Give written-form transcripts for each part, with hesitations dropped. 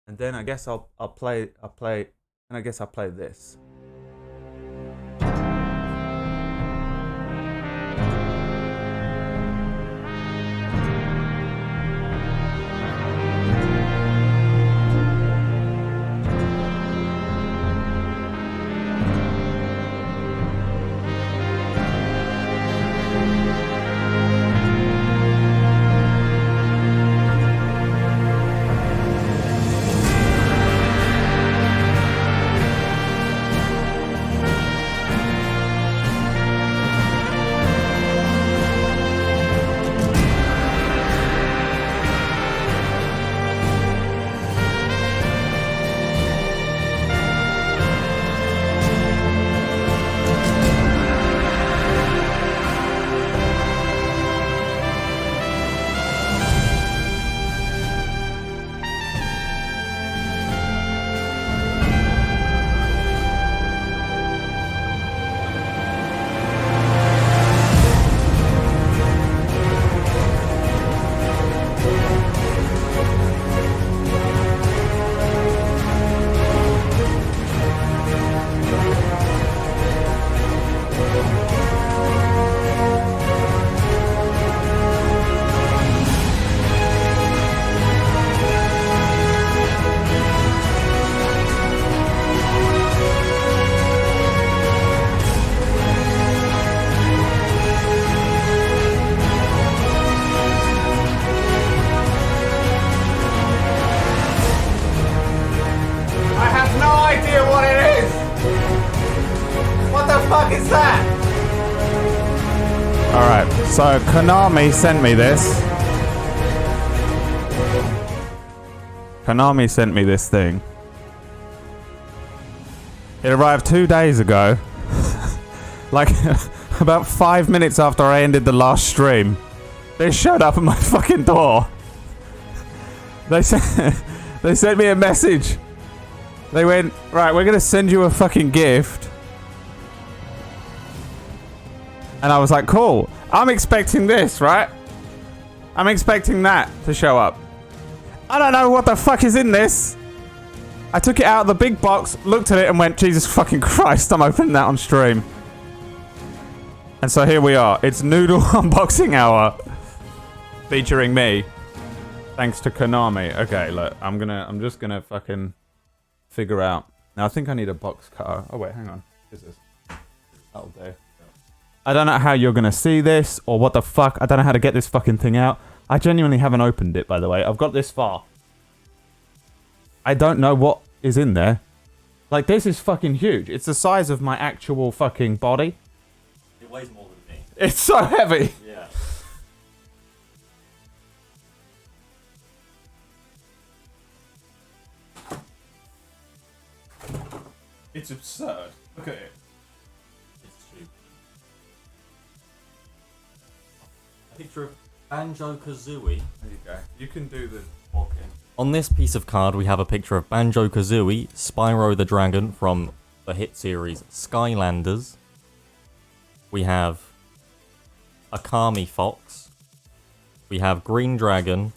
And then I guess I'll play, and I guess I'll play this. Alright, so Konami sent me this. Konami sent me this thing. It arrived 2 days ago. Like, about 5 minutes after I ended the last stream. They showed up at my fucking door. They sent me a message. They went, right, we're gonna send you a fucking gift. And I was like, cool. I'm expecting this, right? I'm expecting that to show up. I don't know what the fuck is in this. I took it out of the big box, looked at it and went, Jesus fucking Christ, I'm opening that on stream. And so here we are. It's Noodle Unboxing Hour. Featuring me. Thanks to Konami. Okay, look, I'm just gonna fucking figure out. Now I think I need a box cutter. Oh wait, hang on. What is this? That'll do. I don't know how you're gonna see this or what the fuck. I don't know how to get this fucking thing out. I genuinely haven't opened it, by the way. I've got this far. I don't know what is in there. Like, this is fucking huge. It's the size of my actual fucking body. It weighs more than me. It's so heavy. Yeah. It's absurd. Look at it. It's true. A picture of Banjo-Kazooie. There you go. You can do the walking. On this piece of card, we have a picture of Banjo-Kazooie, Spyro the Dragon from the hit series Skylanders. We have Akami Fox. We have Green Dragon.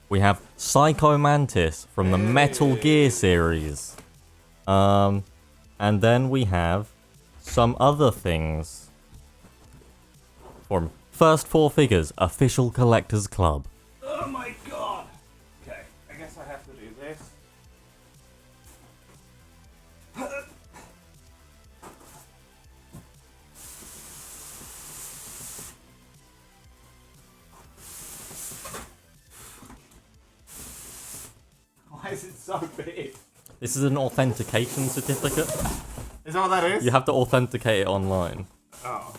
We have Psycho Mantis from the Metal Gear series. And then we have some other things. From First Four Figures, Official Collectors Club. Oh my god! Okay, I guess I have to do this. Why is it so big? This is an authentication certificate. Is that what that is? You have to authenticate it online. Oh.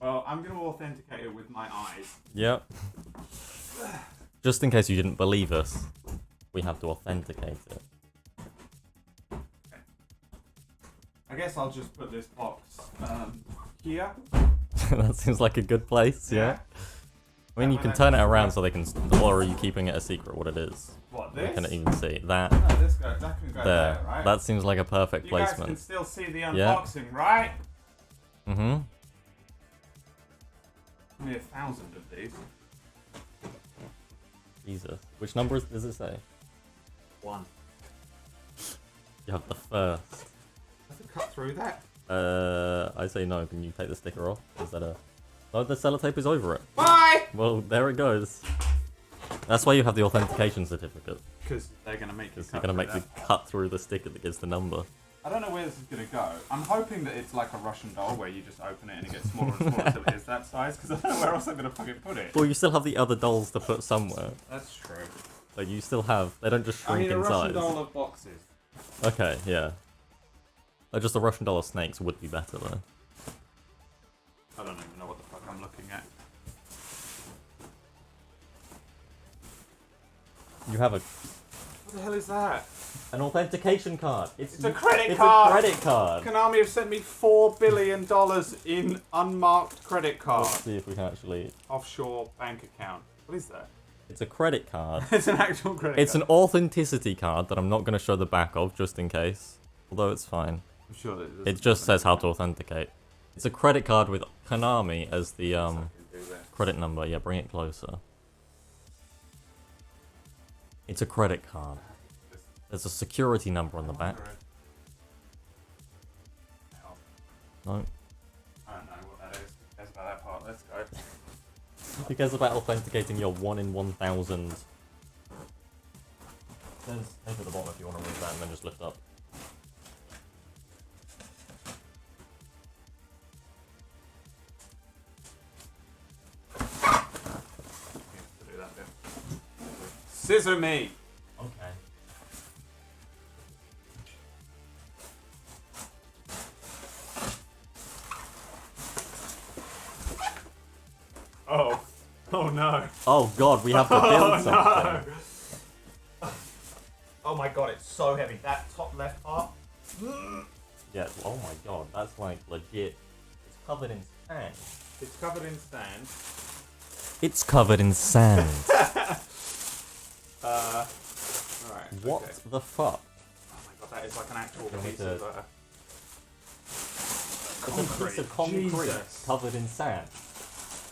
Well, I'm going to authenticate it with my eyes. Yep. Just in case you didn't believe us, we have to authenticate it. Okay. I guess I'll just put this box here. That seems like a good place, yeah. I mean, you can turn it around so they can... Or are you keeping it a secret what it is? What, this? I couldn't even see. That. No, that can go there, right? That seems like a perfect you placement. You guys can still see the unboxing, right? Mm-hmm. Only 1,000 of these. Jesus. Which number does it say? 1. You have the first. Does it cut through that? I say no. Can you take the sticker off? Is that a... No, the sellotape is over it. Bye! Well, there it goes. That's why you have the authentication certificate. Because they're going to make you You're going to make the cut through the sticker that gives the number. I don't know where this is going to go. I'm hoping that it's like a Russian doll where you just open it and it gets smaller and smaller until it is that size. Because I don't know where else I'm going to fucking put it. Well, you still have the other dolls to put somewhere. That's true. Like, you still have... They don't just I shrink need a in Russian size. doll of boxes. Okay, yeah. Just a Russian doll of snakes would be better, though. I don't even know what the fuck I'm looking at. You have a... What the hell is that? An authentication card. It's a credit card. It's a credit card. Konami have sent me $4 billion in unmarked credit cards. Let's see if we can actually... Offshore bank account. What is that? It's a credit card. It's an actual credit It's card. an authenticity card that I'm not going to show the back of, just in case. Although it's fine. I'm sure that It just says how to authenticate. It's a credit card with Konami as the credit number. Yeah, bring it closer. It's a credit card. There's a security number on the back. No. I don't know what that is. Who cares about that part? Let's go. Who cares about authenticating your 1 in 1,000? There's tape at the bottom if you want to read that and then just lift up. Scissor me! Okay. Oh. Oh no. Oh god, we have to build something. No. Oh my god, it's so heavy. That top left part. Yeah, oh my god, that's like legit. It's covered in sand. It's covered in sand. It's covered in sand. Right. What Okay. the fuck? Oh my god, that is like an actual You want me piece to- of It's a piece of concrete Jesus. covered in sand.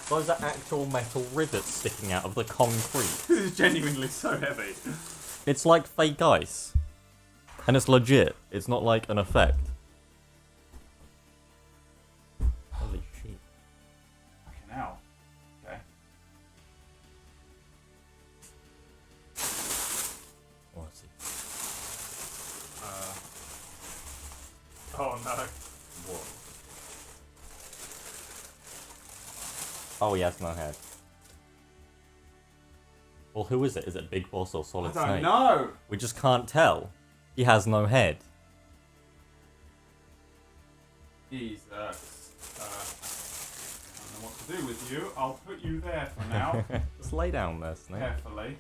Those are actual metal rivets sticking out of the concrete. This is genuinely so heavy. It's like fake ice. And it's legit. It's not like an effect. Holy shit. Fucking hell. Okay. Oh, I see. Oh no. What? Oh, he has no head. Well, who is it? Is it Big Boss or I Solid don't Snake? know. We just can't tell. He has no head. Jesus. I don't know what to do with you. I'll put you there for now. Just lay down there, Snake. Carefully.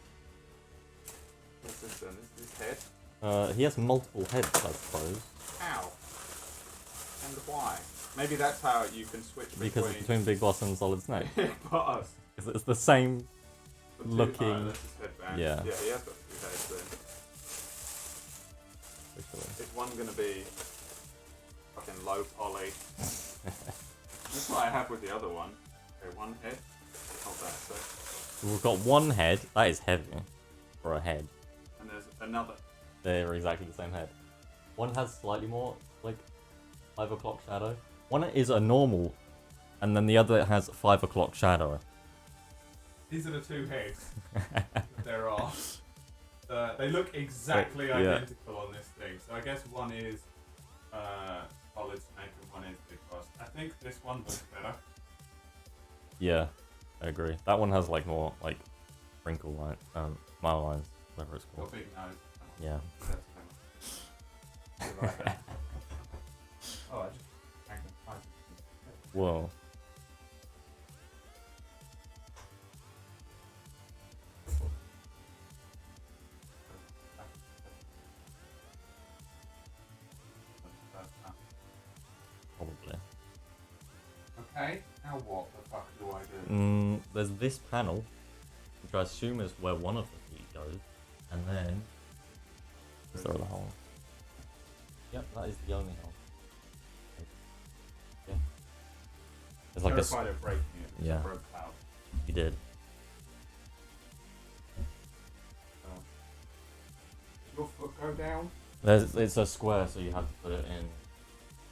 What's this then? This is his head. He has multiple heads, I suppose. How? And why? Maybe that's how you can switch Because it's between Big Boss and Solid Snake. Boss. It's the same The two- looking. Oh, that's his headband. Yeah. Yeah, he has got two heads then. Is one gonna be fucking low poly? That's what I have with the other one. Okay, one head. Hold that a sec. We've got one head. That is heavy for a head. And there's another. They're exactly the same head. One has slightly more, like, 5 o'clock shadow. One is a normal, and then the other has 5 o'clock shadow. These are the two heads that there are. They look exactly Yeah. identical on this thing. So I guess one is Solid Snake and one is Big Boss. I think this one looks better. Yeah, I agree. That one has, like, more, like, wrinkle line, smile lines, whatever it's Got a called. big nose. Yeah. That's right there. Oh, I just magnified it. Whoa. Probably. Okay, now what the fuck do I do? There's this panel, which I assume is where one of the feet goes, and then is there a hole? Yep, that is the only hole. Yeah. There's like Terrified of breaking it. Because Yeah. I broke out. You did. Did your foot go down? It's a square, so you have to put it in.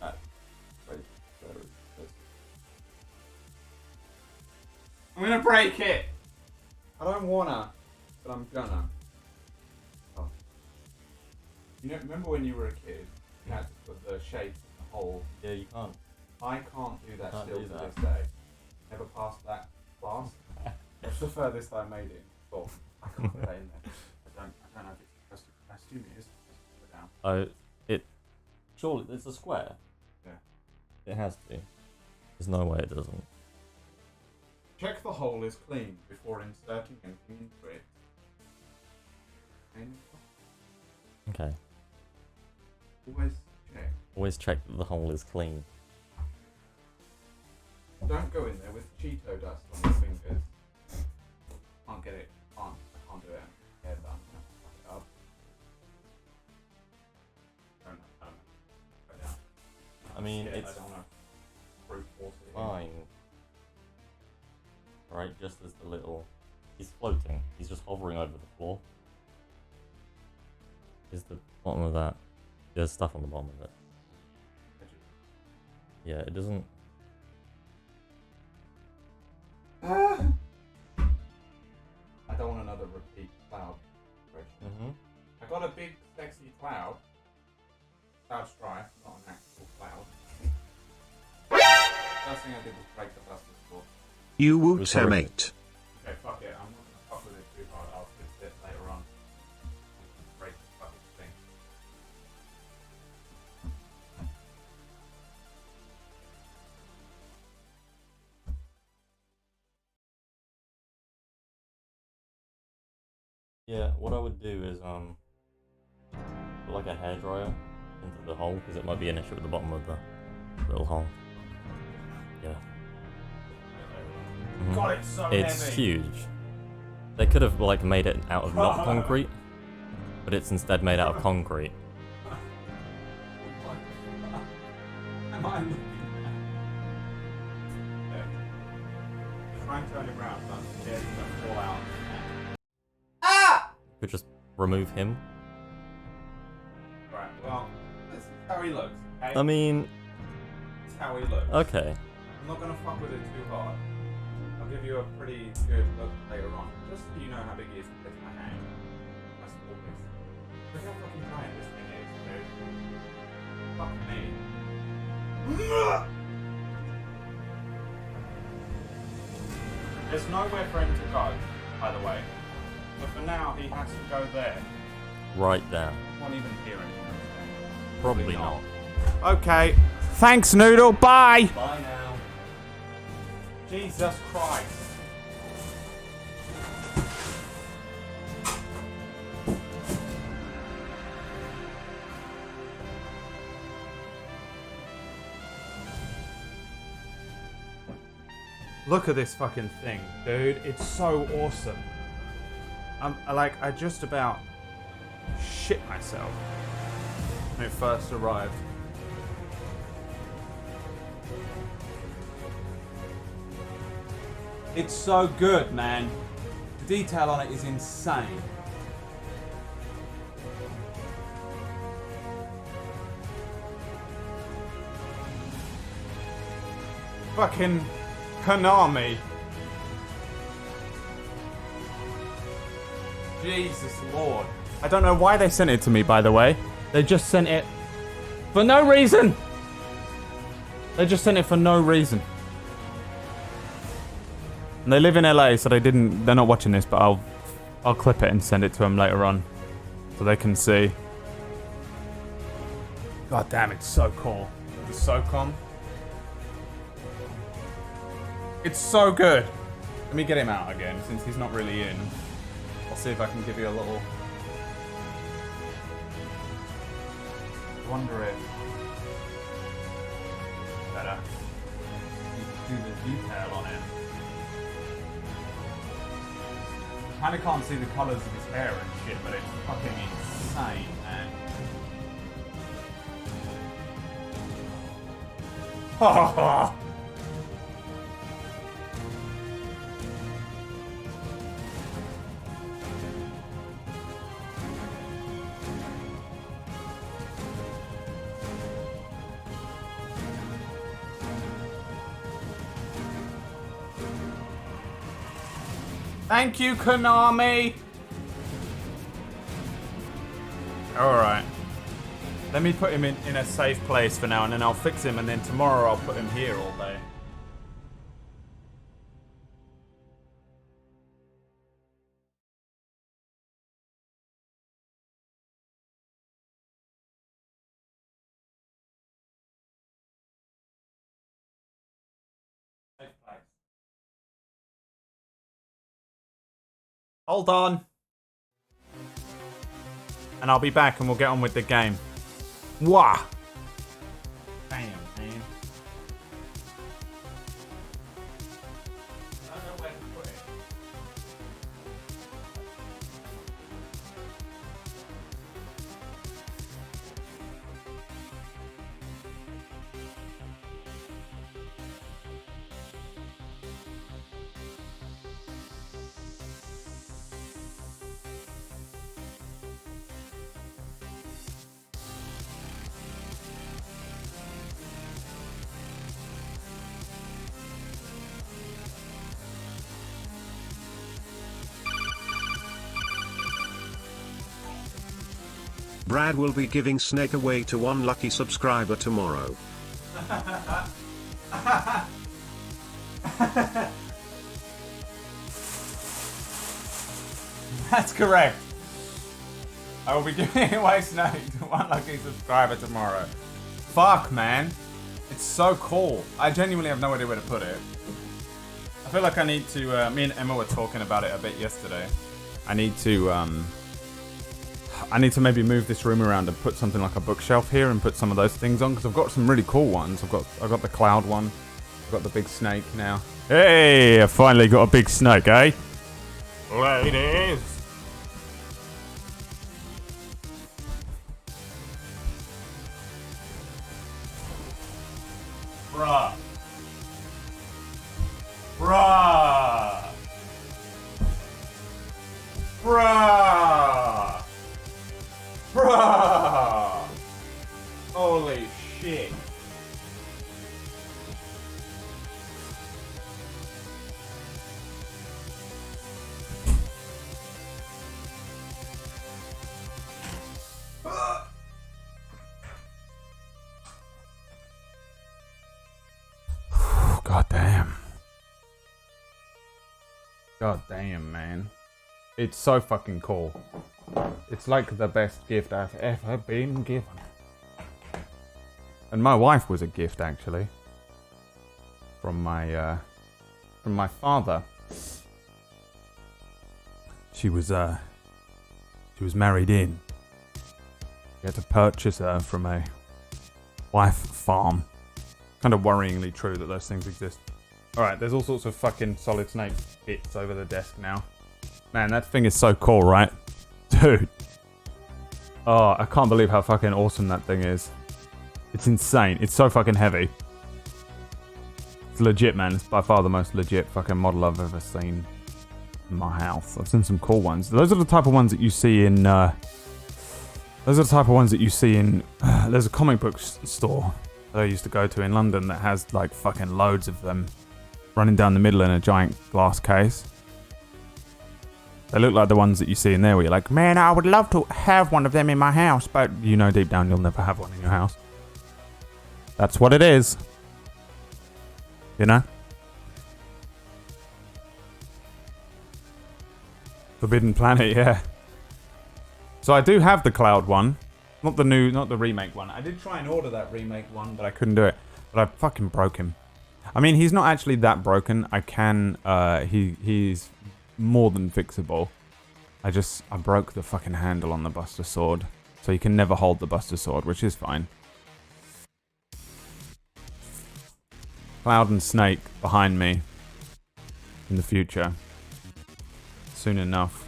Right there. I'm gonna break it. I don't wanna, but I'm gonna. Oh. You know, remember when you were a kid? You had to put the shape in the hole. Yeah, you can't. I can't do that Can't still do to that. this day. Never passed that class. That's the furthest I made it. Well, I can't put that in there. I don't know if it's supposed to. I assume it is supposed to go down. Surely it's a square. Yeah. It has to. There's no way it doesn't. Check the hole is clean before inserting anything into it. Okay. Always check. Always check that the hole is clean. Don't go in there with Cheeto dust on your fingers. Can't get it. I can't do it. Yeah, but I'm gonna fuck it up. Don't know. Go down. I mean, Scared it's I don't wanna brute force it in. fine. Right, just as the little... He's floating. He's just hovering over the floor. Is the bottom of that... There's stuff on the bottom of it. Yeah, it doesn't... I don't want another repeat cloud. I got a big, sexy cloud. Cloud strife, not an actual cloud. First thing I did was break the buster's floor. You woo Was horrific. mate. Okay, fuck it. I'm not gonna fuck with it too hard. I'll fix it later on. Break the fucking thing. Yeah, what I would do is, put like a hairdryer into the hole, because it might be an issue at the bottom of the little hole. Yeah. Mhm. God, it's so It's heavy. huge. They could have like made it out of not concrete, but it's instead made out of concrete. Am I looking at? Yeah. Try and turn it round, but I'm scared it's gonna fall out. Could just remove him. Right, well, this is how he looks. Okay? I mean, This is how he looks. okay. I'm not gonna fuck with it too hard. I'll give you a pretty good look later on, just so you know how big he is compared to my hand. My small piece. Look how fucking giant this thing is, dude. Fuck me. There's nowhere for him to go, by the way. But for now, he has to go there. Right there. Won't even hear anything. Probably not. Okay. Thanks, Noodle. Bye. Bye now. Jesus Christ. Look at this fucking thing, dude. It's so awesome. I just about shit myself when it first arrived. It's so good, man. The detail on it is insane. Fucking Konami. Jesus Lord. I don't know why they sent it to me, by the way. They just sent it for no reason. They just sent it for no reason. And they live in LA, so they're not watching this, but I'll clip it and send it to them later on so they can see. God damn, it's so cool. The SOCOM. It's so good. Let me get him out again since he's not really in. I'll see if I can give you a little. I wonder if better do the detail on it. Kinda can't see the colours of his hair and shit, but it's fucking insane, man. Thank you, Konami. Alright. Let me put him in a safe place for now, and then I'll fix him, and then tomorrow I'll put him here all day. Safe place. Hold on. And I'll be back and we'll get on with the game. Wah! Damn, man. I don't know where to put it. Brad will be giving Snake away to one lucky subscriber tomorrow. That's correct. I will be giving away Snake to one lucky subscriber tomorrow. Fuck, man. It's so cool. I genuinely have no idea where to put it. I feel like I need to, me and Emma were talking about it a bit yesterday. I need to maybe move this room around and put something like a bookshelf here and put some of those things on, because I've got some really cool ones. I've got the cloud one. I've got the big snake now. Hey, I finally got a big snake, eh? Ladies. Bruh. Bruh. Bruh. Bruh. Holy shit. God damn. God damn, man. It's so fucking cool. It's like the best gift I've ever been given. And my wife was a gift, actually. From my father. She was married in. We had to purchase her from a wife farm. Kind of worryingly true that those things exist. Alright, there's all sorts of fucking Solid Snake bits over the desk now. Man, that thing is so cool, right? Dude. Oh, I can't believe how fucking awesome that thing is. It's insane. It's so fucking heavy. It's legit, man. It's by far the most legit fucking model I've ever seen in my house. I've seen some cool ones. Those are the type of ones that you see in... there's a comic book store that I used to go to in London that has like fucking loads of them running down the middle in a giant glass case. They look like the ones that you see in there where you're like, man, I would love to have one of them in my house, but you know deep down you'll never have one in your house. That's what it is. You know? Forbidden Planet, yeah. So I do have the Cloud one. Not the remake one. I did try and order that remake one, but I couldn't do it. But I fucking broke him. I mean, he's not actually that broken. I can, he's more than fixable. I broke the fucking handle on the Buster Sword. So you can never hold the Buster Sword, which is fine. Cloud and Snake behind me. In the future. Soon enough.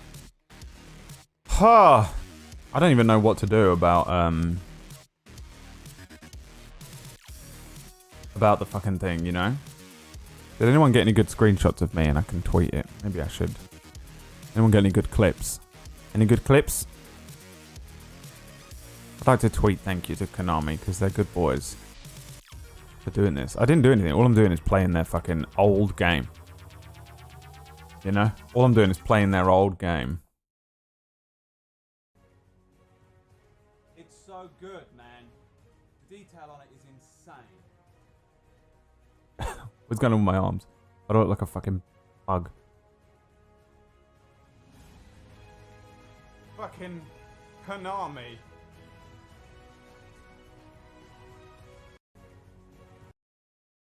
Huh. I don't even know what to do about the fucking thing, you know? Did anyone get any good screenshots of me and I can tweet it? Maybe I should. Anyone get any good clips? Any good clips? I'd like to tweet thank you to Konami because they're good boys for doing this. I didn't do anything. All I'm doing is playing their fucking old game. You know? All I'm doing is playing their old game. It's so good, man. The detail on it is insane. What's going on with my arms? I don't look like a fucking bug. Fucking Konami.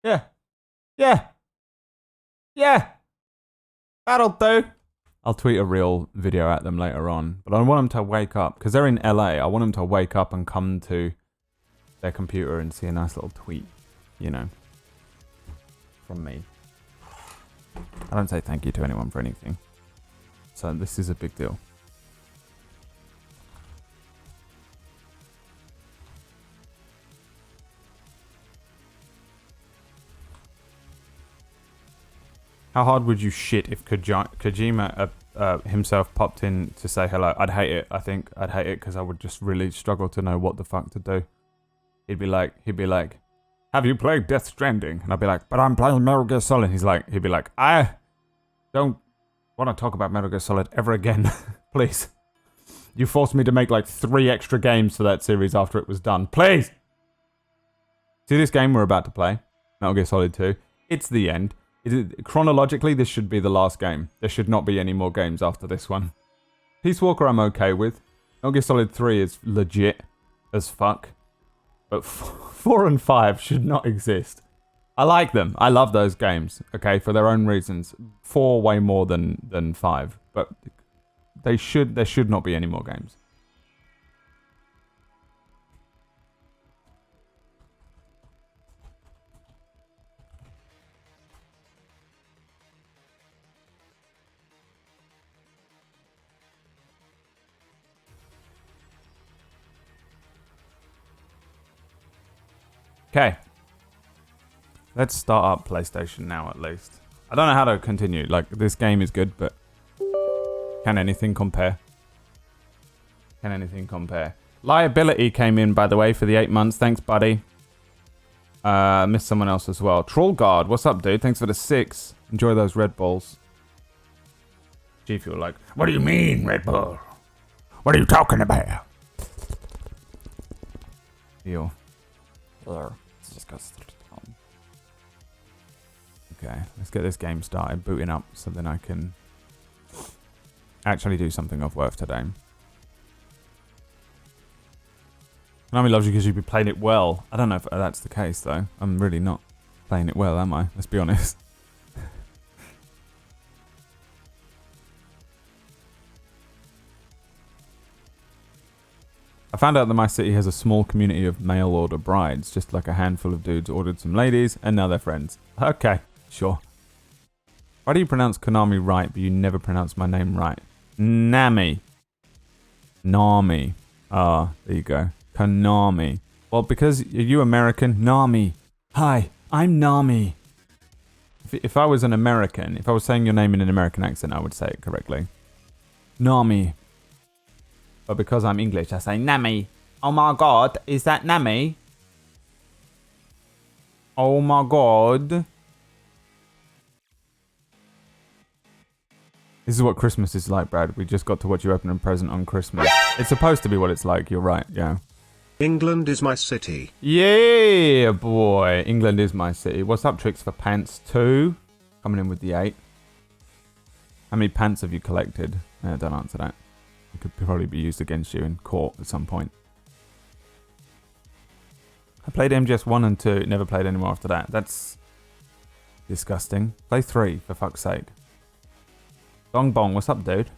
Yeah. Yeah. Yeah. That'll do. I'll tweet a real video at them later on. But I want them to wake up. Because they're in LA. I want them to wake up and come to their computer and see a nice little tweet. You know. From me. I don't say thank you to anyone for anything. So this is a big deal. How hard would you shit if Kojima himself popped in to say hello? I'd hate it. I think I'd hate it because I would just really struggle to know what the fuck to do. He'd be like, have you played Death Stranding? And I'd be like, but I'm playing Metal Gear Solid. He'd be like, I don't want to talk about Metal Gear Solid ever again. Please. You forced me to make like 3 extra games for that series after it was done. Please! See this game we're about to play? Metal Gear Solid 2. It's the end. Chronologically, this should be the last game. There should not be any more games after this one. Peace Walker I'm okay with. Metal Gear Solid 3 is legit as fuck. But 4 and 5 should not exist. I like them. I love those games, okay, for their own reasons. 4 way more than 5. But there should not be any more games. Okay. Let's start up PlayStation now, at least. I don't know how to continue. Like, this game is good, but can anything compare? Can anything compare? Liability came in, by the way, for the 8 months. Thanks, buddy. Missed someone else as well. Troll Guard, what's up, dude? Thanks for the 6. Enjoy those Red Bulls. G Fuel like, what do you mean, Red Bull? What are you talking about? Feel. Okay, let's get this game started, booting up, so then I can actually do something of worth today. Konami loves you because you've been playing it well. I don't know if that's the case, though. I'm really not playing it well, am I? Let's be honest. I found out that my city has a small community of mail order brides. Just like a handful of dudes ordered some ladies, and now they're friends. Okay, sure. Why do you pronounce Konami right, but you never pronounce my name right? Nami. Nami. Ah, there you go. Konami. Well, because you American, Nami. Hi, I'm Nami. If I was an American, if I was saying your name in an American accent, I would say it correctly. Nami. But because I'm English, I say Nami. Oh my god, is that Nami? Oh my god. This is what Christmas is like, Brad. We just got to watch you open a present on Christmas. It's supposed to be what it's like, you're right, yeah. England is my city. Yeah, boy. England is my city. What's up, Tricks for Pants 2? Coming in with the 8. How many pants have you collected? Don't answer that. It could probably be used against you in court at some point. I played MGS 1 and 2. Never played any more after that. That's disgusting. Play 3, for fuck's sake. Dong Bong, what's up, dude?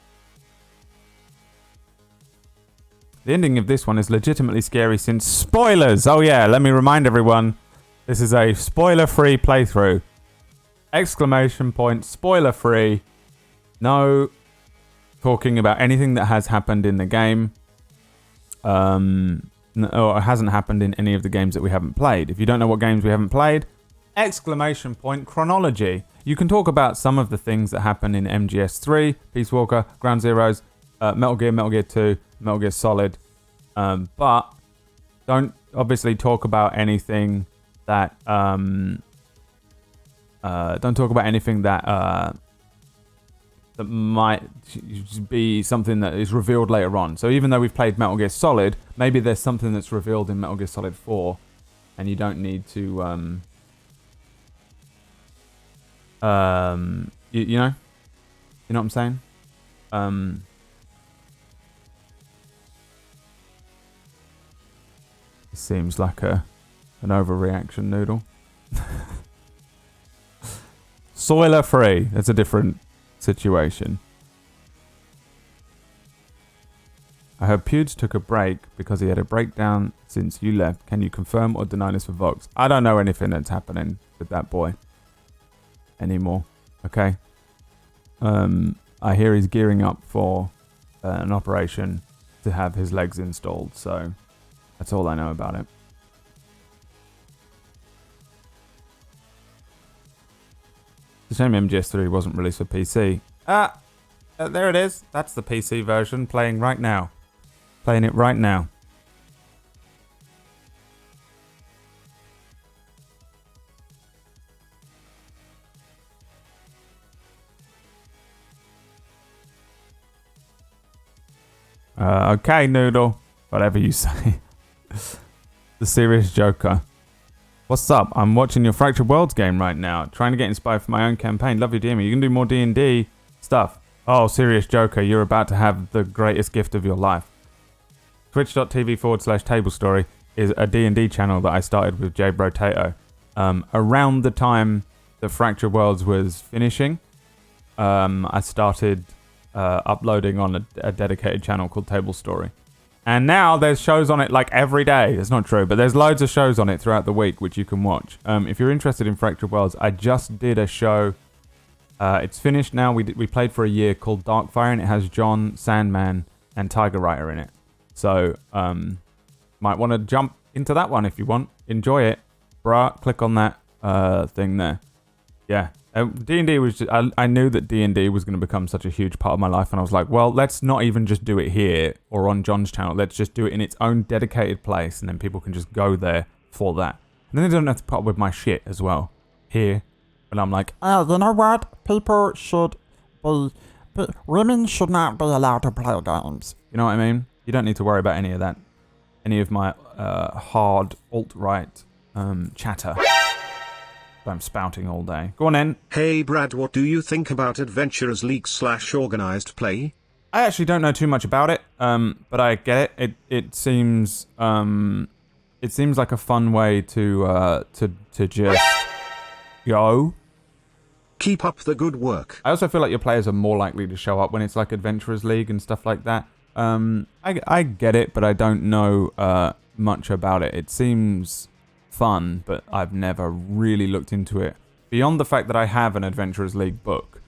The ending of this one is legitimately scary since spoilers. Oh yeah, let me remind everyone. This is a spoiler-free playthrough. Exclamation point, spoiler-free. No talking about anything that has happened in the game. Or hasn't happened in any of the games that we haven't played. If you don't know what games we haven't played, exclamation point, chronology. You can talk about some of the things that happen in MGS 3, Peace Walker, Ground Zeroes, Metal Gear 2, Metal Gear Solid. But don't obviously talk about anything that... don't talk about anything that that might be something that is revealed later on. So even though we've played Metal Gear Solid, maybe there's something that's revealed in Metal Gear Solid 4, and you don't need to, you know? You know what I'm saying? It seems like an overreaction, Noodle. Spoiler free. That's a different situation. I heard Pewds took a break because he had a breakdown since you left. Can you confirm or deny this for Vox? I don't know anything that's happening with that boy anymore. Okay. I hear he's gearing up for an operation to have his legs installed. So that's all I know about it. It's a shame MGS3 wasn't released for PC. There it is. That's the PC version playing right now. Playing it right now. Okay, Noodle. Whatever you say. The Serious Joker. What's up? I'm watching your Fractured Worlds game right now. Trying to get inspired for my own campaign. Love your DM. You can do more D&D stuff. Oh, Serious Joker. You're about to have the greatest gift of your life. Twitch.tv/Table Story is a D&D channel that I started with Jay Brotato. Around the time the Fractured Worlds was finishing, I started uploading on a dedicated channel called Table Story. And now there's shows on it like every day. It's not true, but there's loads of shows on it throughout the week which you can watch. If you're interested in Fractured Worlds, I just did a show. It's finished now. We played for a year called Darkfire, and it has John, Sandman, and Tiger Rider in it. So, might want to jump into that one if you want. Enjoy it. Bruh, click on that thing there. Yeah. D&D was just, I knew that D&D was going to become such a huge part of my life, and I was like, well, let's not even just do it here or on John's channel. Let's just do it in its own dedicated place, and then people can just go there for that. And then they don't have to put up with my shit as well here. And I'm like, oh, you know what? People should be... Women should not be allowed to play games. you know what I mean? You don't need to worry about any of that. Any of my hard alt-right chatter that I'm spouting all day. Go on then. Hey Brad, what do you think about Adventurers League / organized play? I actually don't know too much about it, but I get it. It seems like a fun way to just go. Keep up the good work. I also feel like your players are more likely to show up when it's like Adventurers League and stuff like that. I get it, but I don't know much about it. It seems fun, but I've never really looked into it beyond the fact that I have an Adventurers League book.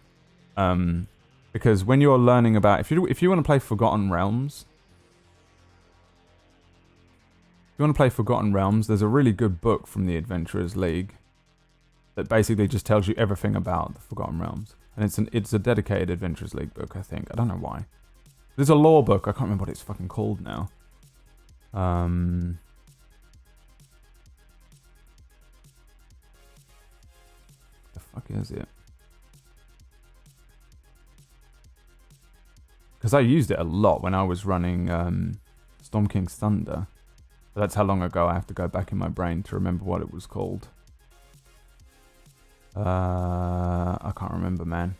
Because when you're learning about, if you want to play Forgotten Realms, there's a really good book from the Adventurers League that basically just tells you everything about the Forgotten Realms, and it's a dedicated Adventurers League book. I think, I don't know why. There's a lore book. I can't remember what it's fucking called now. The fuck is it? Because I used it a lot when I was running Storm King's Thunder. But that's how long ago I have to go back in my brain to remember what it was called. I can't remember, man.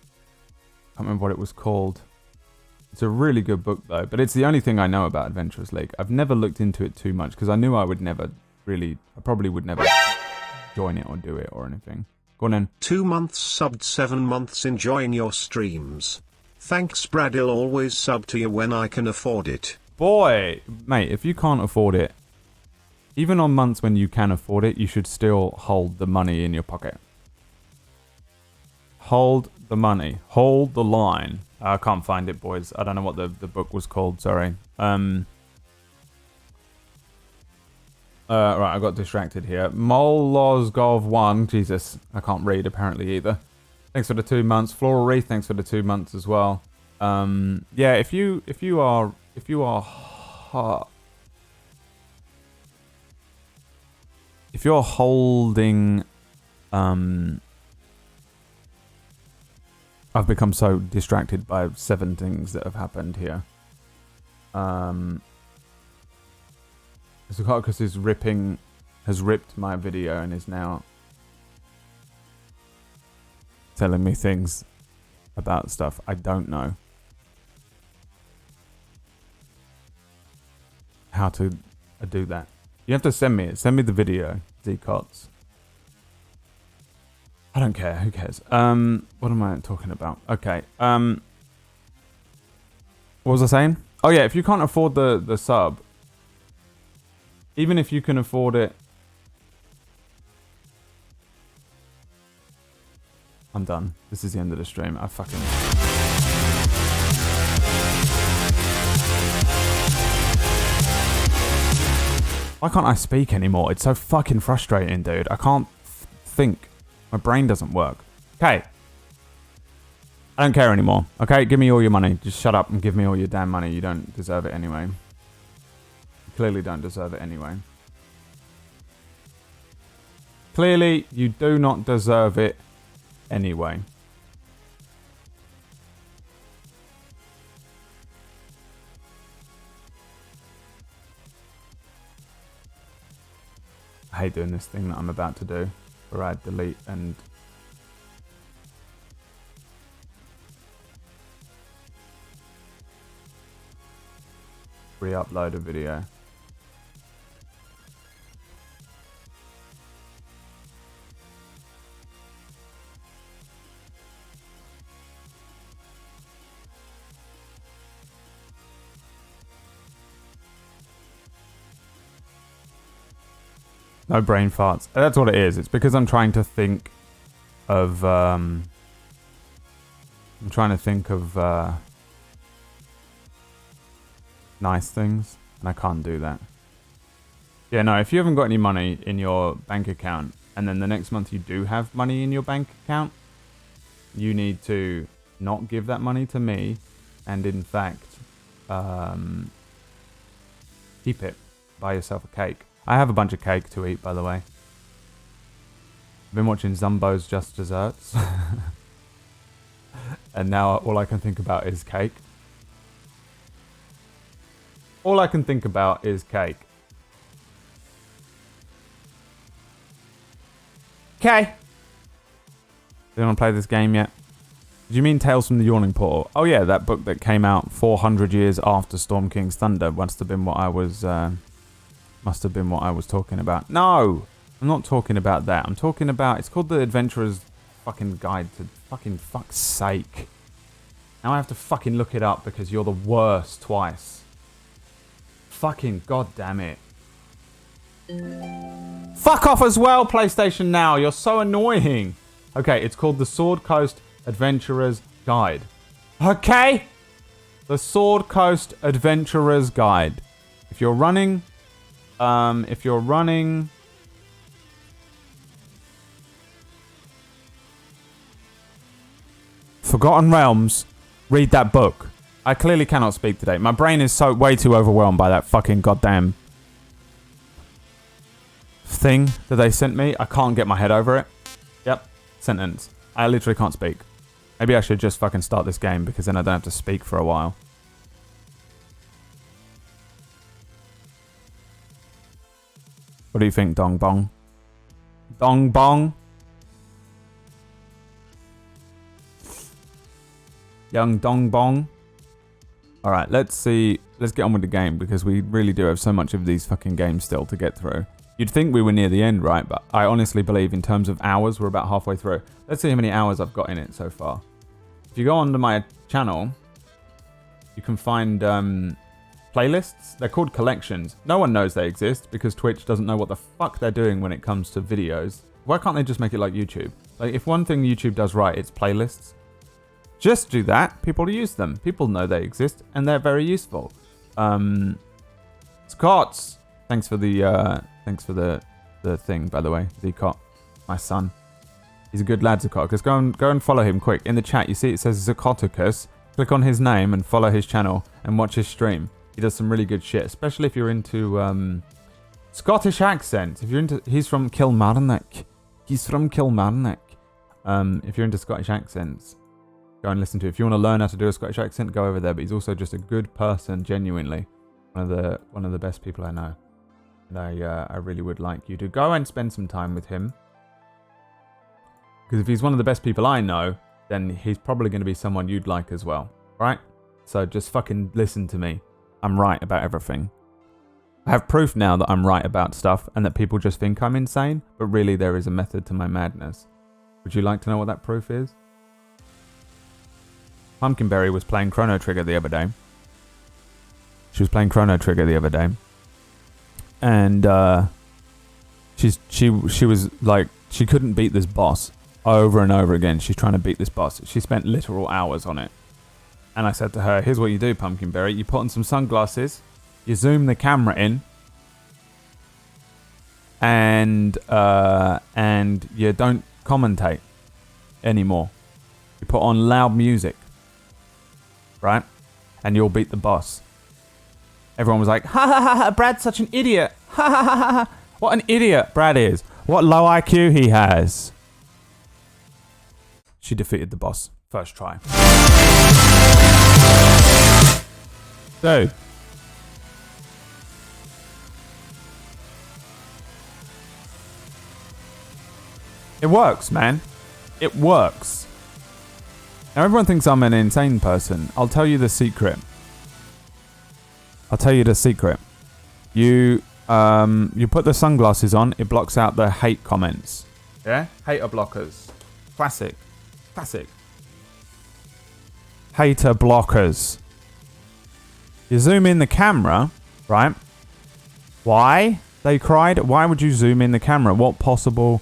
Can't remember what it was called. It's a really good book, though. But it's the only thing I know about Adventurers League. I've never looked into it too much because I knew I probably would never join it or do it or anything. Go on then. 2 months subbed, 7 months enjoying your streams. Thanks Brad, I'll always sub to you when I can afford it. Boy, mate, if you can't afford it, even on months when you can afford it, you should still hold the money in your pocket. Hold the money. Hold the line. I can't find it, boys. I don't know what the book was called. Sorry. Right, I got distracted here. Molozgov 1. Jesus, I can't read apparently either. Thanks for the 2 months. Floral Wreath, thanks for the 2 months as well. Yeah, if you are if you're holding I've become so distracted by 7 things that have happened here. Zukakus has ripped my video and is now telling me things about stuff I don't know how to do that. You have to send me it. Send me the video, Zcots. I don't care. Who cares? What am I talking about? Okay. What was I saying? Oh yeah, if you can't afford the sub, even if you can afford it, I'm done. This is the end of the stream. I fucking... Why can't I speak anymore? It's so fucking frustrating, dude. I can't think. My brain doesn't work. Okay. I don't care anymore. Okay, give me all your money. Just shut up and give me all your damn money. You don't deserve it anyway. You clearly don't deserve it anyway. Clearly, you do not deserve it anyway. I hate doing this thing that I'm about to do, where I delete and re-upload a video. No brain farts. That's what it is. It's because I'm trying to think of nice things, and I can't do that. Yeah, no, if you haven't got any money in your bank account, and then the next month you do have money in your bank account, you need to not give that money to me, and in fact, keep it. Buy yourself a cake. I have a bunch of cake to eat, by the way. I've been watching Zumbo's Just Desserts. And now all I can think about is cake. All I can think about is cake. Okay. Do you want to play this game yet? Do you mean Tales from the Yawning Portal? Oh yeah, that book that came out 400 years after Storm King's Thunder must have been what I was talking about. No, I'm not talking about that. I'm talking about, it's called The Adventurer's fucking Guide to fucking fuck's sake. Now I have to fucking look it up because you're the worst twice. Fucking goddamn it. Fuck off as well, PlayStation Now. You're so annoying. Okay, it's called The Sword Coast Adventurer's Guide. Okay? The Sword Coast Adventurer's Guide. If you're running... Forgotten Realms, read that book. I clearly cannot speak today. My brain is so way too overwhelmed by that fucking goddamn thing that they sent me. I can't get my head over it. Yep, sentence. I literally can't speak. Maybe I should just fucking start this game because then I don't have to speak for a while. What do you think, Dong Bong? Dong Bong? Young Dong Bong? Alright, let's see. Let's get on with the game because we really do have so much of these fucking games still to get through. You'd think we were near the end, right? But I honestly believe in terms of hours, we're about halfway through. Let's see how many hours I've got in it so far. If you go onto my channel, you can find playlists. They're called collections. No one knows they exist because Twitch doesn't know what the fuck they're doing when it comes to videos. Why can't they just make it like YouTube? Like, if one thing YouTube does right, it's playlists. Just do that. People use them. People know they exist, and they're very useful. Scots, thanks for the thing, by the way. Zcot, my son. He's a good lad, Zacoticus. Go and follow him quick. In the chat, you see it says Zacoticus. Click on his name and follow his channel and watch his stream. He does some really good shit, especially if you're into Scottish accents. If you're into, he's from Kilmarnock. He's from Kilmarnock. If you're into Scottish accents, Go and listen to it. If you want to learn how to do a Scottish accent, go over there. But he's also just a good person, genuinely. One of the best people I know. And I really would like you to go and spend some time with him. Because if he's one of the best people I know, then he's probably going to be someone you'd like as well. Right? So just fucking listen to me. I'm right about everything. I have proof now that I'm right about stuff and that people just think I'm insane, but really there is a method to my madness. Would you like to know what that proof is? Pumpkinberry was playing Chrono Trigger the other day. She was playing Chrono Trigger the other day. And she was like, she couldn't beat this boss over and over again. She's trying to beat this boss. She spent literal hours on it. And I said to her, here's what you do, Pumpkinberry. You put on some sunglasses, you zoom the camera in, and you don't commentate anymore. You put on loud music, right? And you'll beat the boss. Everyone was like, ha ha ha ha, Brad's such an idiot. Ha ha ha ha. What an idiot Brad is. What low IQ he has. She defeated the boss. First try. Dude. It works, man. It works. Now everyone thinks I'm an insane person. I'll tell you the secret. You put the sunglasses on, it blocks out the hate comments. Yeah? Hater blockers. Classic. Hater blockers. You zoom in the camera, right? Why? They cried. Why would you zoom in the camera? What possible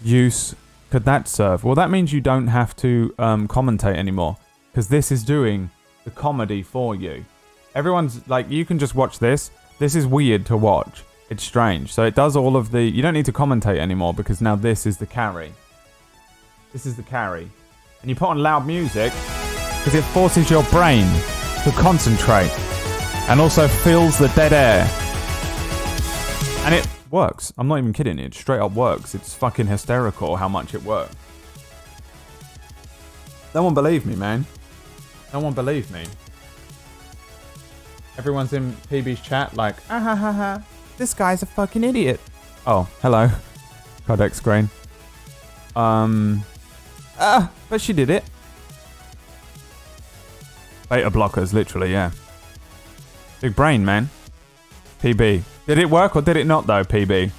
use could that serve? Well, that means you don't have to commentate anymore, because this is doing the comedy for you. Everyone's like, you can just watch this. This is weird to watch. It's strange. So it does all of the... You don't need to commentate anymore, because now this is the carry. This is the carry. And you put on loud music, because it forces your brain to concentrate. And also fills the dead air. And it works. I'm not even kidding. It straight up works. It's fucking hysterical how much it works. No one believed me, man. No one believed me. Everyone's in PB's chat like, ah ha ha ha, this guy's a fucking idiot. Oh, hello. Codex screen. But she did it. Beta blockers, literally, yeah. Big brain, man. PB. Did it work or did it not, though, PB?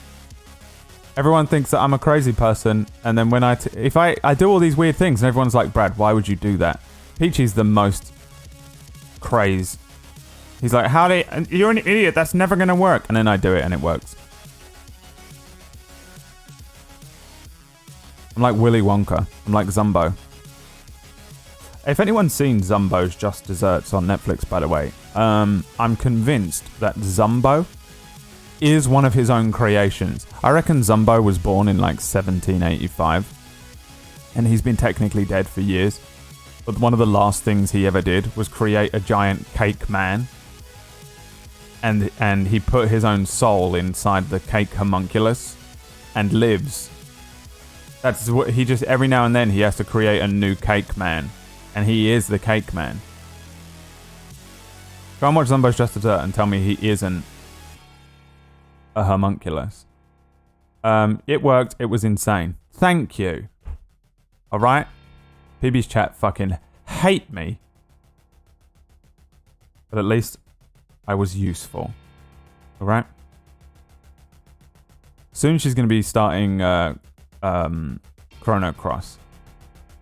Everyone thinks that I'm a crazy person, and then when if I do all these weird things, and everyone's like, Brad, why would you do that? Peachy's the most crazy. He's like, you're an idiot, that's never going to work. And then I do it and it works. I'm like Willy Wonka. I'm like Zumbo. If anyone's seen Zumbo's Just Desserts on Netflix, by the way, I'm convinced that Zumbo is one of his own creations. I reckon Zumbo was born in like 1785. And he's been technically dead for years. But one of the last things he ever did was create a giant cake man. And he put his own soul inside the cake homunculus and lives. That's what he just, every now and then he has to create a new cake man. And he is the cake man. Go and watch Zumbo's Just Dessert and tell me he isn't a homunculus. It worked. It was insane. Thank you. Alright? PB's chat fucking hate me. But at least I was useful. Alright? Soon she's going to be starting Chrono Cross.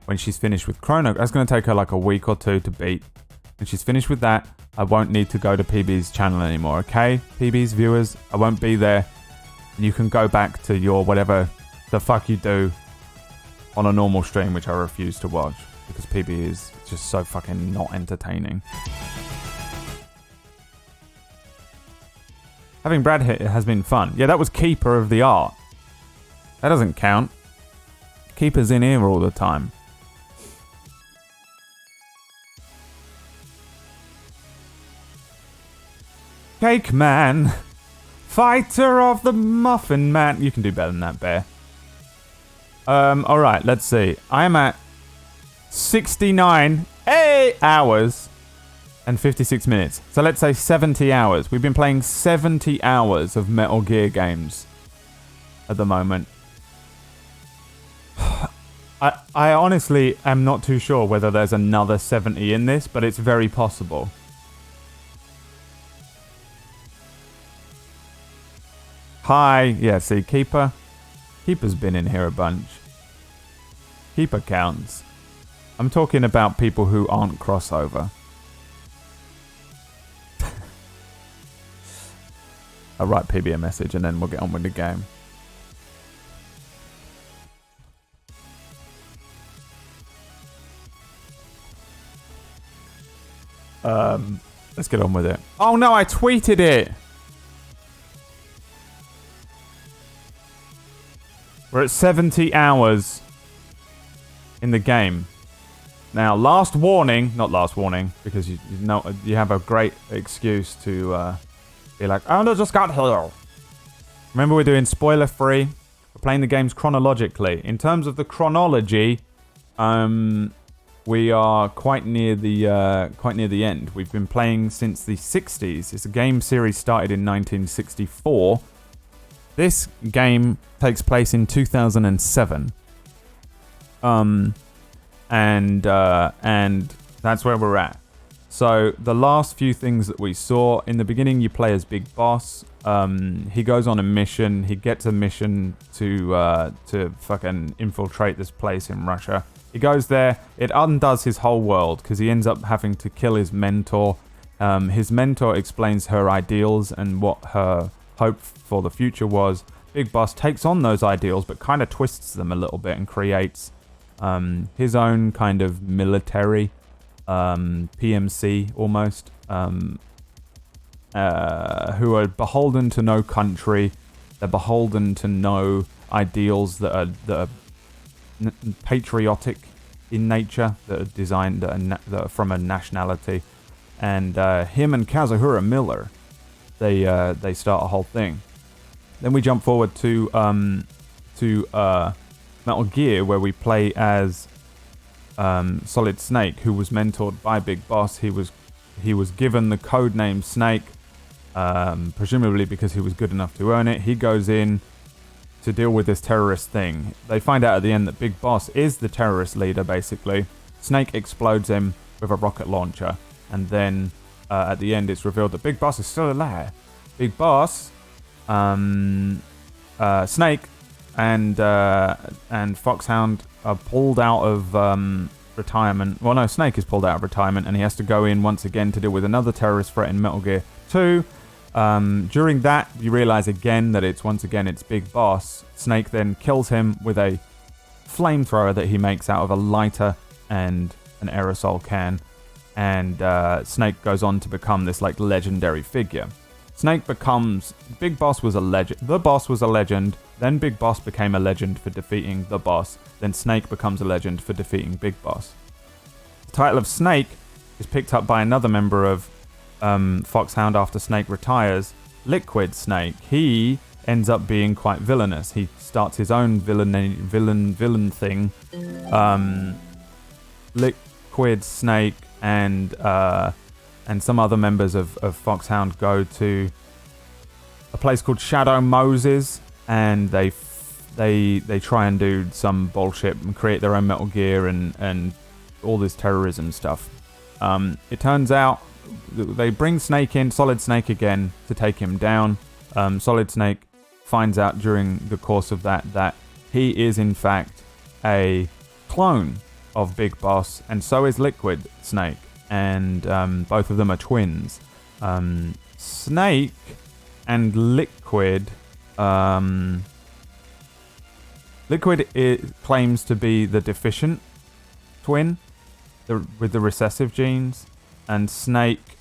When she's finished with Chrono, that's going to take her like a week or two to beat. When she's finished with that, I won't need to go to PB's channel anymore, okay? PB's viewers, I won't be there. You can go back to your whatever the fuck you do on a normal stream, which I refuse to watch. Because PB is just so fucking not entertaining. Having Brad here has been fun. Yeah, that was Keeper of the Art. That doesn't count. Keeper's in here all the time. Cake Man. Fighter of the Muffin Man. You can do better than that, Bear. Alright, let's see. I am at 69 hours and 56 minutes. So let's say 70 hours. We've been playing 70 hours of Metal Gear games at the moment. I honestly am not too sure whether there's another 70 in this, but it's very possible. Hi. Yeah, see, Keeper. Keeper's been in here a bunch. Keeper counts. I'm talking about people who aren't crossover. I'll write PB a message and then we'll get on with the game. Let's get on with it. Oh no, I tweeted it! We're at 70 hours in the game. Now, last warning, not last warning, because you know you have a great excuse to be like, oh, I just got here. Remember, we're doing spoiler free. We're playing the games chronologically. In terms of the chronology, we are quite near the end. We've been playing since the 60s. It's a game series started in 1964. This game takes place in 2007. And that's where we're at. So the last few things that we saw in the beginning, you play as Big Boss. He goes on a mission. He gets a mission to fucking infiltrate this place in Russia. He goes there. It undoes his whole world because he ends up having to kill his mentor. His mentor explains her ideals and what her hope for the future was. Big Boss takes on those ideals but kind of twists them a little bit and creates his own kind of military PMC almost, who are beholden to no country. They're beholden to no ideals that are patriotic in nature, that are designed that are from a nationality. And him and Kazuhira Miller, they start a whole thing. Then we jump forward to Metal Gear, where we play as Solid Snake, who was mentored by Big Boss. He was given the code name Snake, presumably because he was good enough to earn it. He goes in to deal with this terrorist thing. They find out at the end that Big Boss is the terrorist leader, basically. Snake explodes him with a rocket launcher, and then at the end it's revealed that Big Boss is still alive. Big Boss, Snake, and Foxhound are pulled out of retirement. Well, no, Snake is pulled out of retirement, and he has to go in once again to deal with another terrorist threat in Metal Gear 2. During that, you realize again that it's Big Boss. Snake then kills him with a flamethrower that he makes out of a lighter and an aerosol can, and Snake goes on to become this like legendary figure. Big Boss was a legend. The Boss was a legend. Then Big Boss became a legend for defeating the Boss. Then Snake becomes a legend for defeating Big Boss. The title of Snake is picked up by another member of Foxhound after Snake retires, Liquid Snake. He ends up being quite villainous. He starts his own villain thing. Liquid Snake and some other members of Foxhound go to a place called Shadow Moses, and they try and do some bullshit and create their own Metal Gear and all this terrorism stuff. It turns out they bring Snake in, Solid Snake again, to take him down. Solid Snake finds out during the course of that he is in fact a clone of Big Boss, and so is Liquid Snake. And both of them are twins. Snake and Liquid. Liquid claims to be the deficient twin with the recessive genes, and Snake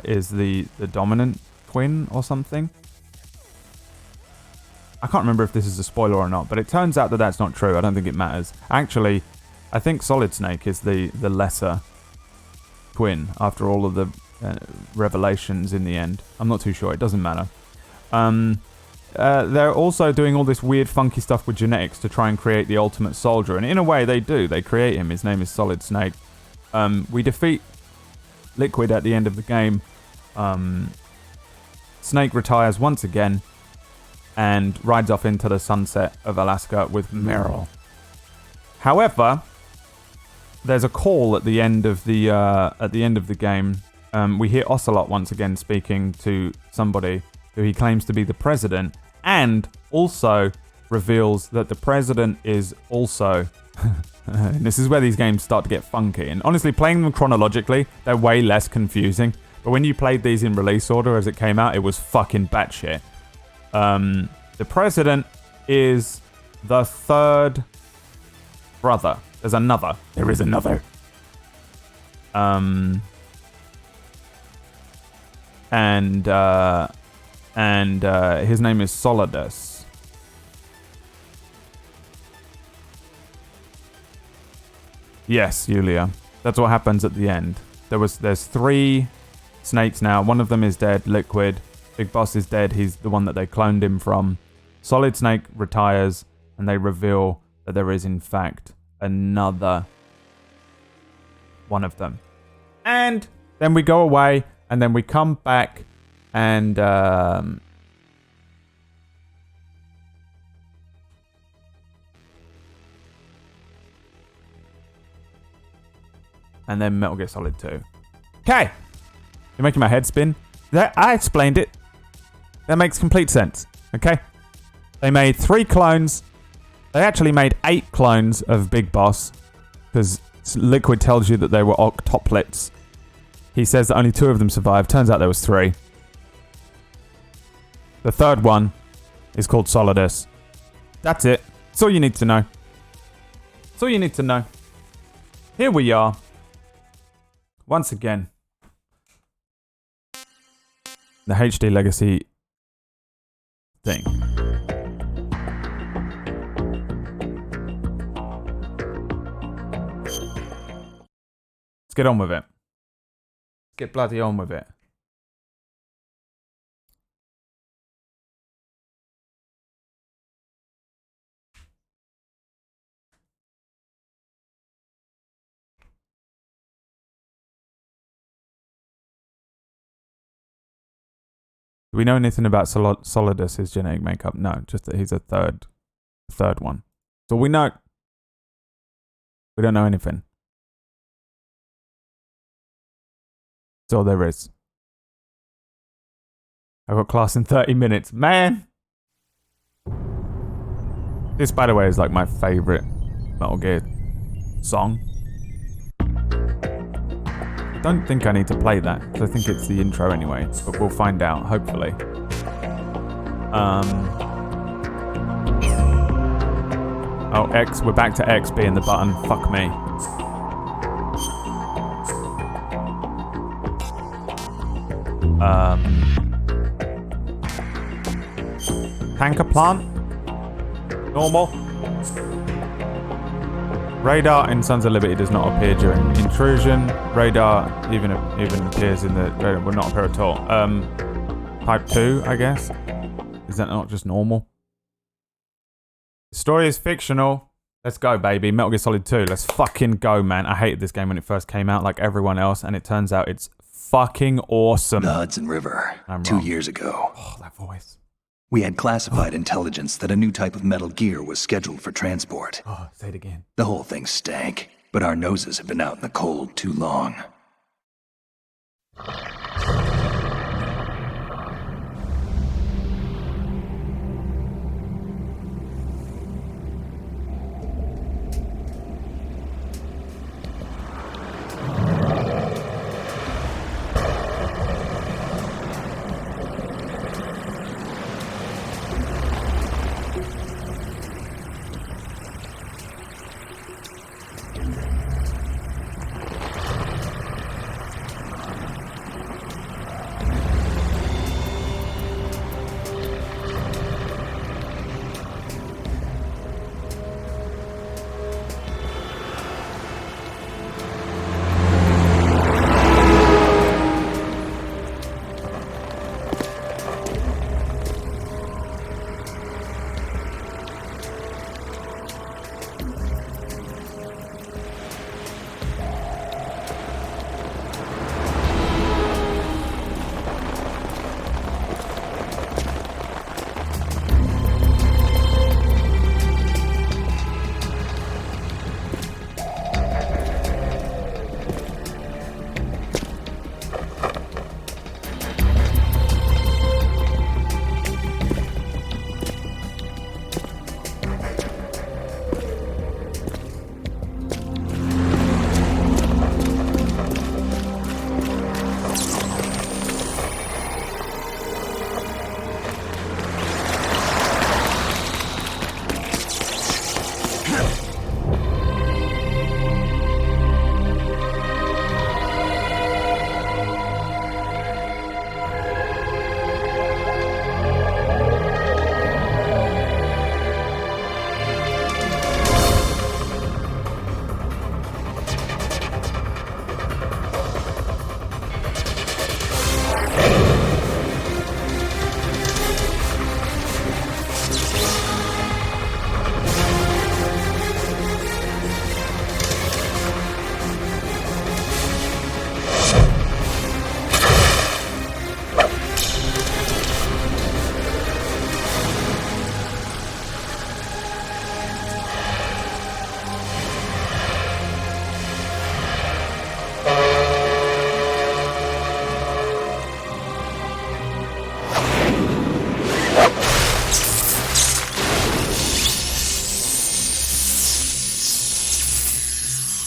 is the dominant twin or something. I can't remember if this is a spoiler or not, but it turns out that that's not true. I don't think it matters. Actually, I think Solid Snake is the lesser twin after all of the revelations in the end. I'm not too sure. It doesn't matter. they're also doing all this weird, funky stuff with genetics to try and create the ultimate soldier. And in a way, they do. They create him. His name is Solid Snake. We defeat Liquid at the end of the game. Snake retires once again and rides off into the sunset of Alaska with Meryl. However, there's a call at the end of the game. We hear Ocelot once again speaking to somebody who he claims to be the president, and also reveals that the president is also... and this is where these games start to get funky. And honestly, playing them chronologically, they're way less confusing. But when you played these in release order as it came out, it was fucking batshit. The president is the third brother. There's another. There is another. And his name is Solidus. Yes, Yulia. That's what happens at the end. There's 3 snakes now. One of them is dead, Liquid. Big Boss is dead. He's the one that they cloned him from. Solid Snake retires, and they reveal that there is, in fact, another one of them. And then we go away, and then we come back, and then Metal Gear Solid 2. Okay! You're making my head spin. I explained it. That makes complete sense. Okay? They made 3 clones. They actually made 8 clones of Big Boss, because Liquid tells you that they were octuplets. He says that only 2 of them survived. Turns out there was 3. The third one is called Solidus. That's it. That's all you need to know. That's all you need to know. Here we are. Once again. The HD Legacy thing. Let's get on with it. Get bloody on with it. Do we know anything about Solidus' genetic makeup? No, just that he's a third one. So we know. We don't know anything. That's all there is. I've got class in 30 minutes. Man! This, by the way, is like my favourite Metal Gear song. I don't think I need to play that, because I think it's the intro anyway. But we'll find out, hopefully. Oh, X. We're back to X being the button. Fuck me. Tanker plant. Normal. Radar in Sons of Liberty does not appear during intrusion. Radar even appears in the... Radar will not appear at all. Type 2, I guess. Is that not just normal? The story is fictional. Let's go, baby. Metal Gear Solid 2. Let's fucking go, man. I hated this game when it first came out, like everyone else, and it turns out it's fucking awesome. The Hudson River, 2 years ago. Oh, that voice. We had classified intelligence that a new type of Metal Gear was scheduled for transport. Oh, say it again. The whole thing stank, but our noses had been out in the cold too long.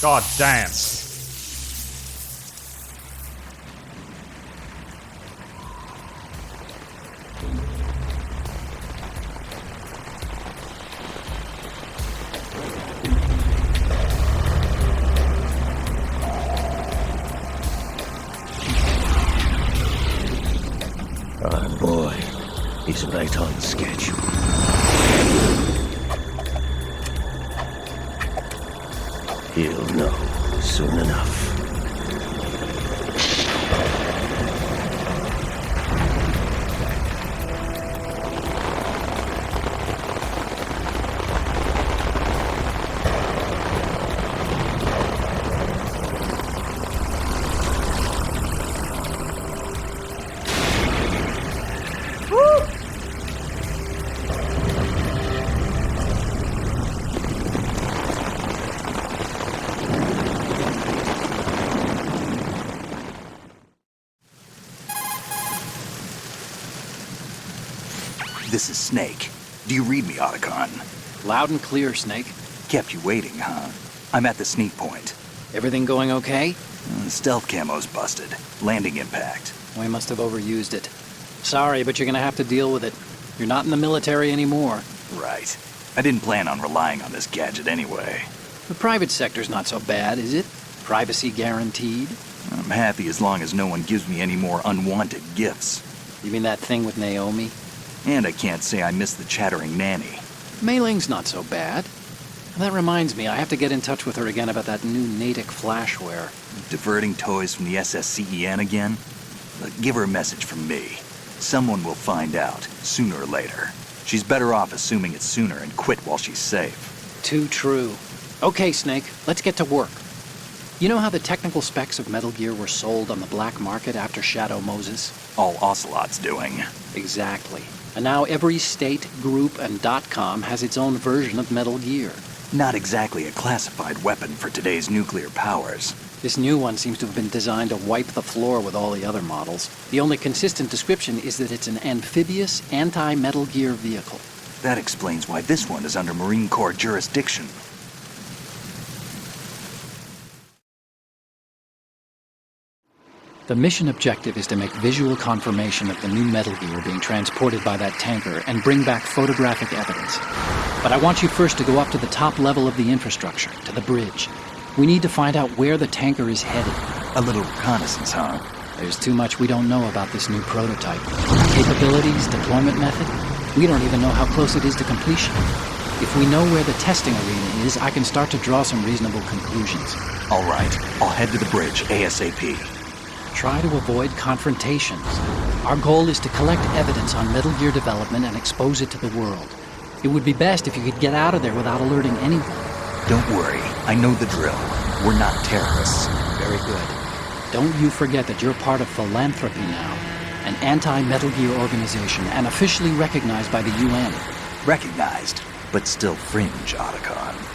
God damn. Oh boy, he's right on schedule. He'll know soon enough. This is Snake. Do you read me, Otacon? Loud and clear, Snake. Kept you waiting, huh? I'm at the sneak point. Everything going okay? Stealth camo's busted. Landing impact. We must have overused it. Sorry, but you're gonna have to deal with it. You're not in the military anymore. Right. I didn't plan on relying on this gadget anyway. The private sector's not so bad, is it? Privacy guaranteed? I'm happy as long as no one gives me any more unwanted gifts. You mean that thing with Naomi? And I can't say I miss the chattering nanny. Mei Ling's not so bad. That reminds me, I have to get in touch with her again about that new Natick flashware. Diverting toys from the SSCEN again? Give her a message from me. Someone will find out, sooner or later. She's better off assuming it's sooner and quit while she's safe. Too true. Okay, Snake, let's get to work. You know how the technical specs of Metal Gear were sold on the black market after Shadow Moses? All Ocelot's doing. Exactly. And now every state, group, and .com has its own version of Metal Gear. Not exactly a classified weapon for today's nuclear powers. This new one seems to have been designed to wipe the floor with all the other models. The only consistent description is that it's an amphibious, anti-Metal Gear vehicle. That explains why this one is under Marine Corps jurisdiction. The mission objective is to make visual confirmation of the new Metal Gear being transported by that tanker and bring back photographic evidence. But I want you first to go up to the top level of the infrastructure, to the bridge. We need to find out where the tanker is headed. A little reconnaissance, huh? There's too much we don't know about this new prototype. Capabilities, deployment method, we don't even know how close it is to completion. If we know where the testing arena is, I can start to draw some reasonable conclusions. All right, I'll head to the bridge ASAP. Try to avoid confrontations. Our goal is to collect evidence on Metal Gear development and expose it to the world. It would be best if you could get out of there without alerting anyone. Don't worry, I know the drill. We're not terrorists. Very good. Don't you forget that you're part of Philanthropy now, an anti-Metal Gear organization and officially recognized by the UN. Recognized, but still fringe, Otacon.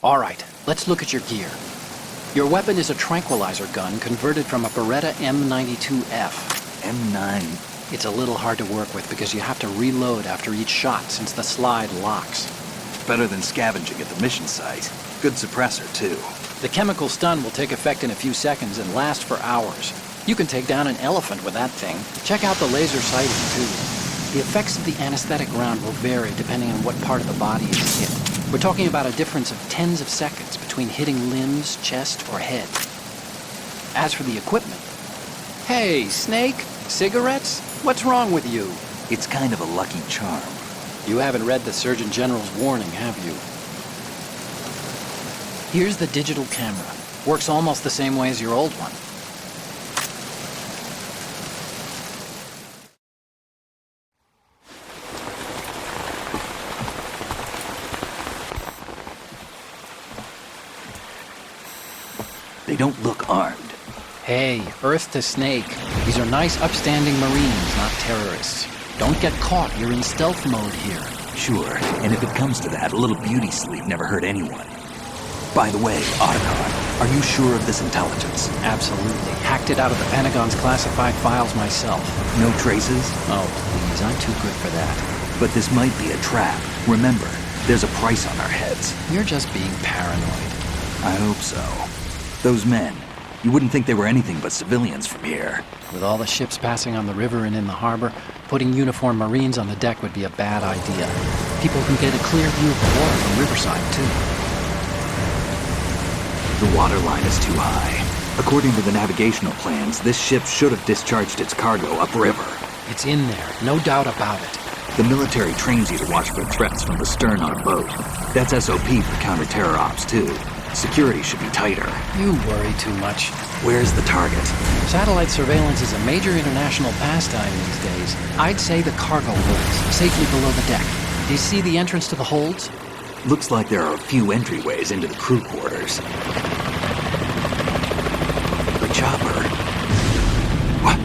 All right, let's look at your gear. Your weapon is a tranquilizer gun converted from a Beretta M92F. M9. It's a little hard to work with because you have to reload after each shot since the slide locks. Better than scavenging at the mission site. Good suppressor, too. The chemical stun will take effect in a few seconds and last for hours. You can take down an elephant with that thing. Check out the laser sighting, too. The effects of the anesthetic round will vary depending on what part of the body is hit. We're talking about a difference of tens of seconds between hitting limbs, chest, or head. As for the equipment... Hey, Snake? Cigarettes? What's wrong with you? It's kind of a lucky charm. You haven't read the Surgeon General's warning, have you? Here's the digital camera. Works almost the same way as your old one. They don't look armed. Hey, Earth to Snake. These are nice, upstanding Marines, not terrorists. Don't get caught. You're in stealth mode here. Sure, and if it comes to that, a little beauty sleep never hurt anyone. By the way, Otacon, are you sure of this intelligence? Absolutely. Hacked it out of the Pentagon's classified files myself. No traces? Oh, please. I'm too good for that. But this might be a trap. Remember, there's a price on our heads. You're just being paranoid. I hope so. Those men, you wouldn't think they were anything but civilians from here. With all the ships passing on the river and in the harbor, putting uniformed Marines on the deck would be a bad idea. People can get a clear view of the water from Riverside, too. The water line is too high. According to the navigational plans, this ship should have discharged its cargo upriver. It's in there, no doubt about it. The military trains you to watch for threats from the stern on a boat. That's SOP for counter-terror ops, too. Security should be tighter. You worry too much. Where's the target? Satellite surveillance is a major international pastime these days. I'd say the cargo holds, safely below the deck. Do you see the entrance to the holds? Looks like there are a few entryways into the crew quarters. The chopper. What?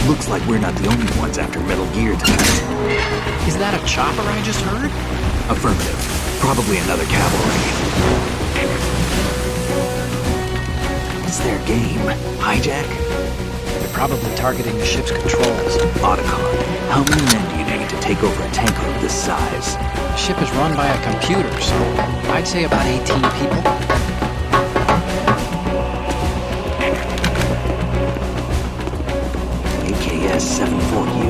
Looks like we're not the only ones after Metal Gear tonight. Is that a chopper I just heard? Affirmative. Probably another cavalry. What's their game? Hijack? They're probably targeting the ship's controls. Otacon. How many men do you need to take over a tanker of this size? The ship is run by a computer, so I'd say about 18 people. AKS-74U.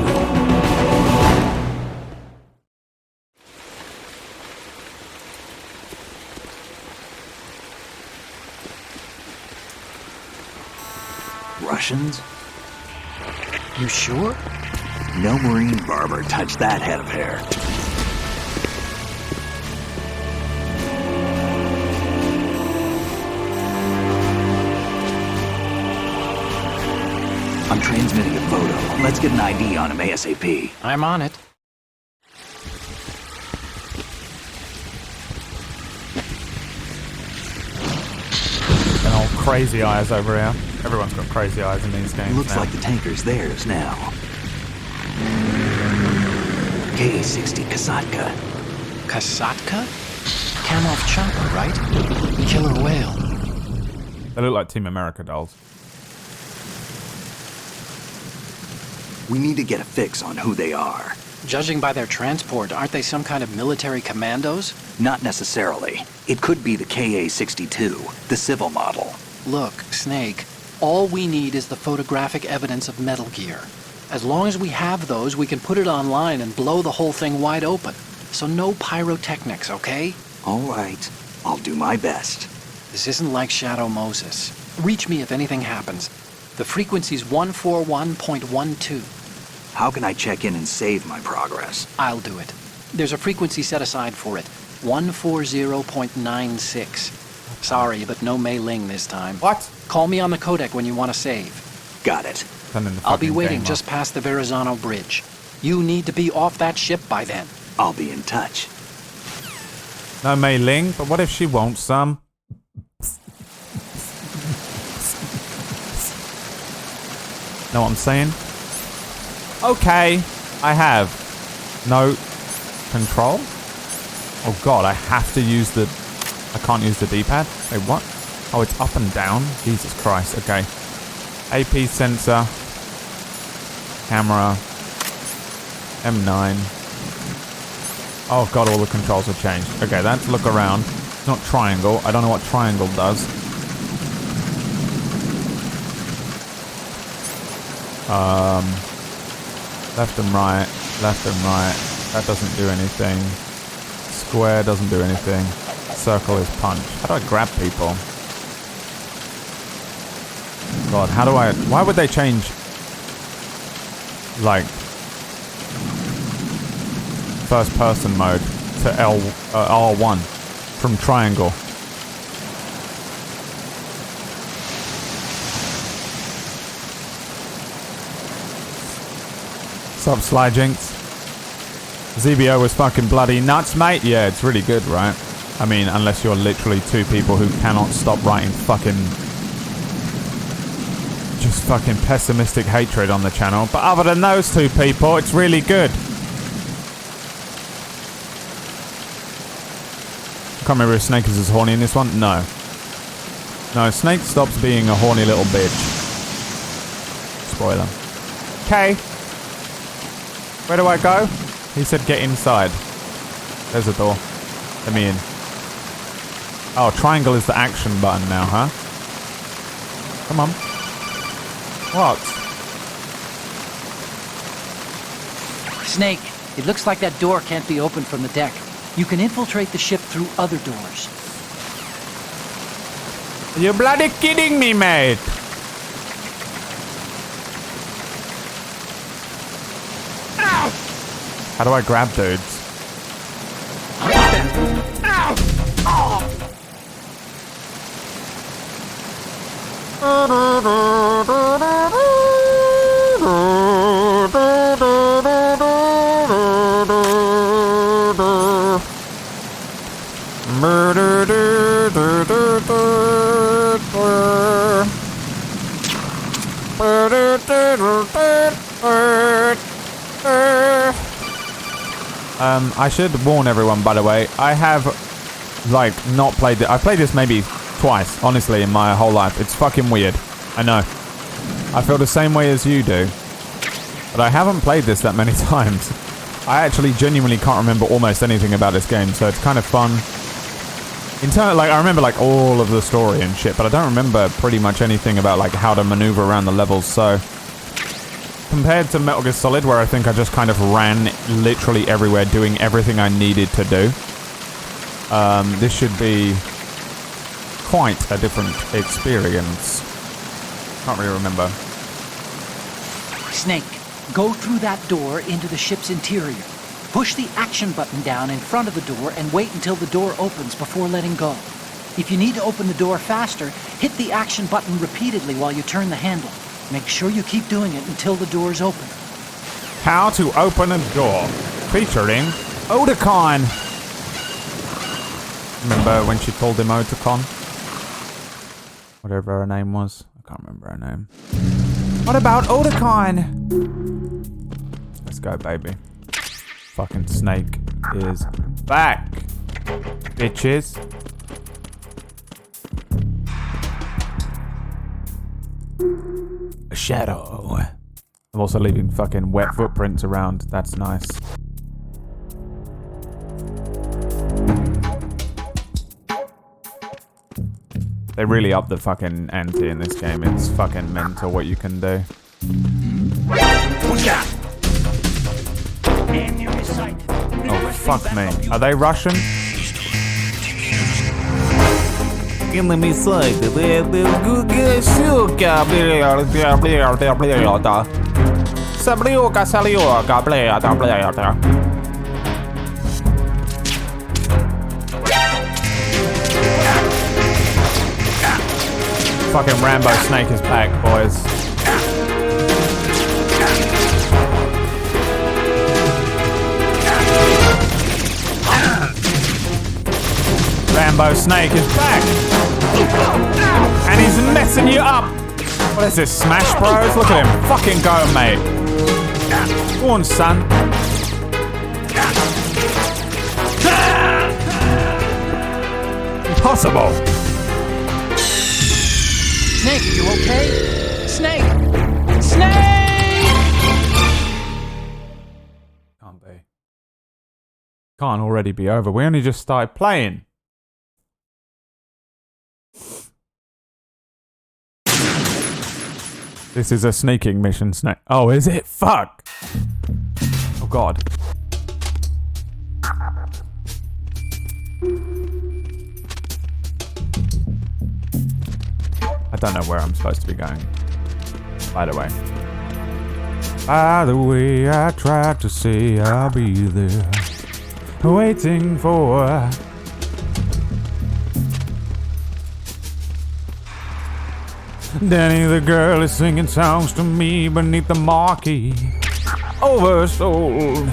Russians? You sure? No Marine barber touched that head of hair. I'm transmitting a photo. Let's get an ID on him ASAP. I'm on it. And all crazy eyes over here. Everyone's got crazy eyes in these games Looks now. like the tanker's theirs now. KA-60 Kasatka. Kasatka? Kamov chopper, right? Killer whale. They look like Team America dolls. We need to get a fix on who they are. Judging by their transport, aren't they some kind of military commandos? Not necessarily. It could be the KA-62, the civil model. Look, Snake, all we need is the photographic evidence of Metal Gear. As long as we have those, we can put it online and blow the whole thing wide open. So no pyrotechnics, okay? All right. I'll do my best. This isn't like Shadow Moses. Reach me if anything happens. The frequency's 141.12. How can I check in and save my progress? I'll do it. There's a frequency set aside for it. 140.96. Sorry, but no Mei Ling this time. What? Call me on the codec when you want to save. Got it. Turning the I'll be fucking waiting game just off. past the Verrazano Bridge. You need to be off that ship by then. I'll be in touch. No Mei Ling, but what if she wants some? Know what I'm saying? Okay, I have no control. Oh god, I have to use the... I can't use the D-pad? Wait, what? Oh, it's up and down? Jesus Christ, okay. AP sensor. Camera. M9. Oh god, all the controls have changed. Okay, that's look around. It's not triangle. I don't know what triangle does. Left and right. Left and right. That doesn't do anything. Square doesn't do anything. Circle is punch. How do I grab people? God, how do I... Why would they change... like... first person mode to R1 from triangle? Sup, Sly Jinx? ZBO was fucking bloody nuts, mate. Yeah, it's really good, right? I mean, unless you're literally two people who cannot stop writing fucking just fucking pessimistic hatred on the channel. But other than those two people, it's really good. I can't remember if Snake is as horny in this one. No. No, Snake stops being a horny little bitch. Spoiler. Okay. Where do I go? He said get inside. There's a door. Let me in. Oh, triangle is the action button now, huh? Come on. What? Snake, it looks like that door can't be opened from the deck. You can infiltrate the ship through other doors. Are you bloody kidding me, mate? Ow! How do I grab dudes? I should warn everyone, by the way, I have, like, not played it. I've played this maybe twice, honestly, in my whole life. It's fucking weird. I know. I feel the same way as you do. But I haven't played this that many times. I actually genuinely can't remember almost anything about this game, so it's kind of fun. Like, I remember, like, all of the story and shit, but I don't remember pretty much anything about, like, how to maneuver around the levels, so... Compared to Metal Gear Solid, where I think I just kind of ran literally everywhere doing everything I needed to do, this should be quite a different experience. Can't really remember. Snake, go through that door into the ship's interior. Push the action button down in front of the door and wait until the door opens before letting go. If you need to open the door faster, hit the action button repeatedly while you turn the handle. Make sure you keep doing it until the door's open. How to open a door. Featuring Otakon. Remember when she called him Otakon? Whatever her name was. I can't remember her name. What about Otakon? Let's go, baby. Fucking Snake is back. Bitches. A shadow. I'm also leaving fucking wet footprints around. That's nice. They really up the fucking ante in this game. It's fucking mental what you can do. Oh, fuck me. Are they Russian? Enemy sight. Fucking Rambo Snake is back, boys. Rambo Snake is back! And he's messing you up! What is this, Smash Bros? Look at him. Fucking go, mate. Go on, son. Impossible! Snake, are you okay? Snake! Snake! Can't be. Can't already be over. We only just started playing. This is a sneaking mission, Snake. Oh, is it? Fuck! Oh, God. I don't know where I'm supposed to be going. By the way. By the way, I tried to say I'll be there. Waiting for... Danny the girl is singing songs to me beneath the marquee. Oversold.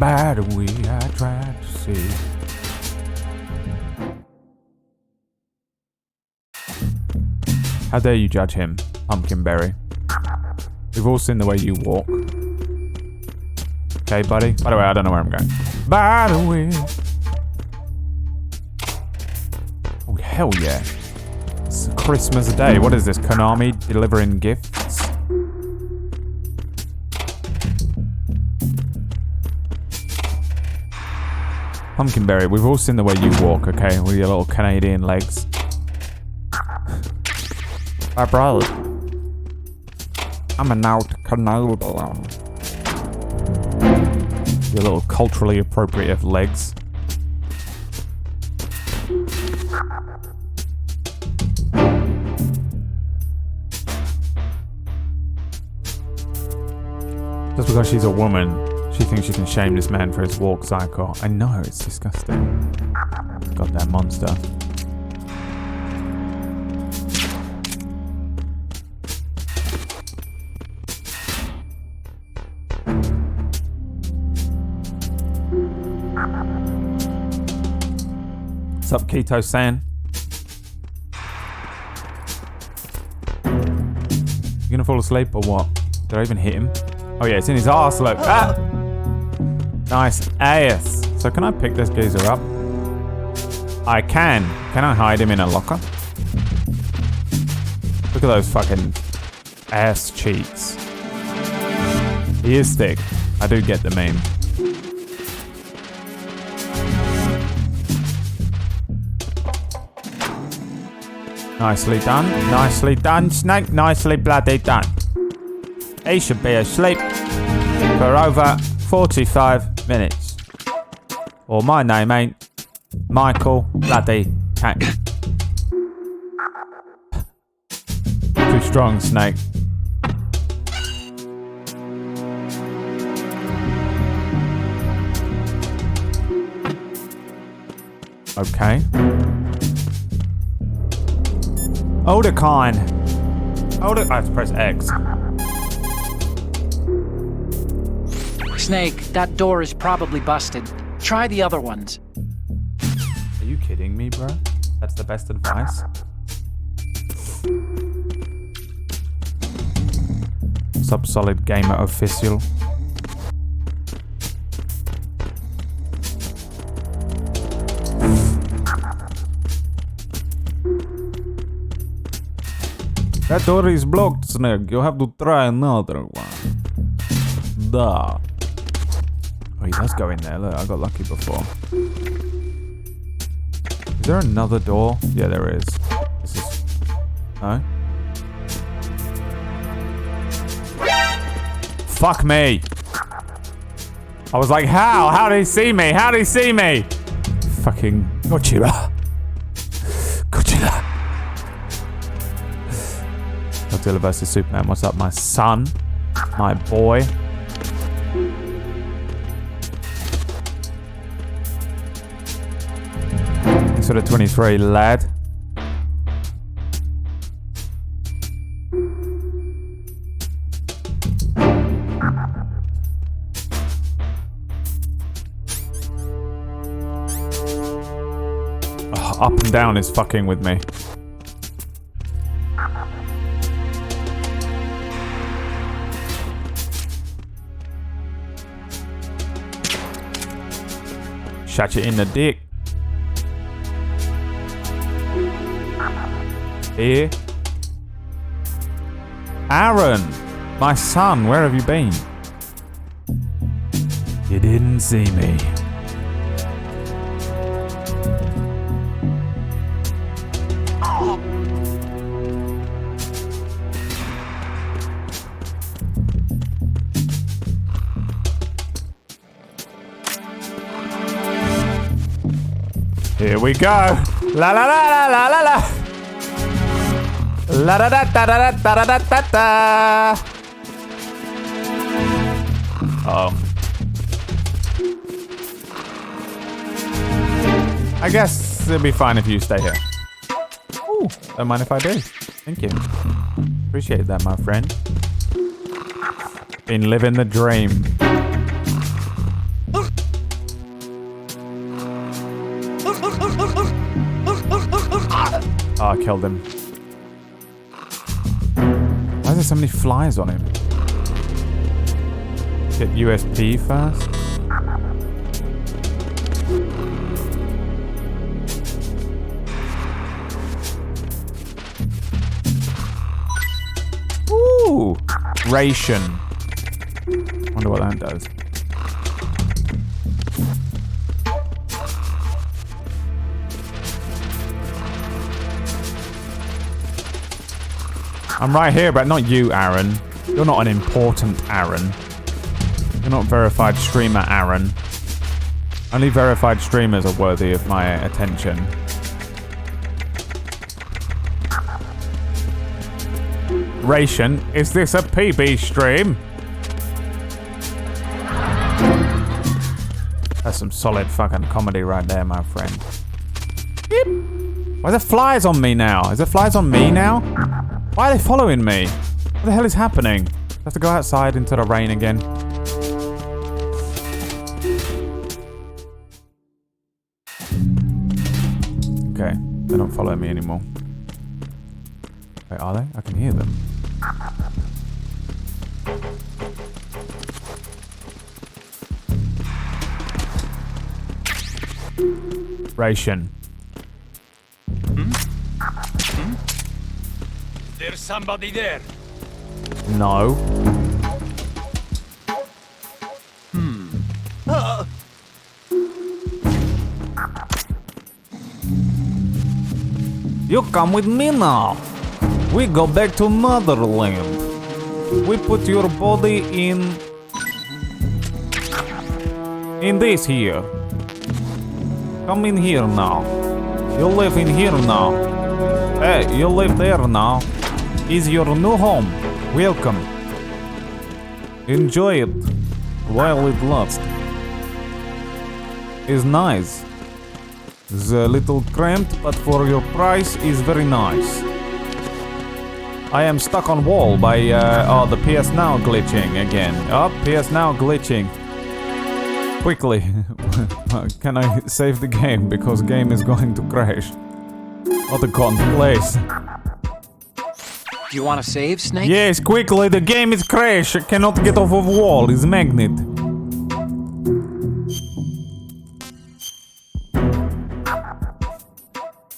By the way, I tried to say. How dare you judge him, Pumpkinberry? We've all seen the way you walk. Okay, buddy? By the way, I don't know where I'm going. By the way. Oh, hell yeah. It's Christmas Day. What is this? Konami delivering gifts? Pumpkinberry, we've all seen the way you walk, okay? With your little Canadian legs. My brother. I'm an out Canadian. Your little culturally appropriate legs. Just because she's a woman, she thinks she can shame this man for his walk cycle. I know, it's disgusting. Goddamn monster. What's up, Keto-san? You gonna fall asleep or what? Did I even hit him? Oh yeah, it's in his arse, look. Ah! Nice ass. So can I pick this geezer up? I can. Can I hide him in a locker? Look at those fucking ass cheeks. He is thick. I do get the meme. Nicely done. Nicely done, Snake. Nicely bloody done. He should be asleep for over 45 minutes. Or my name ain't Michael bloody Tank. Too strong, Snake. Okay. Hold it, kind. Hold it. I have to press X. Snake, that door is probably busted. Try the other ones. Are you kidding me, bro? That's the best advice. What's up, Solid Gamer Official? That door is blocked, Snake. You have to try another one. Duh. Oh, he does go in there. Look, I got lucky before. Is there another door? Yeah, there is. This is... No? Fuck me! I was like, how? How did he see me? How did he see me? Fucking Godzilla. Godzilla. Godzilla vs Superman. What's up, my son? My boy. Sort of 23, lad. Oh, up and down is fucking with me. Shot you in the dick. Here. Aaron, my son, where have you been? You didn't see me. Here we go. La la la la la la la. La da da da da da da da da da. Oh. I guess it'll be fine if you stay here. Ooh, don't mind if I do. Thank you. Appreciate that, my friend. Been living the dream. Oh, I killed him. there's so many flies on him? Get USP first. Ooh! Ration. Wonder what that does. I'm right here, but not you, Aaron. You're not an important Aaron. You're not verified streamer, Aaron. Only verified streamers are worthy of my attention. Ration, is this a PB stream? That's some solid fucking comedy right there, my friend. Beep. Why are there flies on me now? Is there flies on me now? Why are they following me? What the hell is happening? I have to go outside into the rain again. Okay, they don't follow me anymore. Wait, are they? I can hear them. Ration. There's somebody there. No. You come with me now. We go back to motherland. We put your body in this here. Come in here now. You live in here now. Hey, you live there now. Is your new home. Welcome. Enjoy it while it lasts. It's nice. It's a little cramped, but for your price is very nice. I am stuck on wall by the PS Now glitching again. Oh, PS Now glitching. Quickly. Can I save the game because game is going to crash? Otacon, please. Do you want to save, Snake? Yes, quickly, the game is crash. I cannot get off of wall. It's magnet.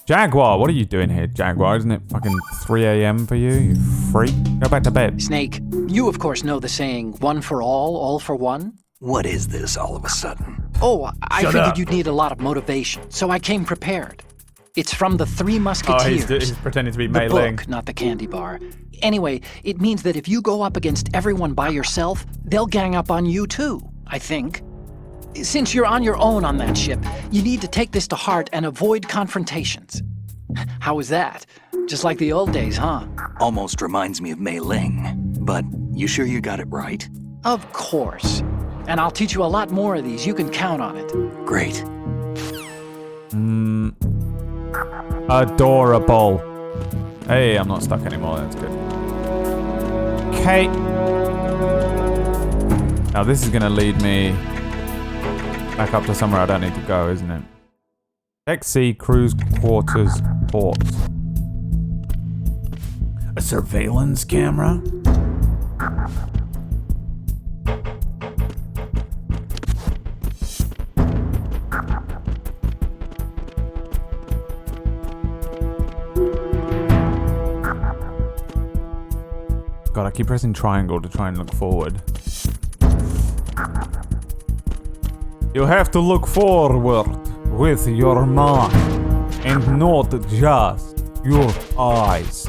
Jaguar, what are you doing here, Jaguar? Isn't it fucking 3 a.m. for you? You freak. Go back to bed. Snake, you of course know the saying, one for all for one? What is this all of a sudden? Oh, I Shut figured up. you'd need a lot of motivation, so I came prepared. It's from the Three Musketeers. he's pretending to be the Mei Ling. book, not the candy bar. Anyway, it means that if you go up against everyone by yourself, they'll gang up on you too, I think. Since you're on your own on that ship, you need to take this to heart and avoid confrontations. How was that? Just like the old days, huh? Almost reminds me of Mei Ling. But you sure you got it right? Of course. And I'll teach you a lot more of these. You can count on it. Great. Adorable. Hey, I'm not stuck anymore. That's good. Okay. Now this is gonna lead me back up to somewhere I don't need to go, isn't it? XC Cruise Quarters Port. A surveillance camera? God, I keep pressing triangle to try and look forward. You have to look forward with your mind and not just your eyes.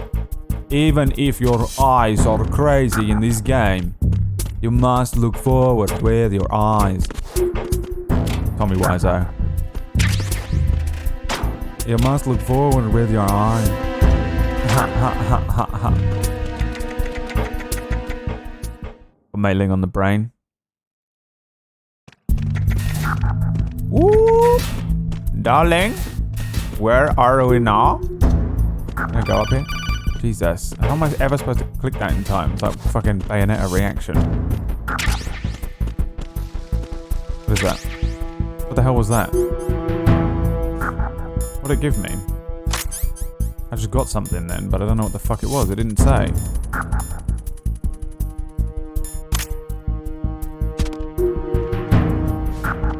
Even if your eyes are crazy in this game, you must look forward with your eyes. Tommy Wiseau. You must look forward with your eyes. Ha ha ha ha ha. Mailing on the brain. Ooh, darling, where are we now? Can I go up here? Jesus, how am I ever supposed to click that in time? It's like fucking Bayonetta reaction. What is that? What the hell was that? What did it give me? I just got something then, but I don't know what the fuck it was. It didn't say.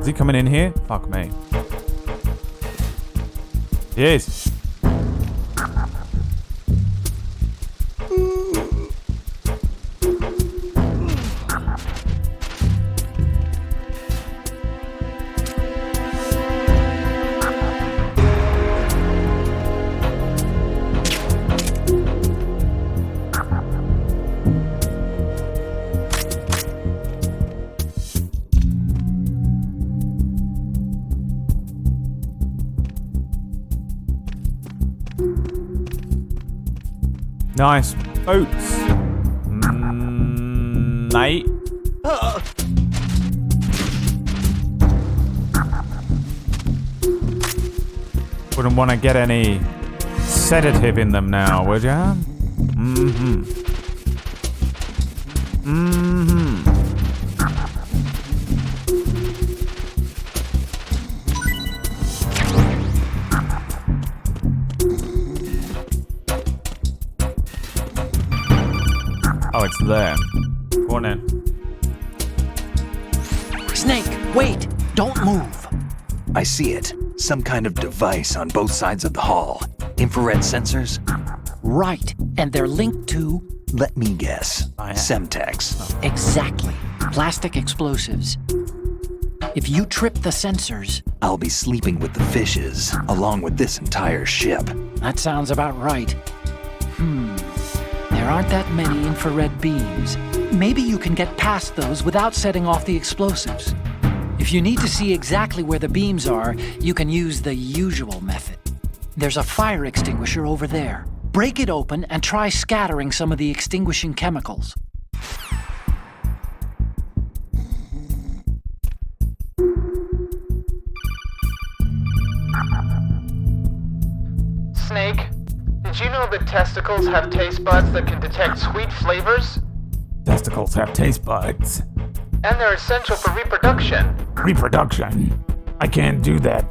he coming in here? Fuck me. He is. Nice boots. Mate. Wouldn't want to get any sedative in them now, would ya? Mm-hmm. Mm-hmm. Oh, it's there. Go on in. Snake, wait! Don't move! I see it. Some kind of device on both sides of the hall. Infrared sensors? Right, and they're linked to... Let me guess. Semtex. Exactly. Plastic explosives. If you trip the sensors... I'll be sleeping with the fishes, along with this entire ship. That sounds about right. There aren't that many infrared beams. Maybe you can get past those without setting off the explosives. If you need to see exactly where the beams are, you can use the usual method. There's a fire extinguisher over there. Break it open and try scattering some of the extinguishing chemicals. Snake, did you know that testicles have taste buds that can detect sweet flavors? Testicles have taste buds. And they're essential for reproduction. Reproduction? I can't do that.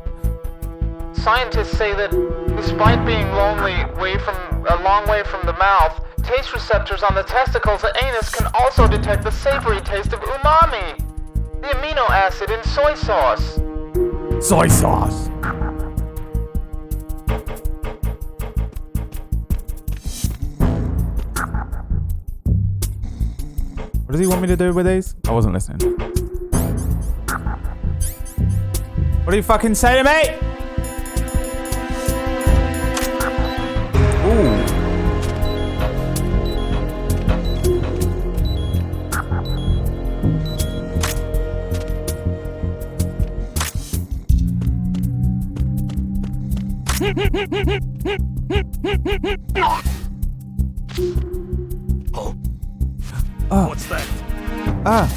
Scientists say that despite being a long way from the mouth, taste receptors on the testicles and anus can also detect the savory taste of umami, the amino acid in soy sauce. Soy sauce. What does he want me to do with these? I wasn't listening. What do you fucking say to me? Ooh. Oh. What's that? Ah.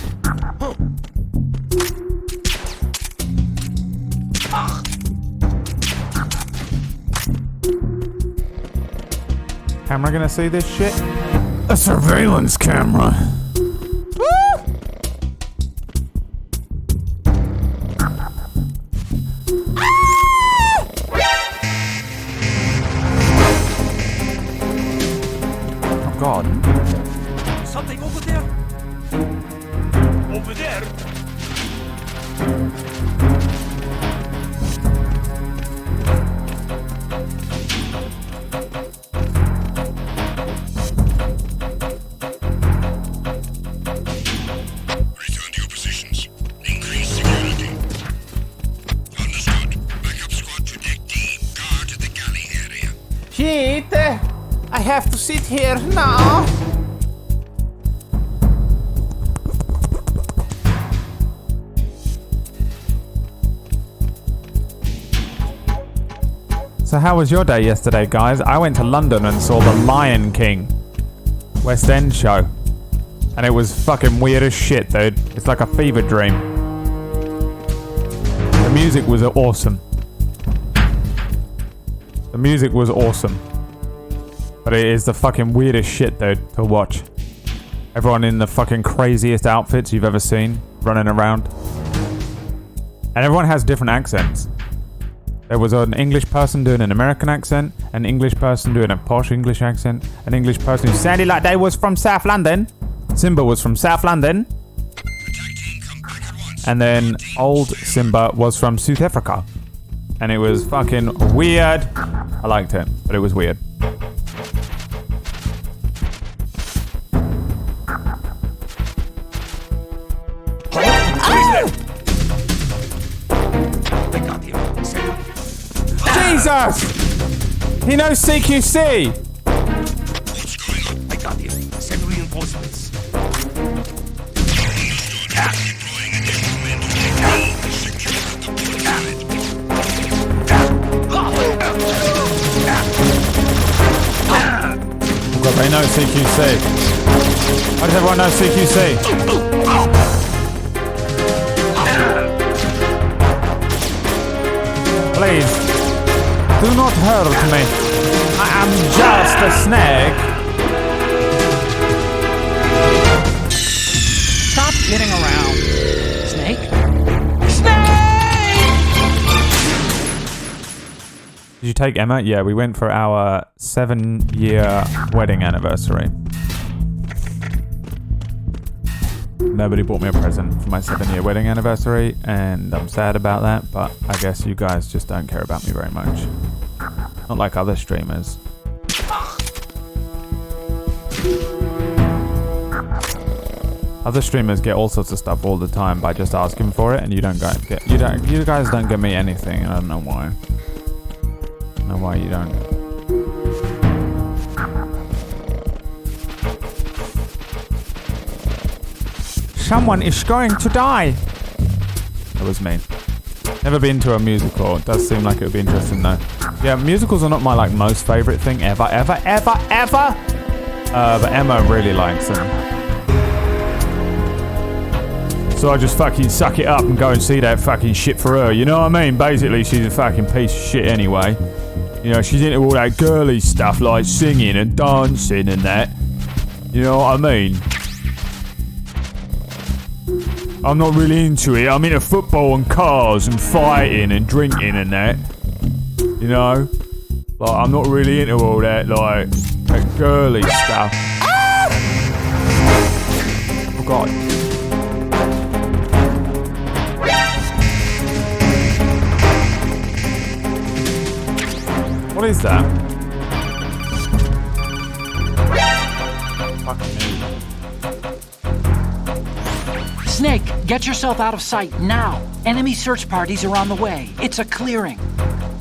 Camera gonna see this shit? A surveillance camera. Oh God. Something over there? Over there? Return to your positions. Increase security. Understood. Backup squad to deck D. Guard the galley area. Shit! I have to sit here now. So how was your day yesterday, guys? I went to London and saw the Lion King West End show. And it was fucking weird as shit, dude. It's like a fever dream. The music was awesome. The music was awesome. But it is the fucking weirdest shit, dude, to watch. Everyone in the fucking craziest outfits you've ever seen, running around. And everyone has different accents. There was an English person doing an American accent, an English person doing a posh English accent, an English person who sounded like they was from South London. Simba was from South London. And then old Simba was from South Africa. And it was fucking weird. I liked it, but it was weird. Jesus! He knows CQC! What's going on? I got him. Send reinforcements. Deploying additional men to take down and secure the pyramid. Oh god, they know CQC. Why does everyone know CQC? Please, do not hurt me. I am just a snake. Stop kidding around. Snake? Did you take Emma? Yeah, we went for our 7-year wedding anniversary. Nobody bought me a present for my 7-year wedding anniversary, and I'm sad about that, but I guess you guys just don't care about me very much. Not like other streamers. Other streamers get all sorts of stuff all the time by just asking for it, and you guys don't get me anything, and I don't know why. I don't know why you don't. Someone is going to die. That was me. Never been to a musical. It does seem like it would be interesting though. Yeah, musicals are not my like most favorite thing ever. But Emma really likes them. So I just fucking suck it up and go and see that fucking shit for her. You know what I mean? Basically, she's a fucking piece of shit anyway. You know, she's into all that girly stuff like singing and dancing and that. You know what I mean? I'm not really into it. I'm into football and cars and fighting and drinking and that. You know? Like, I'm not really into all that, like, that girly stuff. Oh, God. What is that? Fucking me. Snake, get yourself out of sight now. Enemy search parties are on the way. It's a clearing.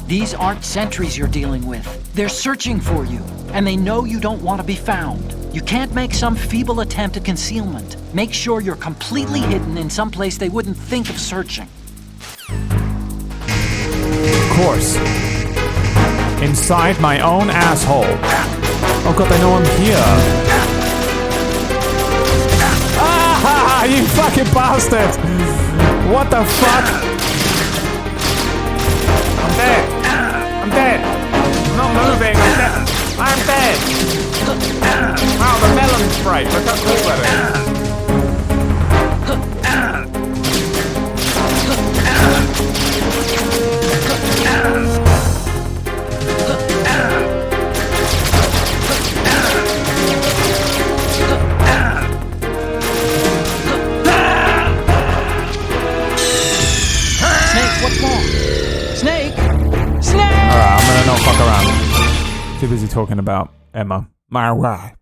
These aren't sentries you're dealing with. They're searching for you, and they know you don't want to be found. You can't make some feeble attempt at concealment. Make sure you're completely hidden in some place they wouldn't think of searching. Of course. Inside my own asshole. Oh god, they know I'm here. Ah, you fucking bastard! What the fuck? I'm dead. I'm dead. I'm not moving. I'm dead. Wow, the melon spray. Look how cool that is. What's wrong? Snake! Snake! Alright, I'm gonna not fuck around. Too busy talking about Emma. My wife.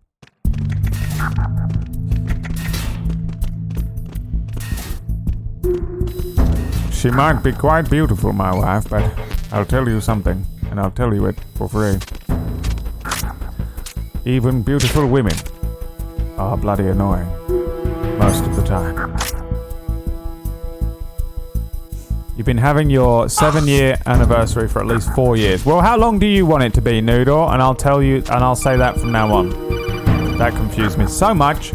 She might be quite beautiful, my wife, but I'll tell you something, and I'll tell you it for free. Even beautiful women are bloody annoying. Most of the time. You've been having your 7-year anniversary for at least 4 years. Well, how long do you want it to be, Noodle? And I'll tell you, and I'll say that from now on. That confused me so much.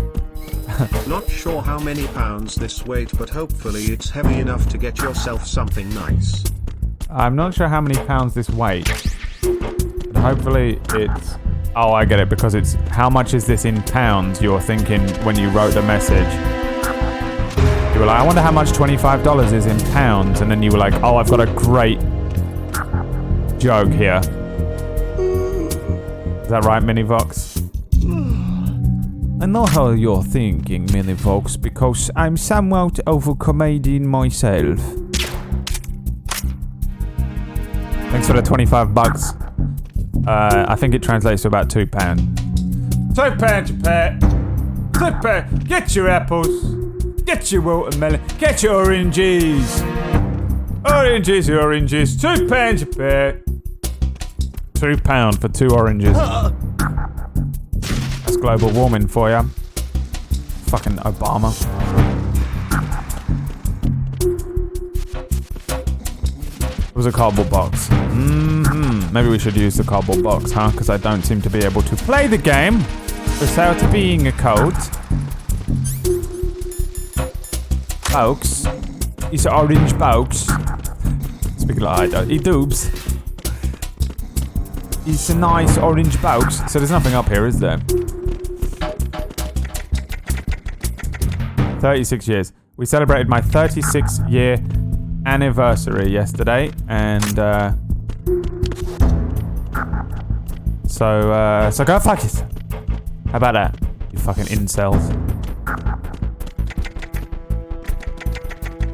Not sure how many pounds this weight, but hopefully it's heavy enough to get yourself something nice. I'm not sure how many pounds this weighs. But hopefully it's... Oh, I get it, because it's... How much is this in pounds, you're thinking when you wrote the message. You were like, I wonder how much $25 is in pounds, and then you were like, oh, I've got a great joke here. Is that right, Minivox? I know how you're thinking, many folks, because I'm somewhat of a comedian myself. Thanks for the $25. I think it translates to about £2. £2, you pet. £2. Get your apples. Get your watermelon. Get your oranges. Oranges. £2, you pet. £2 for 2 oranges. That's global warming for ya. Fucking Obama. It was a cardboard box. Maybe we should use the cardboard box, huh? Because I don't seem to be able to play the game without being a code. Box. It's an orange box. Speaking like he doobs. It's a nice orange box. So there's nothing up here, is there? 36 years. We celebrated my 36-year anniversary yesterday, and so go fuck it. How about that, you fucking incels?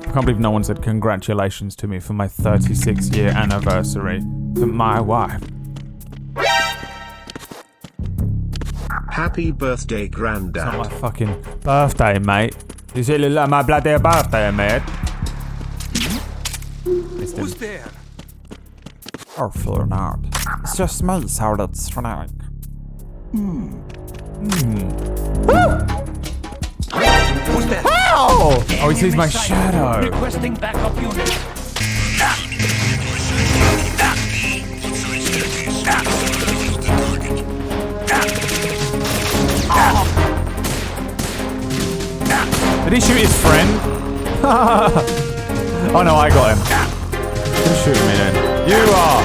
I can't believe no one said congratulations to me for my 36-year anniversary to my wife. Happy birthday, It's Grandad. not my fucking birthday, mate. This is my bloody birthday, mate. Who's there? Oh, fear not. It's just me, Solid Snake. Who's there? Oh, he sees my shadow. Requesting backup unit. Did he shoot his friend? Oh no, I got him. Who's shooting me then? You are.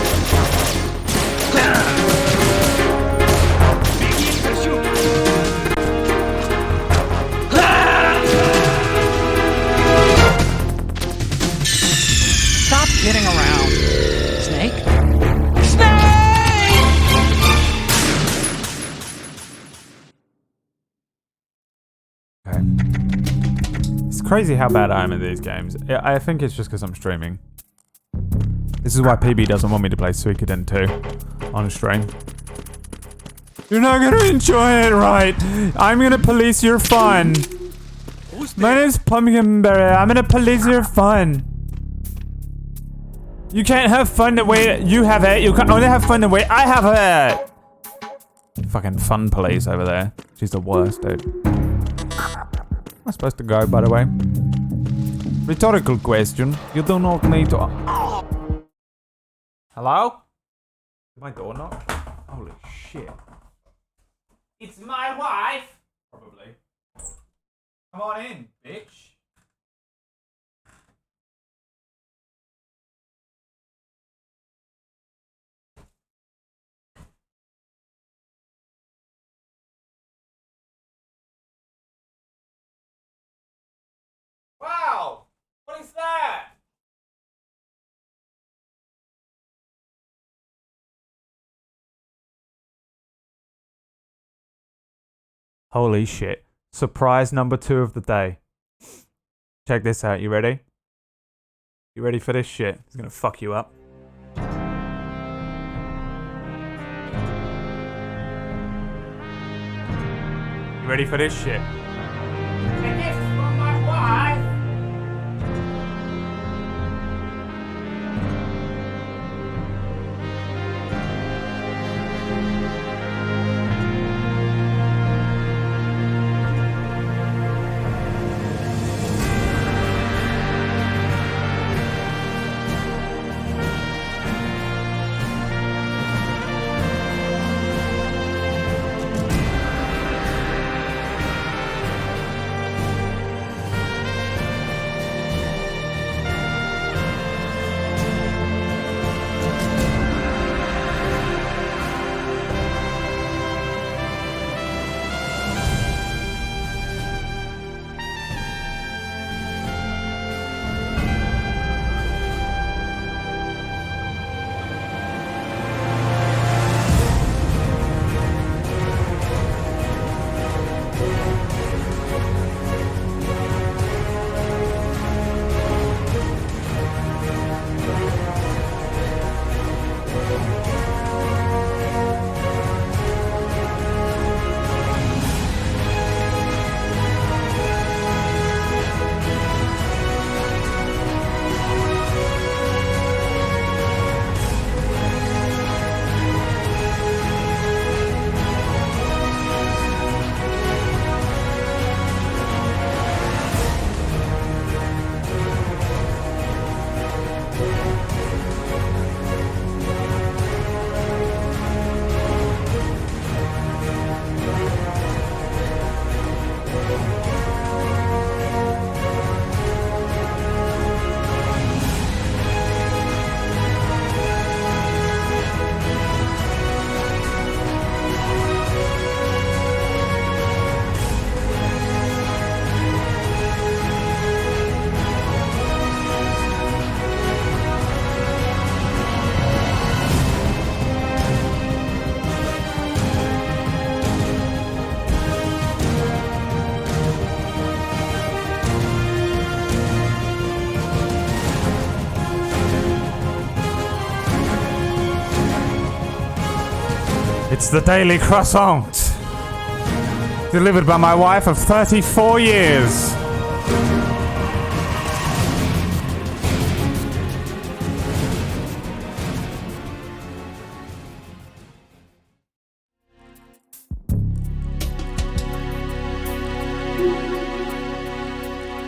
Stop kidding around. Snake? Okay. It's crazy how bad I am at these games. I think it's just because I'm streaming. This is why PB doesn't want me to play Suikoden 2 on stream. You're not gonna enjoy it, right? I'm gonna police your fun. My name's Pumpkinberry. I'm gonna police your fun. You can't have fun the way you have it. You can only have fun the way I have it. Fucking fun police over there. She's the worst, dude. Am I supposed to go, by the way? Rhetorical question. You do not need to... Hello? My door knock? Holy shit. It's my wife! Probably. Come on in, bitch. Wow! What is that? Holy shit. Surprise number 2 of the day. Check this out. You ready? You ready for this shit? It's gonna fuck you up. You ready for this shit? A gift from my wife. It's the Daily Croissant. Delivered by my wife of 34 years.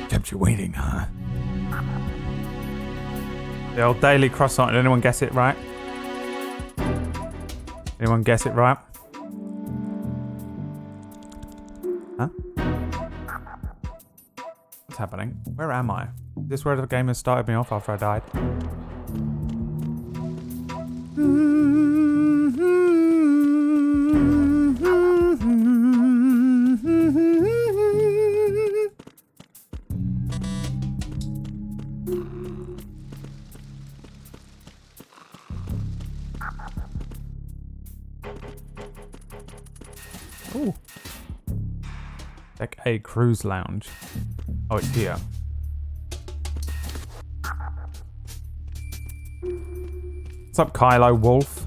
Kept you waiting, huh? The old Daily Croissant. Did anyone guess it right? Anyone guess it right? Huh? What's happening? Where am I? Is this where the game has started me off after I died? Ooh. Deck A Cruise Lounge. Oh, it's here. What's up, Kylo Wolf?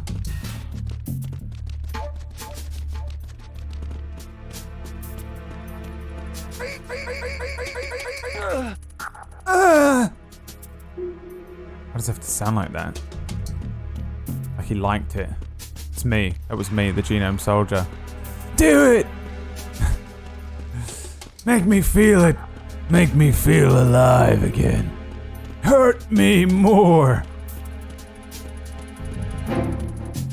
Why does it have to sound like that? Like he liked it. It's me. That was me, the Genome Soldier. Do it! Make me feel it. Make me feel alive again. Hurt me more.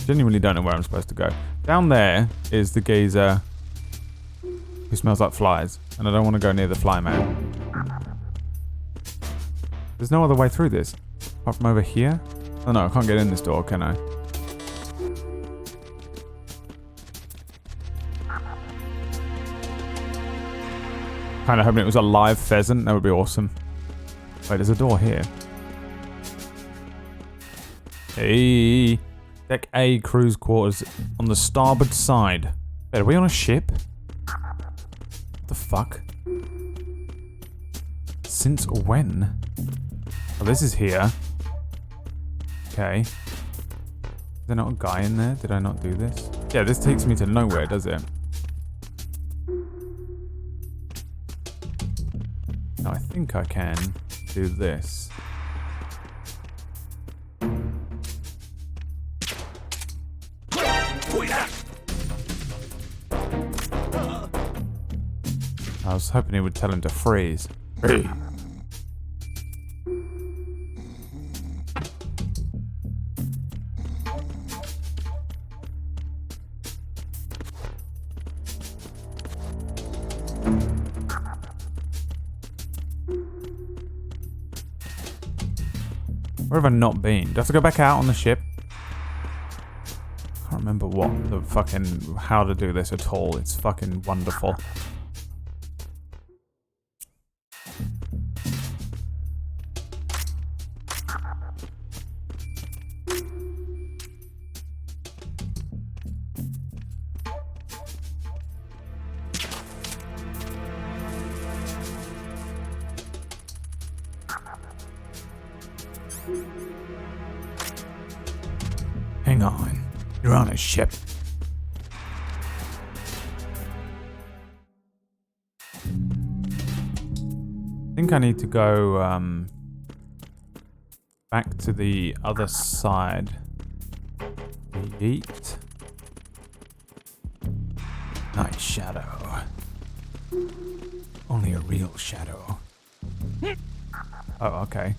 Genuinely don't know where I'm supposed to go. Down there is the geezer who smells like flies, and I don't want to go near the fly man. There's no other way through this. Apart from over here? Oh no, I can't get in this door, can I? Kind of hoping it was a live pheasant. That would be awesome. Wait, there's a door here. Hey. Deck A cruise quarters on the starboard side. Wait, are we on a ship? What the fuck? Since when? Oh, this is here. Okay. Is there not a guy in there? Did I not do this? Yeah, this takes me to nowhere, does it? No, I think I can do this. I was hoping he would tell him to freeze. Hey. Where have I not been? Do I have to go back out on the ship? I can't remember what the fucking... how to do this at all. It's fucking wonderful. Hang on. You're on a ship. I think I need to go back to the other side. Yeet. Nice shadow. Only a real shadow. Oh, okay.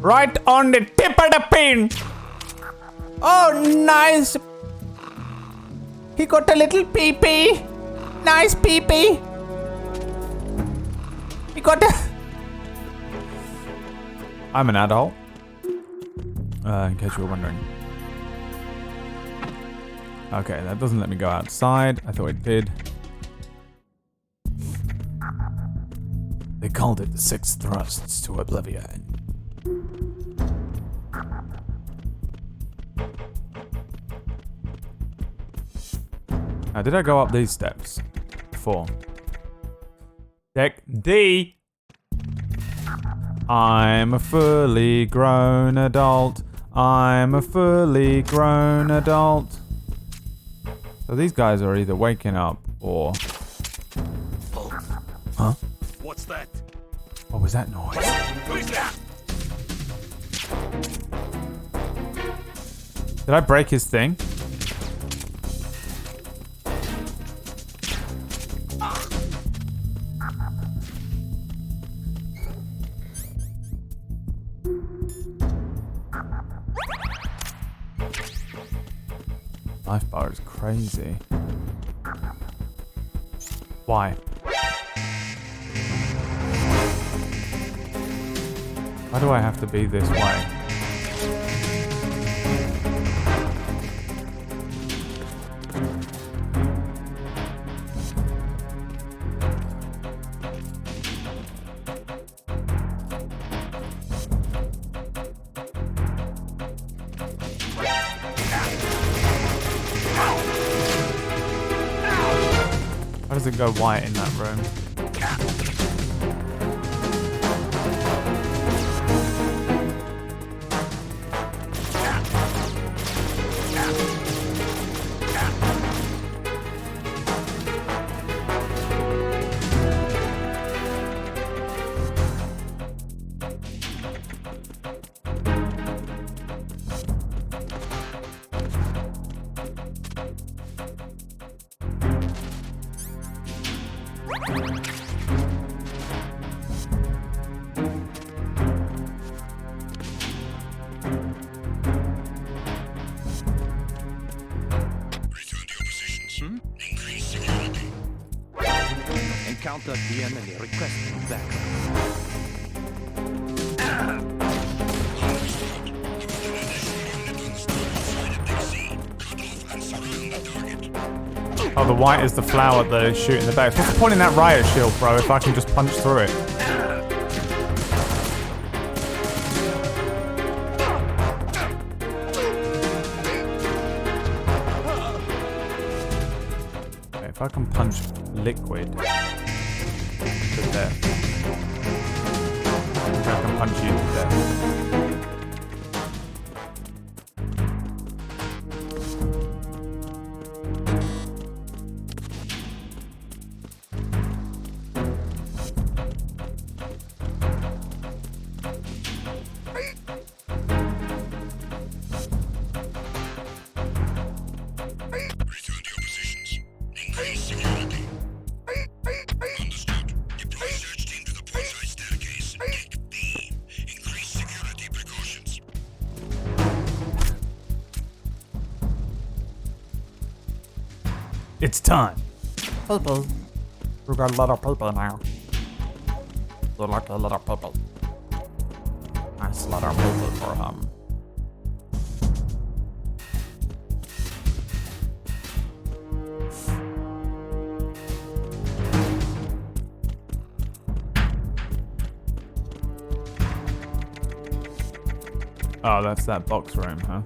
Right on the tip of the pin. Oh, nice. He got a little pee-pee. Nice pee-pee. He got a... I'm an adult. In case you were wondering. Okay, that doesn't let me go outside. I thought it did. They called it the 6 thrusts to oblivion. Now, did I go up these steps before? Deck D. I'm a fully grown adult. I'm a fully grown adult. So these guys are either waking up or... Huh? What's that? What was that noise? Who's that? Did I break his thing? Life bar is crazy. Why? Why do I have to be this way? Why does it go white in that room? Return to your positions. Increase security. Encountered the enemy requesting backup. Oh, the white is the flower that is shooting the bags. What's the point in that riot shield, bro, if I can just punch through it? Okay, if I can punch liquid to death. I think I can punch you to death. Return to your positions. Increase security. Understood. Deploy search team to the portside staircase. Deck B. Increase security precautions. It's time. People. You got a lot of people now. You like a lot of people. Nice lot of people for him. Oh, that's that box room, huh?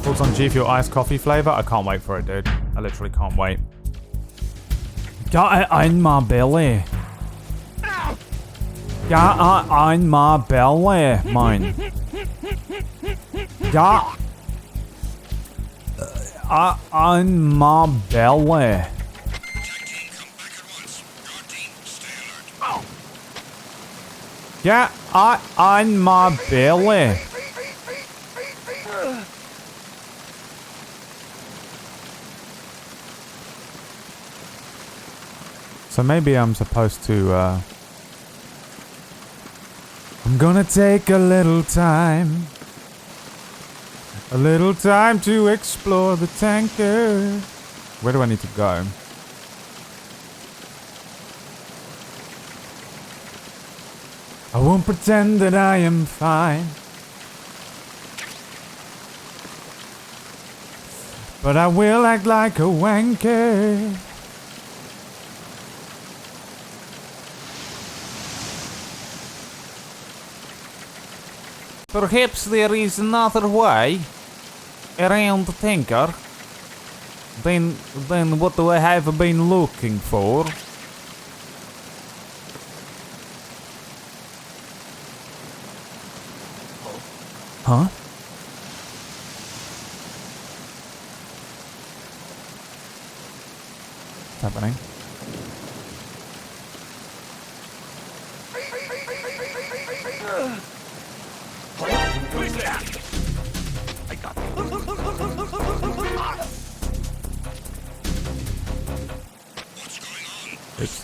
Thoughts on G Fuel iced coffee flavor? I can't wait for it, dude. I literally can't wait. Got it in my belly. Got it in my belly, mine. Got it in my belly. Tag team, come back at once. Guard team, stay alert. Get it in my belly. So maybe I'm supposed to, I'm gonna take a little time to explore the tanker. Where do I need to go? I won't pretend that I am fine, but I will act like a wanker. Perhaps there is another way. around Tinker. Then what do I have been looking for? Huh? What's happening? Who's that? I got it. What's going on? Oops.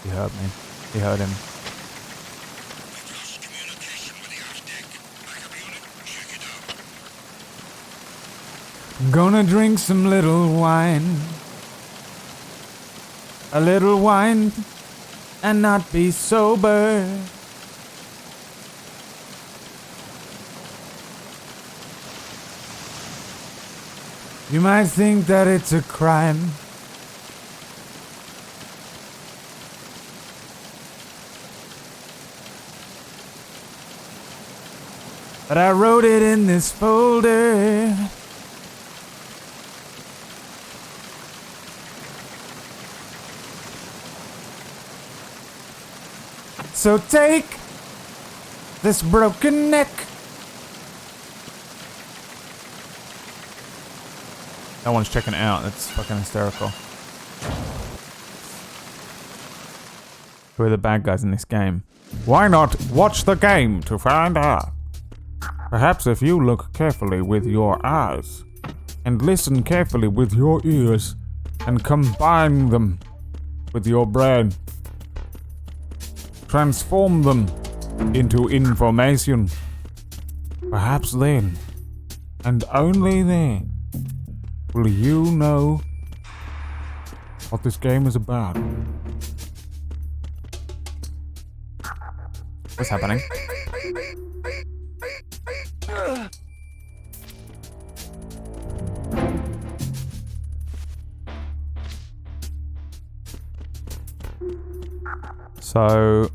He heard me. He heard him. We've lost communication with the aft deck. Backup unit, check it out. Gonna drink some little wine. A little wine and not be sober. You might think that it's a crime. But I wrote it in this folder. So take this broken neck. No one's checking it out. That's fucking hysterical. Who are the bad guys in this game? Why not watch the game to find out? Perhaps if you look carefully with your eyes and listen carefully with your ears and combine them with your brain, transform them into information, perhaps then, and only then, will you know what this game is about? What's happening? So,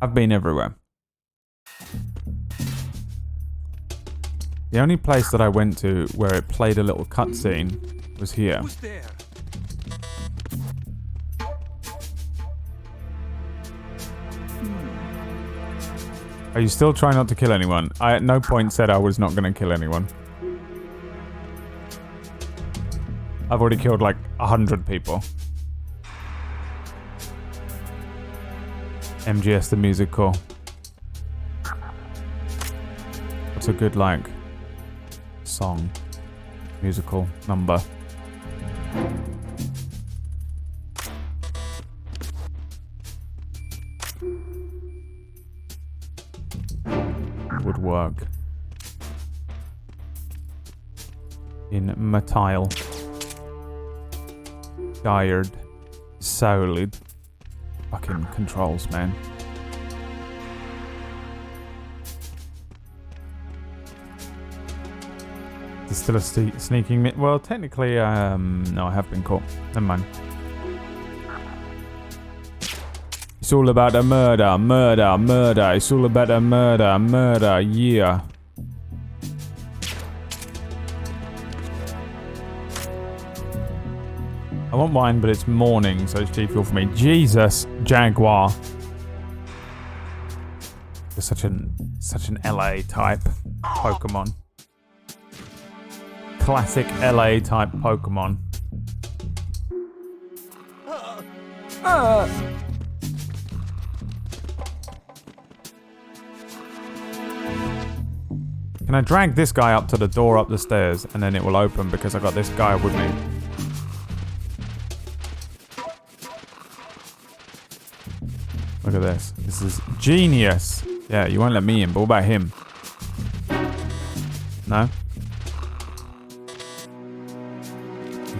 I've been everywhere. The only place that I went to where it played a little cutscene was here. Who's there? Are you still trying not to kill anyone? I at no point said I was not going to kill anyone. I've already killed like 100 people. MGS the musical. What's a good like song, musical number? Would work in Matile. Tired, solid. Fucking controls, man. There's still a sneaking. Well, technically, no, I have been caught. Never mind. It's all about a murder, murder, murder. It's all about a murder, murder. Yeah. I want wine, but it's morning, so it's G Fuel for me. Jesus, Jaguar. You're such an LA type Pokemon. Classic LA type Pokemon. Can I drag this guy up to the door up the stairs and then it will open because I got this guy with me? Look at this. This is genius. Yeah, you won't let me in, but what about him? No?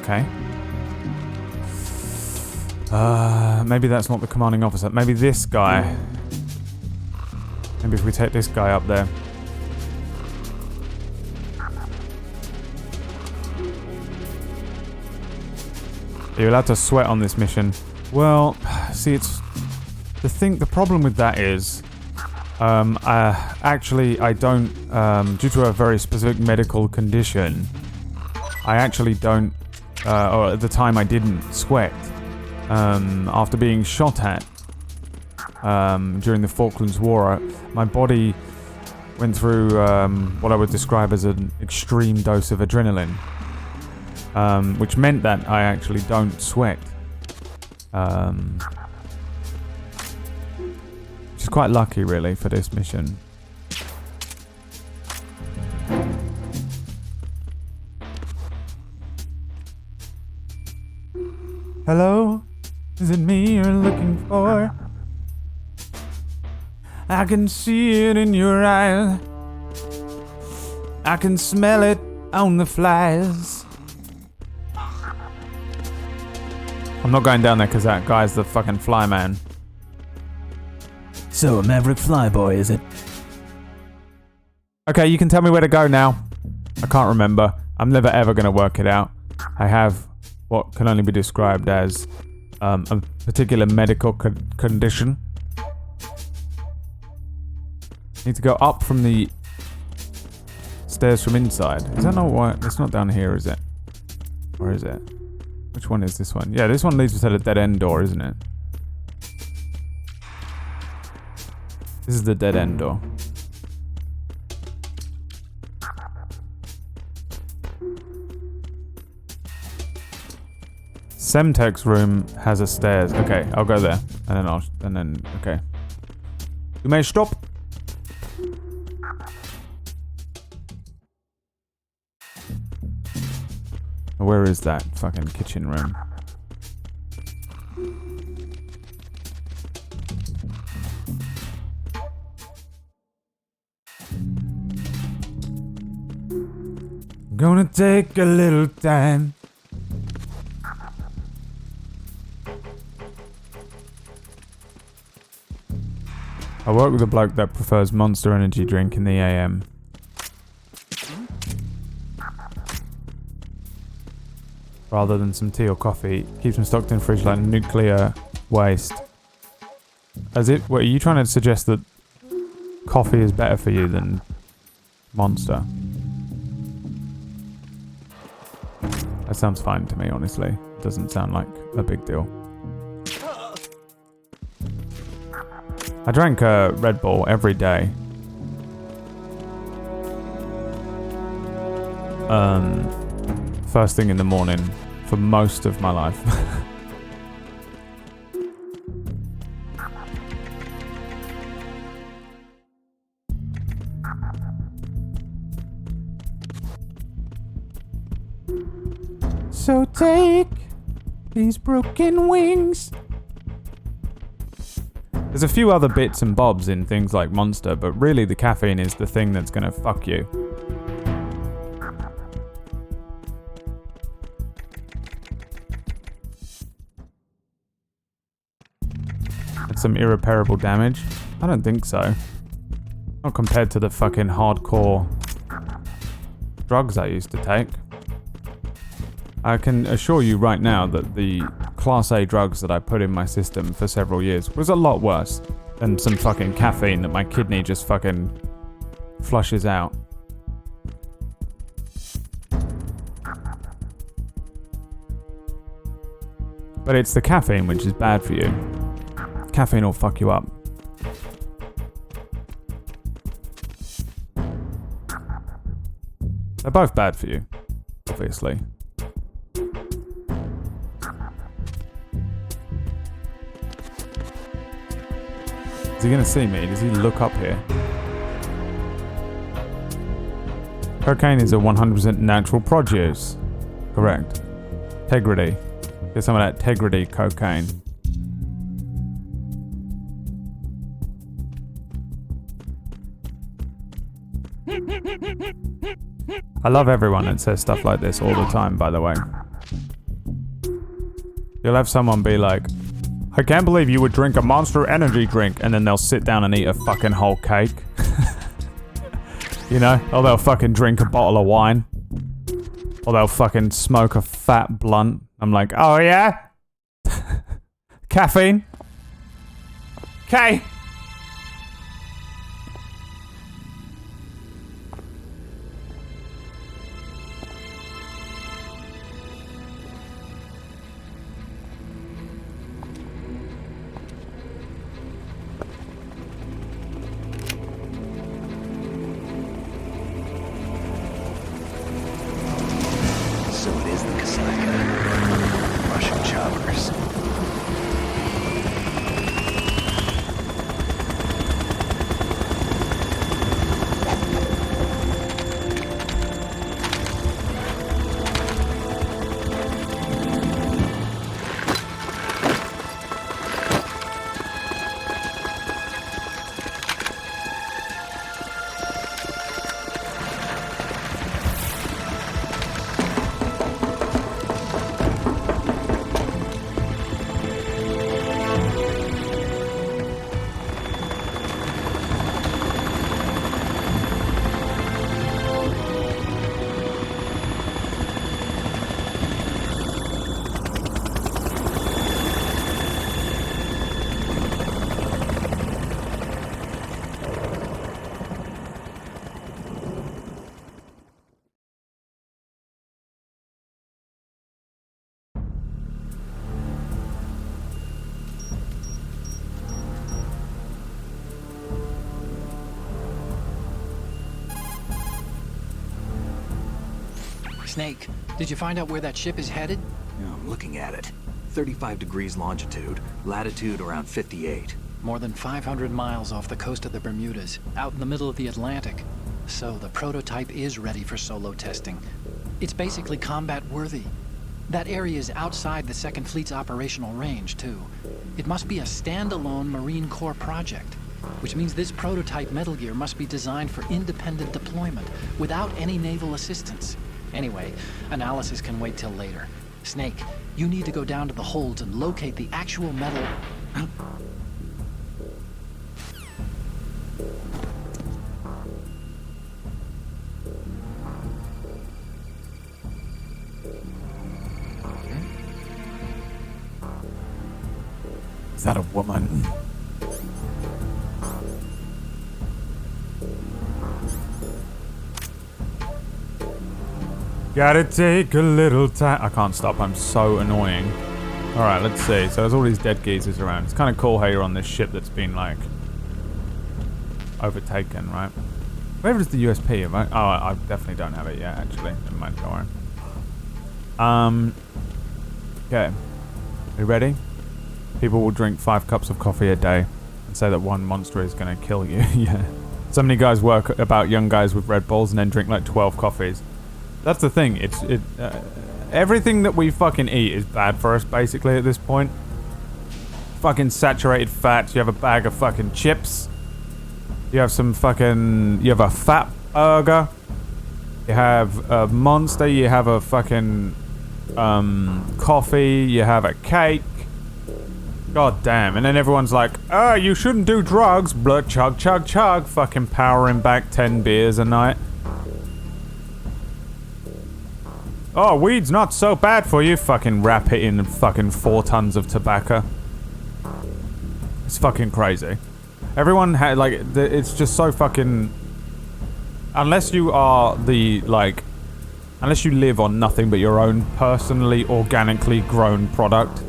Okay. Maybe that's not the commanding officer. Maybe this guy. Maybe if we take this guy up there. Are you allowed to sweat on this mission? Well, see, it's... The problem with that is... I don't, due to a very specific medical condition, I actually don't, or at the time I didn't sweat. After being shot at during the Falklands War, my body went through what I would describe as an extreme dose of adrenaline, which meant that I actually don't sweat. Which is quite lucky, really, for this mission. Hello? Is it me you're looking for? I can see it in your eyes. I can smell it on the flies. I'm not going down there because that guy's the fucking fly man. So, a Maverick Flyboy, is it? Okay, you can tell me where to go now. I can't remember. I'm never ever going to work it out. I have what can only be described as a particular medical condition. Need to go up from the stairs from inside. Is that not what? It's not down here, is it? Or is it? Which one is this one? Yeah, this one leads us to a dead end door, isn't it? This is the dead end door. Semtech's room has a stairs. Okay, I'll go there. And then okay. You may stop. Where is that fucking kitchen room? Gonna take a little time. I work with a bloke that prefers Monster Energy drink in the AM. Rather than some tea or coffee. Keeps them stocked in the fridge like nuclear waste. What are you trying to suggest that coffee is better for you than Monster? That sounds fine to me, honestly. It doesn't sound like a big deal. I drank a Red Bull every day. First thing in the morning for most of my life. So take these broken wings. There's a few other bits and bobs in things like Monster, but really the caffeine is the thing that's gonna fuck you. It's some irreparable damage? I don't think so. Not compared to the fucking hardcore drugs I used to take. I can assure you right now that the Class A drugs that I put in my system for several years was a lot worse than some fucking caffeine that my kidney just fucking flushes out. But it's the caffeine which is bad for you. Caffeine will fuck you up. They're both bad for you, obviously. Is he gonna see me? Does he look up here? Cocaine is a 100% natural produce. Correct. Tegrity. Get some of that Tegrity cocaine. I love everyone that says stuff like this all the time, by the way. You'll have someone be like, I can't believe you would drink a Monster Energy drink, and then they'll sit down and eat a fucking whole cake. You know? Or they'll fucking drink a bottle of wine. Or they'll fucking smoke a fat blunt. I'm like, oh yeah? Caffeine? Okay. Snake, did you find out where that ship is headed? Yeah, I'm looking at it. 35 degrees longitude, latitude around 58. More than 500 miles off the coast of the Bermudas, out in the middle of the Atlantic. So the prototype is ready for solo testing. It's basically combat worthy. That area is outside the Second Fleet's operational range, too. It must be a standalone Marine Corps project, which means this prototype Metal Gear must be designed for independent deployment without any naval assistance. Anyway, analysis can wait till later. Snake, you need to go down to the holds and locate the actual metal... Is that a woman? Gotta take a little time. I can't stop. I'm so annoying. Alright, let's see. So there's all these dead geezers around. It's kind of cool how you're on this ship that's been, like, overtaken, right? Where is the USP? Have I? Oh, I definitely don't have it yet, actually. Never mind, don't worry. Okay. You ready? People will drink 5 cups of coffee a day and say that one monster is going to kill you. Yeah. So many guys work about young guys with Red Bulls and then drink like 12 coffees. That's the thing. Everything that we fucking eat is bad for us, basically, at this point. Fucking saturated fats. You have a bag of fucking chips. You have some fucking... You have a fat burger. You have a Monster. You have a fucking... coffee. You have a cake. God damn. And then everyone's like, oh, you shouldn't do drugs. Blood chug, chug, chug. Fucking powering back 10 beers a night. Oh, weed's not so bad for you. Fucking wrap it in fucking 4 tons of tobacco. It's fucking crazy. Everyone had, like, it's just so fucking... Unless you are the, like... Unless you live on nothing but your own personally, organically grown product.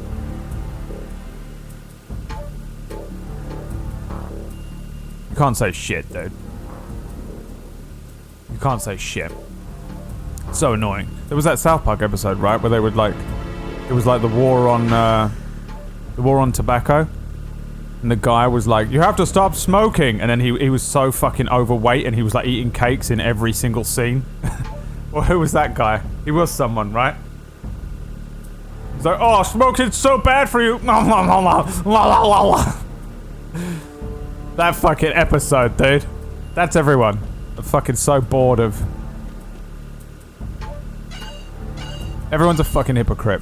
You can't say shit, dude. You can't say shit. It's so annoying. There was that South Park episode, right, where they would like, it was like the war on tobacco, and the guy was like, "You have to stop smoking," and then he was so fucking overweight, and he was like eating cakes in every single scene. Well, who was that guy? He was someone, right? He's like, "Oh, smoking's so bad for you." That fucking episode, dude. That's everyone. I'm fucking so bored of... Everyone's a fucking hypocrite.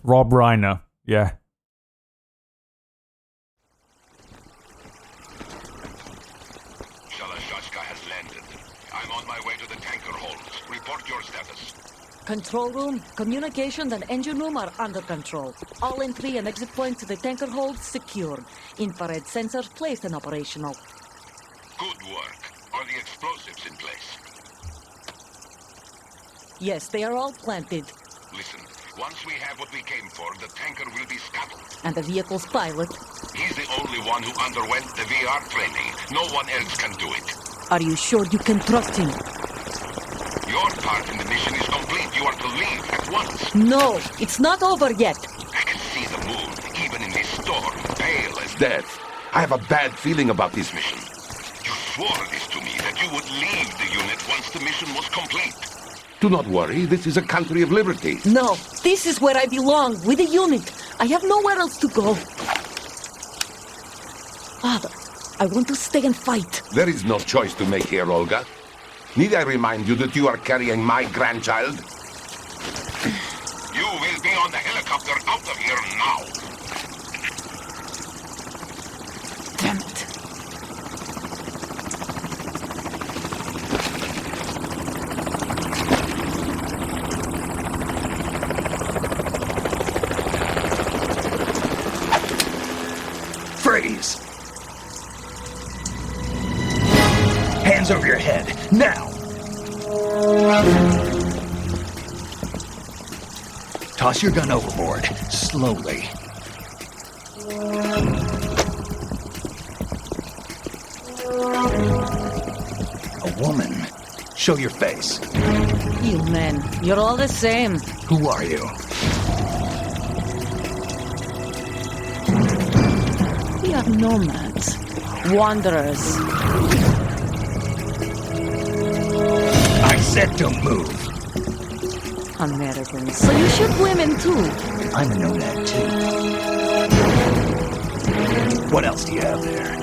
Rob Reiner. Yeah. Chronological has landed. I'm on my way to the tanker holds. Report your status. Control room, communication and engine room are under control. All entry and exit points to the tanker hold secured. Infrared sensors placed and operational. Good work. Are the explosives in place? Yes, they are all planted. Listen, once we have what we came for, the tanker will be scuttled. And the vehicle's pilot? He's the only one who underwent the VR training. No one else can do it. Are you sure you can trust him? Your part in the mission is complete. You are to leave at once. No, it's not over yet. I can see the moon, even in this storm, pale as death. I have a bad feeling about this mission. You swore this to me, that you would leave the unit once the mission was complete. Do not worry, this is a country of liberty. No, this is where I belong, with the unit. I have nowhere else to go. Father, I want to stay and fight. There is no choice to make here, Olga. Need I remind you that you are carrying my grandchild? You will be on the helicopter out of here now. Damn it. Freeze! Hands over your head, now! Toss your gun overboard, slowly. A woman. Show your face. You men, you're all the same. Who are you? We are nomads. Wanderers. I said don't move. Americans. So you shoot women too. I'm a nomad too. What else do you have there?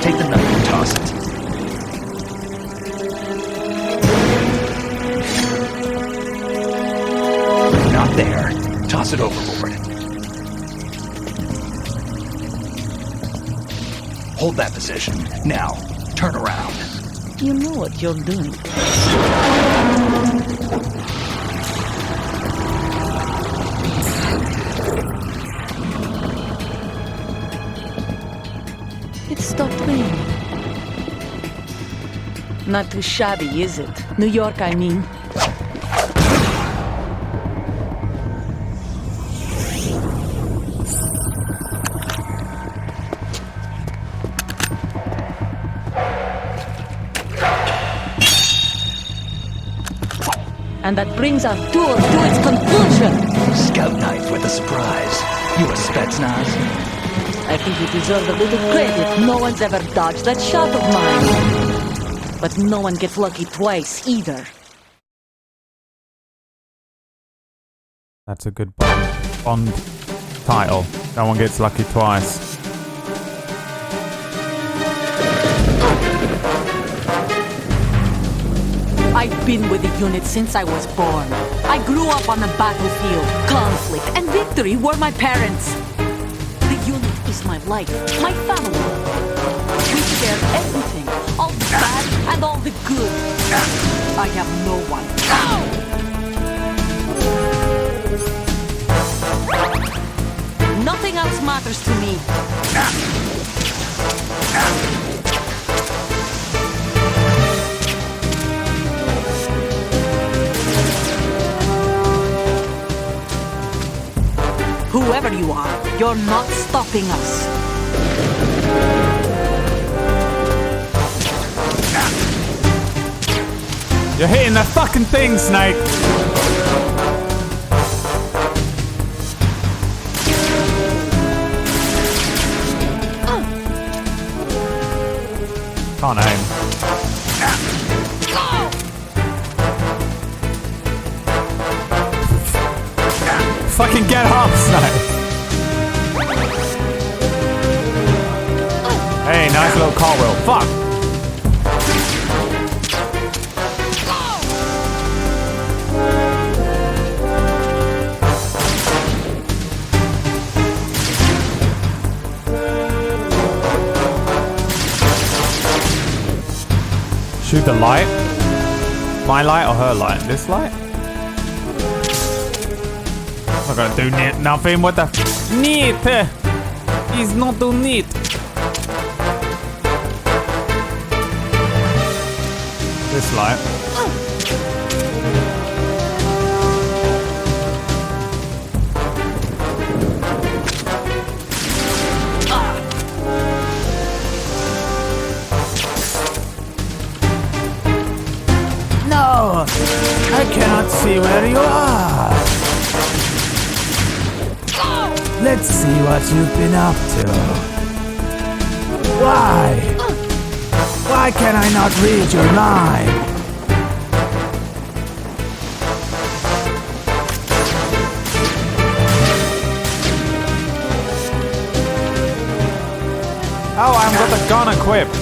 Take the knife and toss it. Not there. Toss it overboard. Hold that position. Now, turn around. You know what you're doing. It stopped raining. Not too shabby, is it? New York, I mean. And that brings our tour to its conclusion. Scout knife with a surprise. You a Spetsnaz? I think you deserve a little credit. No one's ever dodged that shot of mine. But no one gets lucky twice, either. That's a good Bond title. No one gets lucky twice. I've been with the unit since I was born. I grew up on the battlefield. Conflict and victory were my parents. The unit is my life, my family. We share everything, all the bad and all the good. I have no one. Nothing else matters to me. Whoever you are, you're not stopping us. You're hitting the fucking thing, Snake! Can't aim. Fucking get up, Snake! Hey, nice little cartwheel. Fuck! Shoot the light? My light or her light? This light? I'm not gonna do nothing. What the neat? He's not too neat. This light. No, I cannot see where you are. Let's see what you've been up to. Why? Why can I not read your mind? Oh, I'm with a gun equipped.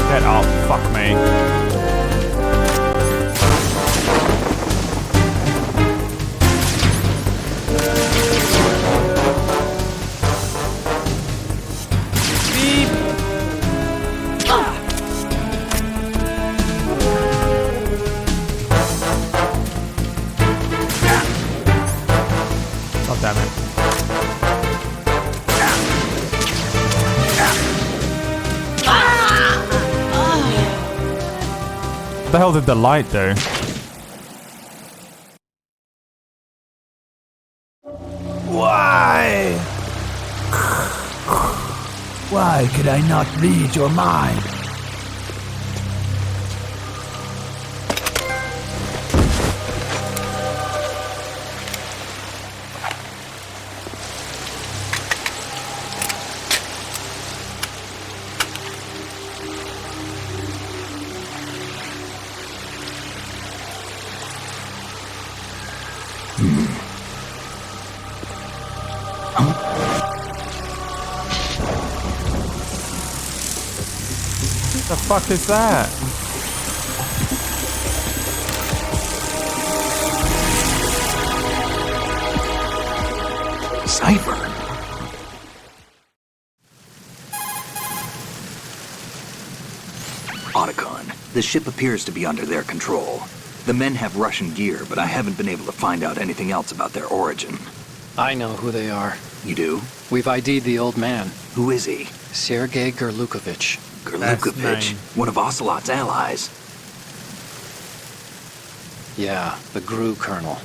Get up, fuck me. Oh, damn it. What the hell did the light do? Why? Why could I not read your mind? The fuck is that? Cipher. Otacon, the ship appears to be under their control. The men have Russian gear, but I haven't been able to find out anything else about their origin. I know who they are. You do? We've ID'd the old man, Who is he? Sergei Gerlukovich. Gerlukovich, one of Ocelot's allies. Yeah, the GRU colonel.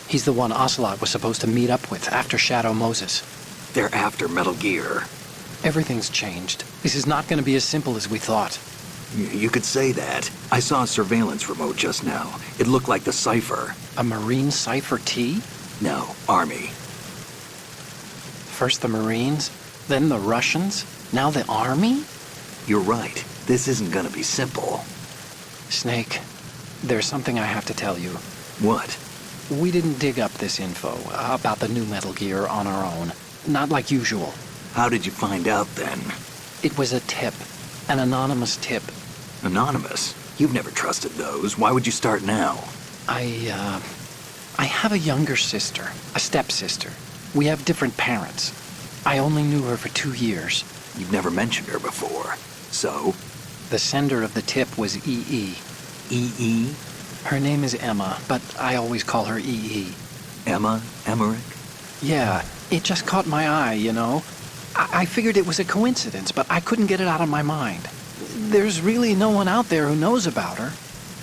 He's the one Ocelot was supposed to meet up with after Shadow Moses. They're after Metal Gear. Everything's changed. This is not going to be as simple as we thought. You could say that. I saw a surveillance remote just now. It looked like the Cipher. A Marine Cipher T? No, Army. First the Marines, then the Russians, now the Army? You're right. This isn't gonna be simple. Snake, there's something I have to tell you. What? We didn't dig up this info about the new Metal Gear on our own. Not like usual. How did you find out then? It was a tip. An anonymous tip. Anonymous? You've never trusted those. Why would you start now? I have a younger sister, a stepsister. We have different parents. I only knew her for 2 years. You've never mentioned her before. So? The sender of the tip was EE. EE? Her name is Emma, but I always call her EE. Emma? Emmerich? Yeah, it just caught my eye, you know? I figured it was a coincidence, but I couldn't get it out of my mind. There's really no one out there who knows about her.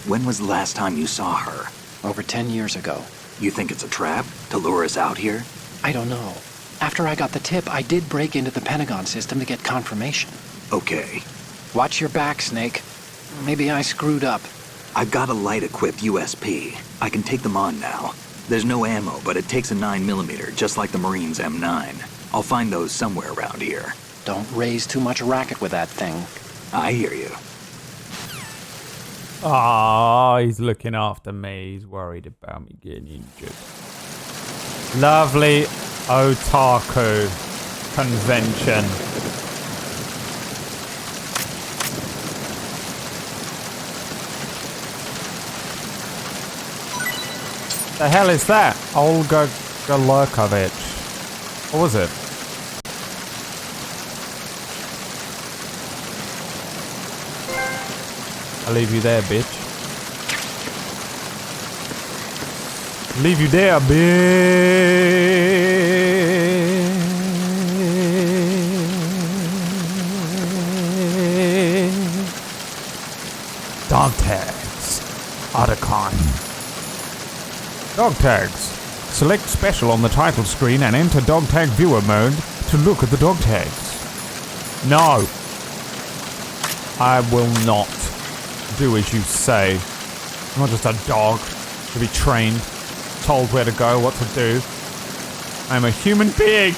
When was the last time you saw her? Over 10 years ago. You think it's a trap? To lure us out here? I don't know. After I got the tip, I did break into the Pentagon system to get confirmation. Okay. Watch your back, Snake. Maybe I screwed up. I've got a light-equipped USP. I can take them on now. There's no ammo, but it takes a 9mm, just like the Marines' M9. I'll find those somewhere around here. Don't raise too much racket with that thing. I hear you. Oh, he's looking after me. He's worried about me getting injured. Lovely otaku convention. The hell is that? Olga Gerlukovich. What was it? I'll leave you there, bitch. Leave you there, bitch. Dog tags. Otacon. Dog tags. Select special on the title screen and enter dog tag viewer mode to look at the dog tags. No. I will not do as you say. I'm not just a dog to be trained, told where to go, what to do. I'm a human being.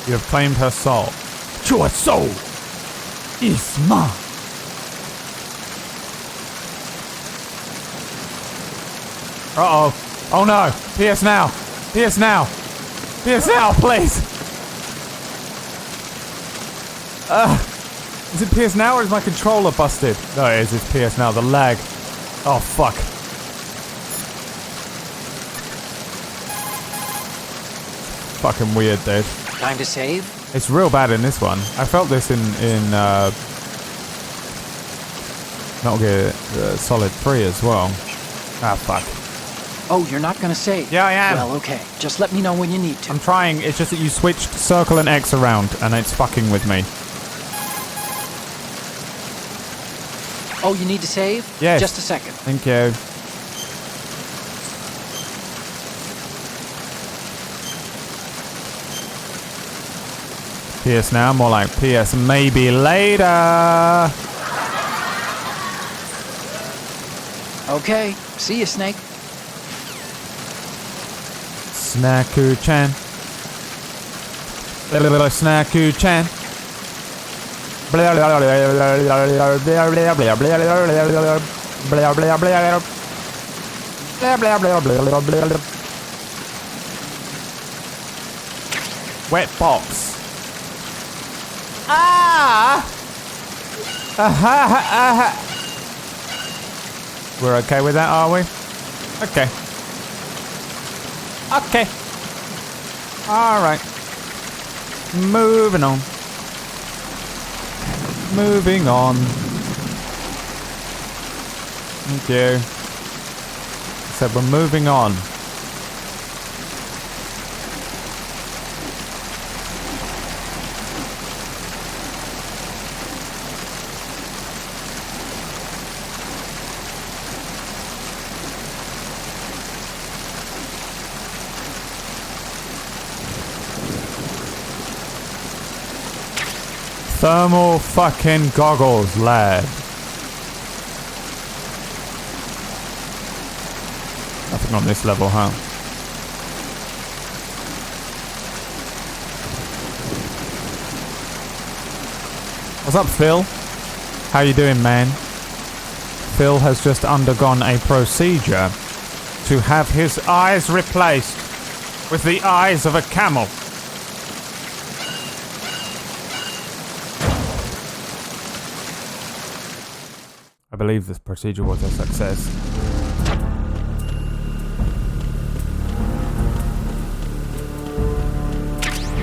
You have claimed her soul. Your soul is mine. Uh-oh. Oh no. PS now. PS now. PS now, please. Is it PS now or is my controller busted? No, it is. It's PS now. The lag. Oh, fuck. Fucking weird, dude. Time to save? It's real bad in this one. I felt this in Metal Gear Solid 3 as well. Ah, fuck. Oh, you're not gonna save? Yeah, I am. Well, okay. Just let me know when you need to. I'm trying. It's just that you switched circle and X around, and it's fucking with me. Oh, you need to save? Yes. Just a second. Thank you. PS now, more like PS maybe later. Okay. See you, Snake. Snacku-chan. Snacku-chan. Wet box. Ah! We're okay with that, are we? Okay. Okay. Alright. Moving on. Moving on. Thank you. So we're moving on. Thermal fucking goggles, lad. Nothing on this level, huh? What's up, Phil? How you doing, man? Phil has just undergone a procedure to have his eyes replaced with the eyes of a camel. I believe this procedure was a success.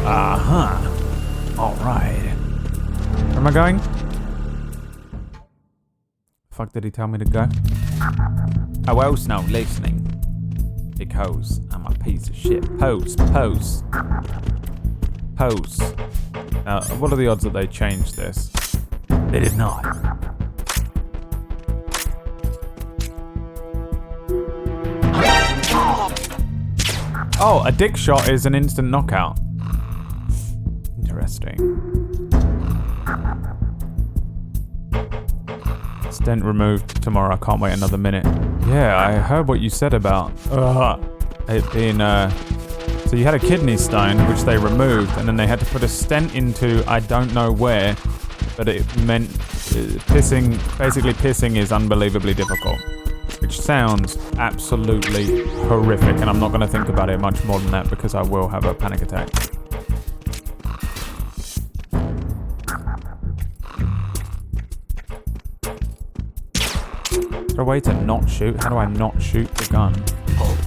Alright. Where am I going? Fuck did he tell me to go? Oh, else no listening. Because I'm a piece of shit. Pose. What are the odds that they changed this? They did not. Oh, a dick shot is an instant knockout. Interesting. Stent removed tomorrow. I can't wait another minute. Yeah, I heard what you said about it being so you had a kidney stone which they removed, and then they had to put a stent into I don't know where, but it meant pissing is unbelievably difficult. Which sounds absolutely horrific, and I'm not going to think about it much more than that because I will have a panic attack. Is there a way to not shoot? How do I not shoot the gun? Oh.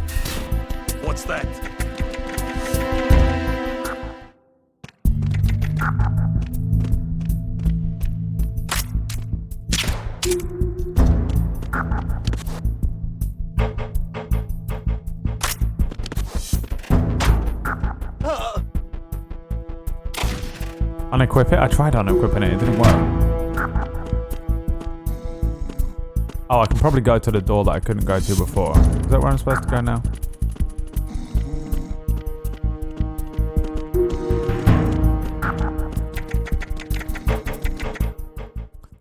What's that? Unequip it? I tried unequipping it, it didn't work. Oh, I can probably go to the door that I couldn't go to before. Is that where I'm supposed to go now?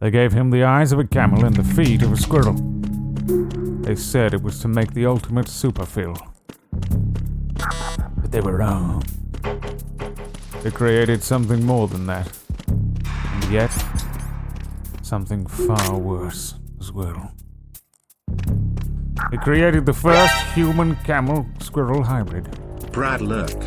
They gave him the eyes of a camel and the feet of a squirrel. They said it was to make the ultimate superfill. But they were wrong. They created something more than that. And yet, something far worse as well. They created the first human camel-squirrel hybrid. Brad Lurk.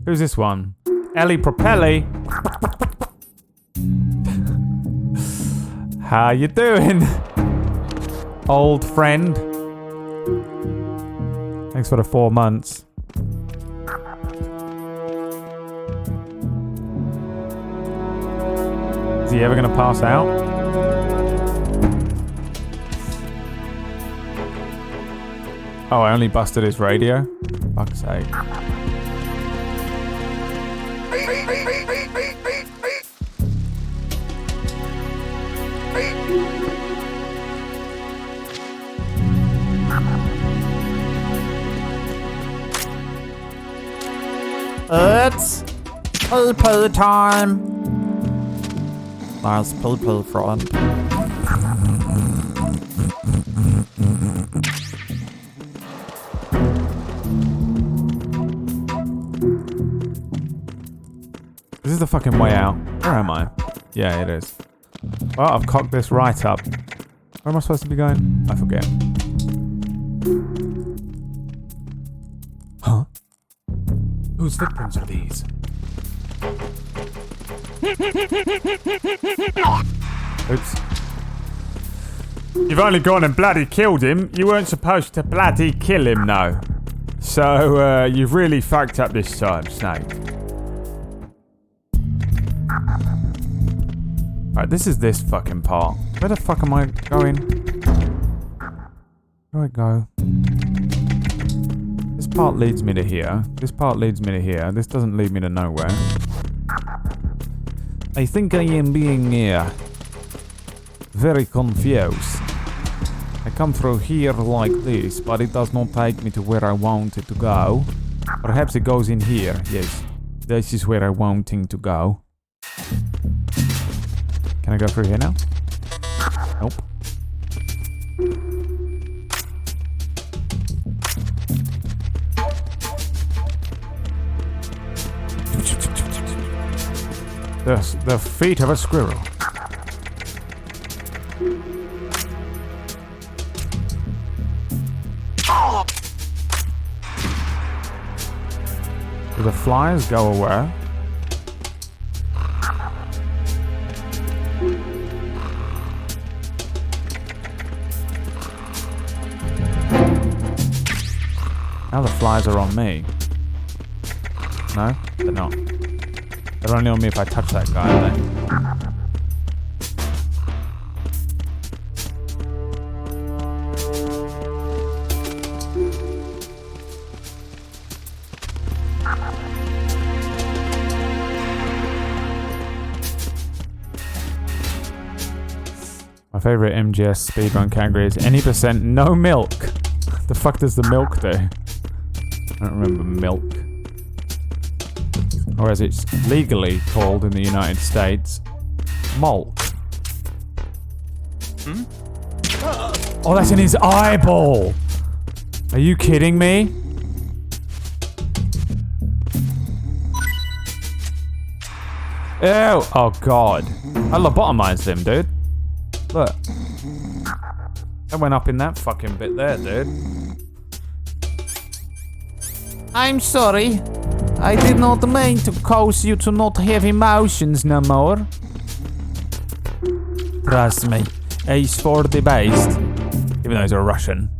Who's this one? Ellie Propelli. How you doing? Old friend. Thanks for the 4 months. Is he ever gonna pass out? Oh, I only busted his radio? Fuck's sake. It's pee-pee time. Nice pee-pee, friend. this the fucking way out? Where am I? Yeah, it is. Well, I've cocked this right up. Where am I supposed to be going? I forget. Huh? Whose footprints are these? Oops. You've only gone and bloody killed him. You weren't supposed to bloody kill him, no. So, you've really fucked up this time, Snake. Right, this is this fucking part. Where the fuck am I going? Where do I go? This part leads me to here. This part leads me to here. This doesn't lead me to nowhere. I think I am being very confused. I come through here like this, but it does not take me to where I want it to go. Perhaps it goes in here. Yes, this is where I wanting to go. Can I go through here now? Nope. The feet of a squirrel. Do the flies go away? Now the flies are on me. No, they're not. They're only on me if I touch that guy, aren't they? My favorite MGS speedrun category is any percent no milk. The fuck does the milk do? I don't remember milk. Or as it's legally called in the United States, malt. Hmm? Oh, that's in his eyeball! Are you kidding me? Ew! Oh god. I lobotomized him, dude. Look. That went up in that fucking bit there, dude. I'm sorry. I did not mean to cause you to not have emotions no more. Trust me, he's for the best. Even though he's a Russian.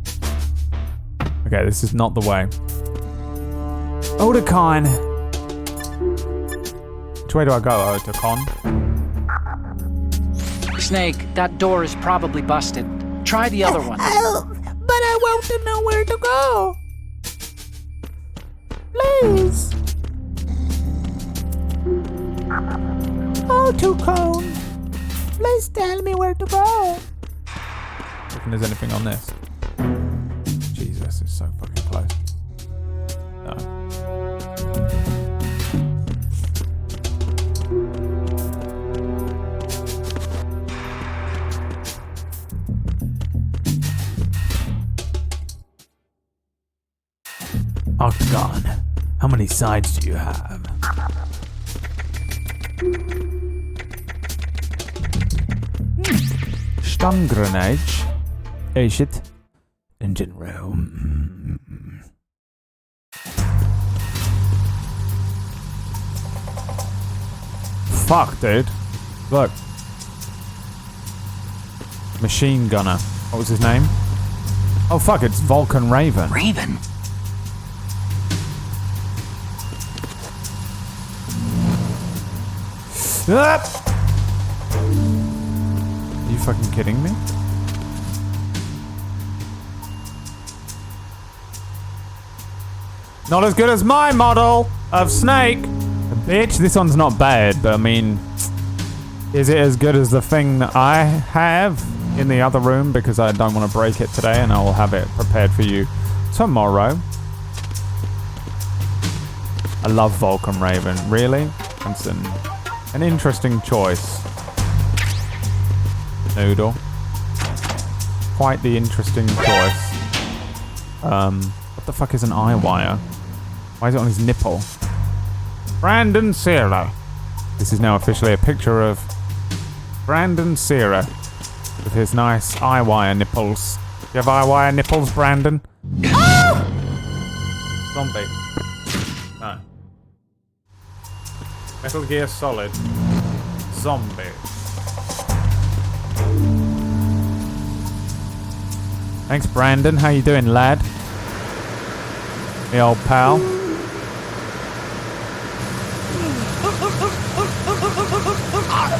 Okay, this is not the way. Otakon. Which way do I go, Otakon? Snake, that door is probably busted. Try the other one. But I want to know where to go. Please. Otakon. Please tell me where to go. If there's anything on this. Jesus, it's so fucking close. No. Octagon, how many sides do you have? Stun grenade. Hey shit. Engine room. Fuck, dude. Look. Machine gunner. What was his name? Oh fuck, it's Vulcan Raven. Raven? Are you fucking kidding me? Not as good as my model of Snake. Bitch, this one's not bad, but I mean, is it as good as the thing that I have in the other room? Because I don't want to break it today and I will have it prepared for you tomorrow. I love Vulcan Raven, really? That's an interesting choice. Noodle. Quite the interesting choice. What the fuck is an eye wire? Why is it on his nipple? Brandon Sierra. This is now officially a picture of Brandon Sierra with his nice eye wire nipples. Do you have eye wire nipples, Brandon? Zombie. No. Metal Gear Solid. Zombie. Thanks, Brandon. How you doing, lad? Me old pal.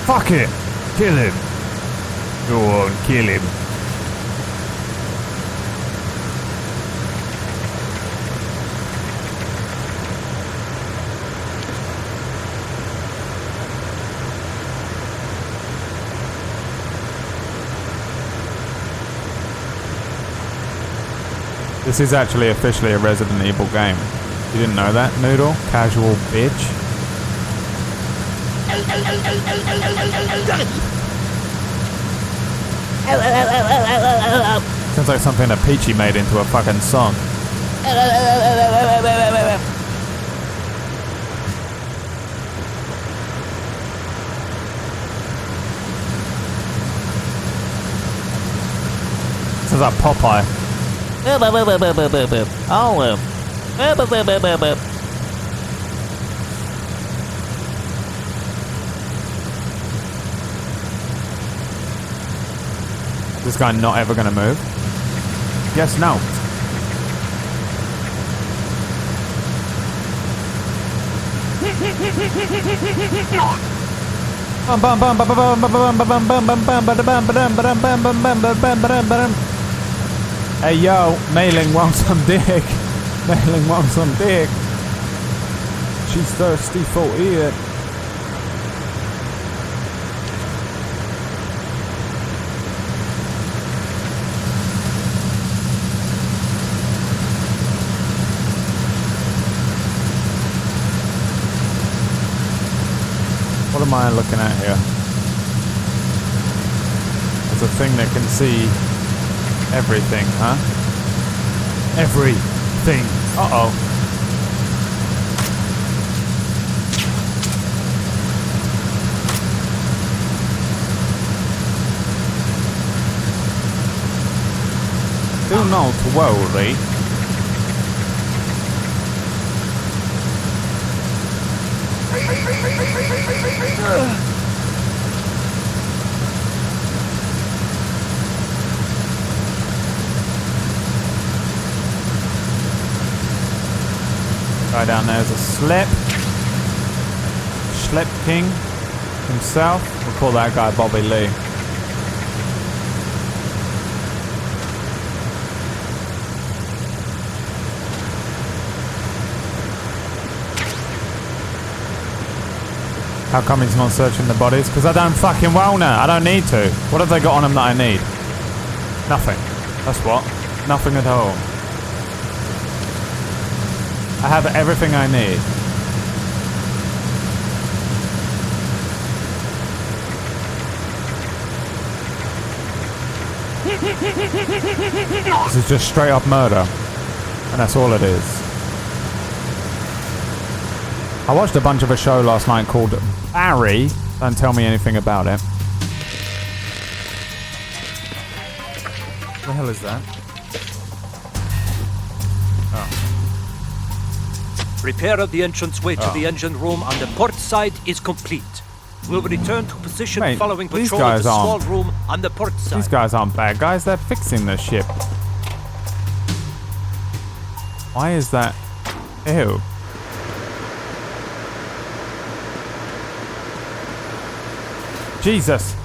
Fuck it! Kill him! Go on, kill him. This is actually officially a Resident Evil game. You didn't know that, Noodle? Casual bitch. Sounds like something that Peachy made into a fucking song. Sounds like Popeye. This guy not ever gonna move? Guess no. Hey yo, Mailing wants some dick. Mailing wants some dick. She's thirsty for it. What am I looking at here? There's a thing that can see everything, huh? Everything. Uh-oh. Do not worry. Guy down there is a Slep. Schlep King himself. We'll call that guy Bobby Lee. How come he's not searching the bodies? Because I don't fucking well know. I don't need to. What have they got on him that I need? Nothing. That's what. Nothing at all. I have everything I need. This is just straight up murder. And that's all it is. I watched a bunch of a show last night called Barry. Don't tell me anything about it. What the hell is that? Oh. Repair of the entranceway to the engine room on the port side is complete. We'll return to position following patrol of the small room on the port side. These guys aren't bad guys, they're fixing the ship. Why is that? Ew. Jesus.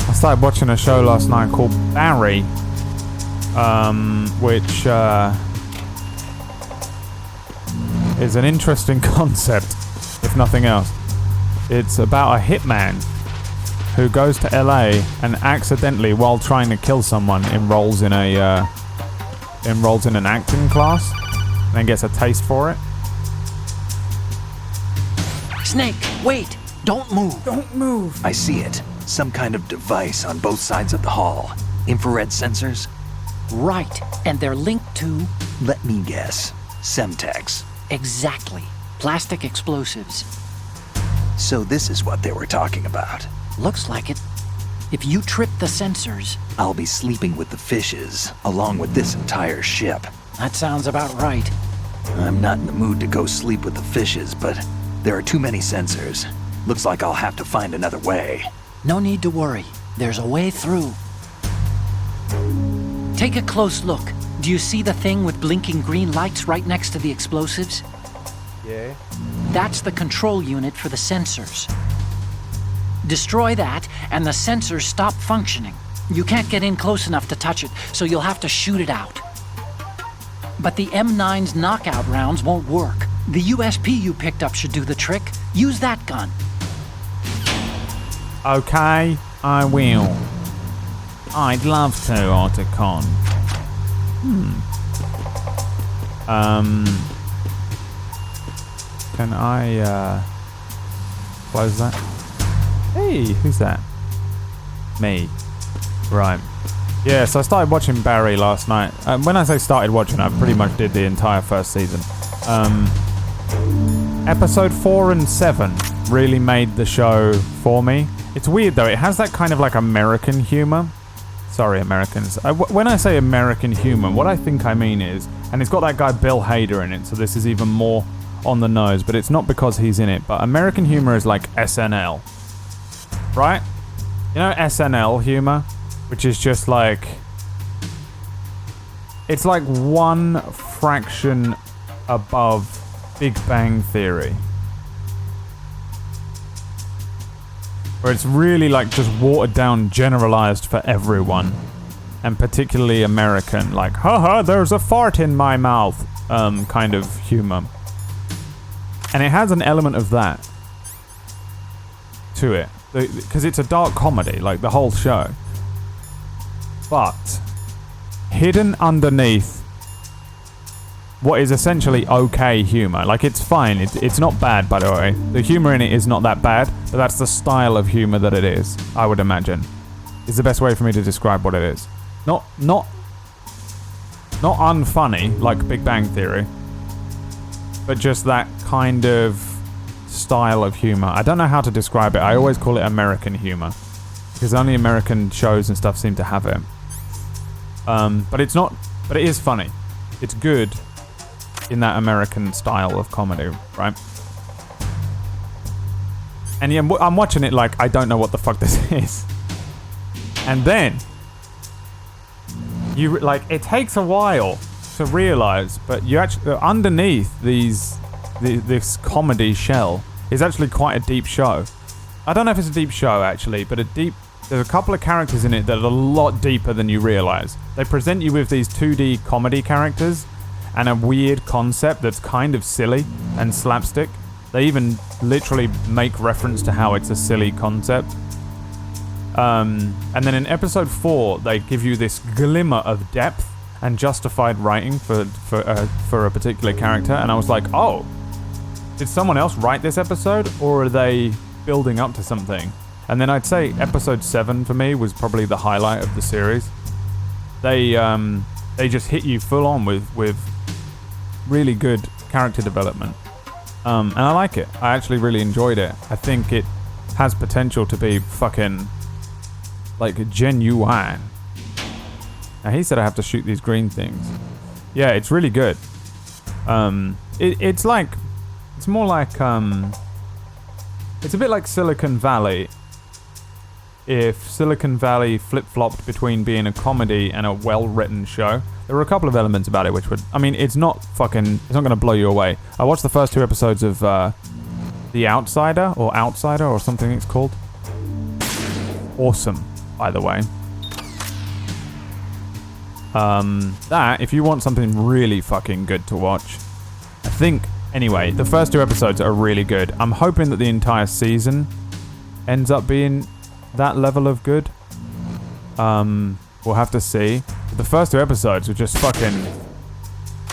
I started watching a show last night called Barry, which is an interesting concept, if nothing else. It's about a hitman who goes to LA and accidentally, while trying to kill someone, enrolls in an acting class, and then gets a taste for it. Snake, wait! Don't move! Don't move! I see it. Some kind of device on both sides of the hall. Infrared sensors? Right, and they're linked to... Let me guess. Semtex. Exactly. Plastic explosives. So this is what they were talking about. Looks like it. If you trip the sensors... I'll be sleeping with the fishes, along with this entire ship. That sounds about right. I'm not in the mood to go sleep with the fishes, but there are too many sensors. Looks like I'll have to find another way. No need to worry. There's a way through. Take a close look. Do you see the thing with blinking green lights right next to the explosives? Yeah. That's the control unit for the sensors. Destroy that, and the sensors stop functioning. You can't get in close enough to touch it, so you'll have to shoot it out. But the M9's knockout rounds won't work. The USP you picked up should do the trick. Use that gun. Okay, I will. I'd love to, Otacon. Can I, close that? Hey, who's that? Me. Right. Yeah, so I started watching Barry last night. When I say started watching, I pretty much did the entire first season. Episode 4 and 7 really made the show for me. It's weird though, it has that kind of like American humor. Sorry, Americans. When I say American humor, what I think I mean is, and it's got that guy Bill Hader in it, so this is even more on the nose, but it's not because he's in it, but American humor is like SNL. Right? You know SNL humor? Which is just like... It's like one fraction above Big Bang Theory. Where it's really like just watered down, generalized for everyone. And particularly American, like, haha, there's a fart in my mouth, kind of humor. And it has an element of that to it. Because it's a dark comedy, like the whole show. But hidden underneath what is essentially okay humor. Like, it's fine. It's not bad, by the way. The humor in it is not that bad, but that's the style of humor that it is, I would imagine. Is the best way for me to describe what it is. Not unfunny, like Big Bang Theory, but just that kind of style of humor. I don't know how to describe it. I always call it American humor, because only American shows and stuff seem to have it. But it's not, but it is funny. It's good in that American style of comedy, right? And yeah, I'm watching it like, I don't know what the fuck this is. And then, you like, it takes a while to realize, but you actually, underneath this comedy shell is actually quite a deep show. I don't know if it's a deep show actually, but there's a couple of characters in it that are a lot deeper than you realize. They present you with these 2D comedy characters and a weird concept that's kind of silly and slapstick. They even literally make reference to how it's a silly concept. And then in episode 4, they give you this glimmer of depth and justified writing for a particular character, and I was like, oh, did someone else write this episode, or are they building up to something? And then I'd say episode 7 for me was probably the highlight of the series. They just hit you full on with really good character development. And I like it. I actually really enjoyed it. I think it has potential to be fucking, like, genuine. Now, he said I have to shoot these green things. Yeah, it's really good. It's more like, it's a bit like Silicon Valley. If Silicon Valley flip-flopped between being a comedy and a well-written show. There were a couple of elements about it which would... I mean, it's not going to blow you away. I watched the first 2 episodes of The Outsider, or something it's called. Awesome, by the way. That, if you want something really fucking good to watch, I think... Anyway, the first 2 episodes are really good. I'm hoping that the entire season ends up being that level of good. We'll have to see. But the first 2 episodes were just fucking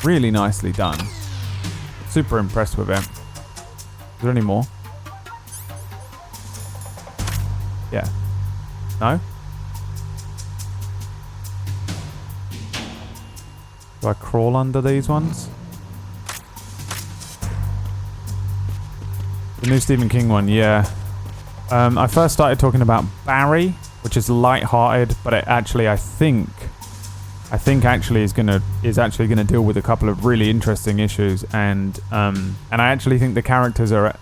really nicely done. Super impressed with it. Is there any more? No? Do I crawl under these ones? The new Stephen King one, yeah. I first started talking about Barry, which is light-hearted, but it actually, I think actually is actually gonna deal with a couple of really interesting issues, and I actually think the characters are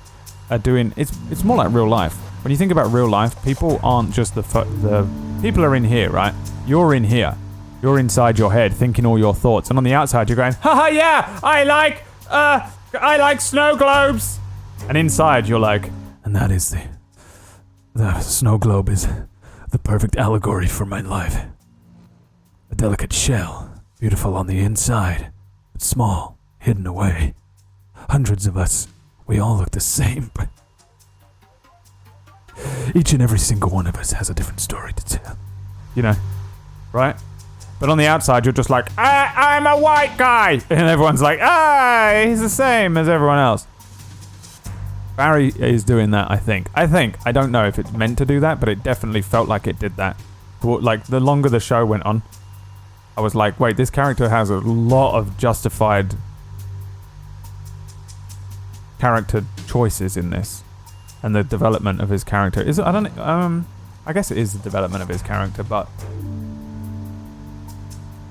doing. It's more like real life. When you think about real life, people aren't just the people are in here, right? You're in here. You're inside your head, thinking all your thoughts, and on the outside, you're going, haha, yeah, I like snow globes, and inside, you're like, and that is the snow globe is the perfect allegory for my life. A delicate shell, beautiful on the inside, but small, hidden away. Hundreds of us, we all look the same, but each and every single one of us has a different story to tell. You know, right? But on the outside, you're just like, I'm a white guy! And everyone's like, he's the same as everyone else. Barry is doing that, I think. I don't know if it's meant to do that, but it definitely felt like it did that. Like, the longer the show went on, I was like, wait, this character has a lot of justified character choices in this. And the development of his character is, I guess it is the development of his character, but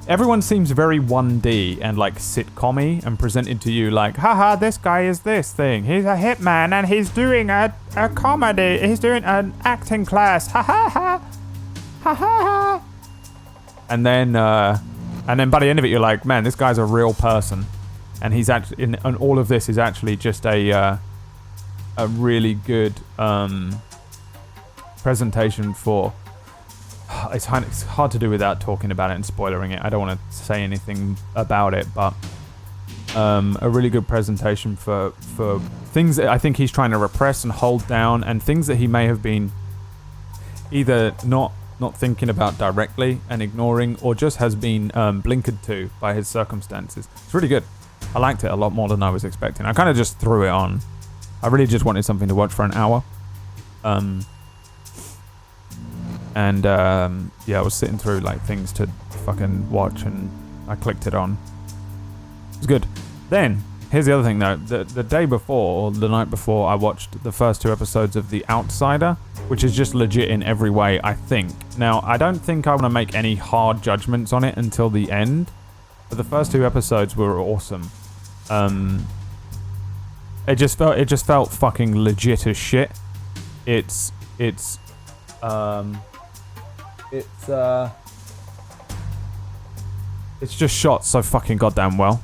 everyone seems very 1D and like sitcom-y and presented to you like, haha, this guy is this thing. He's a hitman and he's doing a comedy. He's doing an acting class. Ha ha ha. Ha ha ha. And then by the end of it, you're like, man, this guy's a real person. And he's actually, and all of this is actually just a really good presentation for. It's hard to do without talking about it and spoiling it. I don't want to say anything about it, but a really good presentation for things that I think he's trying to repress and hold down, and things that he may have been either not thinking about directly and ignoring, or just has been blinkered to by his circumstances. It's really good. I liked it a lot more than I was expecting. I kind of just threw it on. I really just wanted something to watch for an hour. I was sitting through like things to fucking watch, and I clicked it on. It was good. Then, here's the other thing though. The day before, or the night before, I watched the first 2 episodes of The Outsider, which is just legit in every way, I think. Now, I don't think I want to make any hard judgments on it until the end, but the first 2 episodes were awesome. It just felt fucking legit as shit. It's just shot so fucking goddamn well.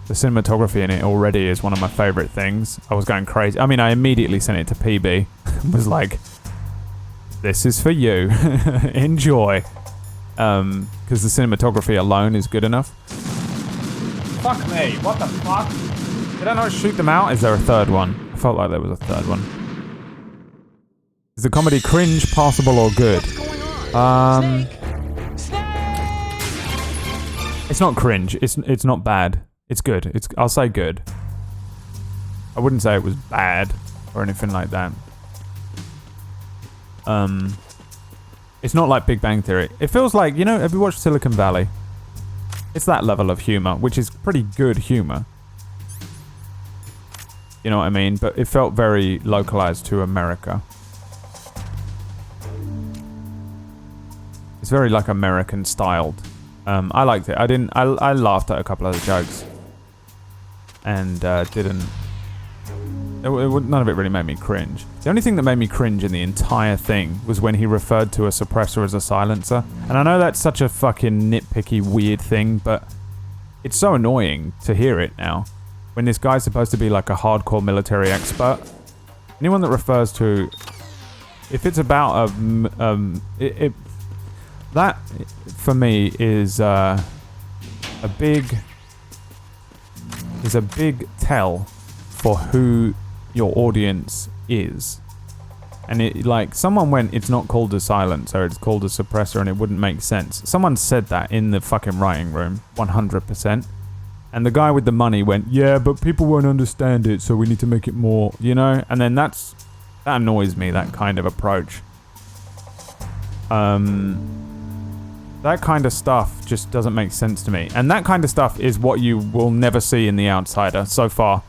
The cinematography in it already is one of my favorite things. I was going crazy. I mean, I immediately sent it to PB. Was like, this is for you. Enjoy. Because the cinematography alone is good enough. Fuck me. What the fuck? Did I not shoot them out? Is there a third one? I felt like there was a third one. Is the comedy cringe, passable, or good? It's not cringe. It's not bad. It's good. I'll say good. I wouldn't say it was bad or anything like that. It's not like Big Bang Theory. It feels like, you know, have you watched Silicon Valley? It's that level of humor, which is pretty good humor. You know what I mean? But it felt very localized to America. It's very like American styled. I liked it. I laughed at a couple of the jokes. And none of it really made me cringe. The only thing that made me cringe in the entire thing was when he referred to a suppressor as a silencer. And I know that's such a fucking nitpicky, weird thing, but it's so annoying to hear it now. When this guy's supposed to be like a hardcore military expert. Anyone that refers to... If it's about that, for me, is a big tell for who your audience is. And it, like, someone went, it's not called a silencer, it's called a suppressor, and it wouldn't make sense. Someone said that in the fucking writing room, 100%. And the guy with the money went, yeah, but people won't understand it, so we need to make it more, you know? And then that annoys me, that kind of approach. That kind of stuff just doesn't make sense to me. And that kind of stuff is what you will never see in The Outsider so far.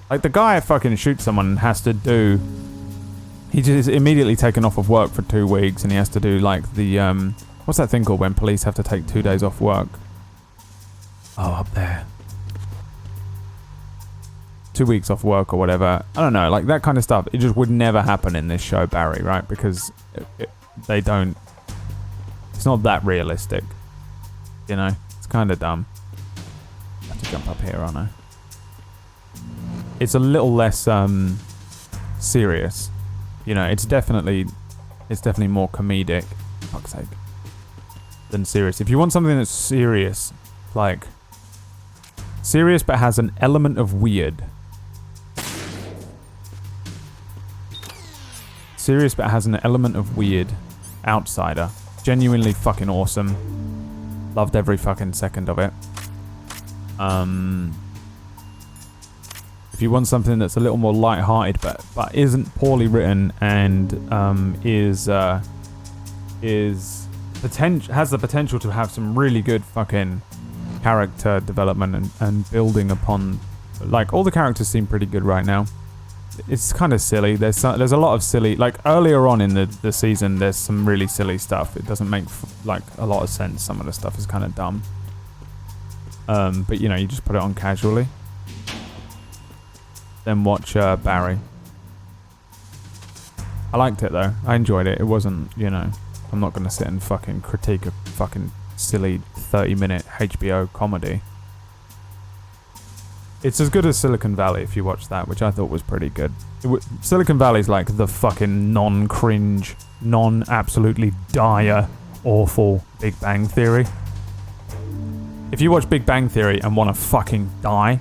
Like, the guy fucking shoots someone and has to do... He's just immediately taken off of work for 2 weeks, and he has to do, like, the, what's that thing called when police have to take 2 days off work? Oh, up there. 2 weeks off work or whatever. I don't know, like, that kind of stuff. It just would never happen in this show, Barry, right? Because they don't... It's not that realistic. You know? It's kind of dumb. I have to jump up here, aren't I? It's a little less, serious. You know, it's definitely more comedic, for fuck's sake, than serious. If you want something that's serious, like serious but has an element of weird. Serious but has an element of weird. Outsider. Genuinely fucking awesome. Loved every fucking second of it. If you want something that's a little more light-hearted, but isn't poorly written and has the potential to have some really good fucking character development and building upon, like, all the characters seem pretty good right now. It's kind of silly. There's a lot of silly, like, earlier on in the season, there's some really silly stuff. It doesn't make like a lot of sense. Some of the stuff is kind of dumb. But you know, you just put it on casually. Then watch Barry. I liked it though. I enjoyed it. It wasn't, you know, I'm not gonna sit and fucking critique a fucking silly 30-minute HBO comedy. It's as good as Silicon Valley if you watch that, which I thought was pretty good. Silicon Valley's like the fucking non-cringe, non-absolutely dire, awful Big Bang Theory. If you watch Big Bang Theory and want to fucking die,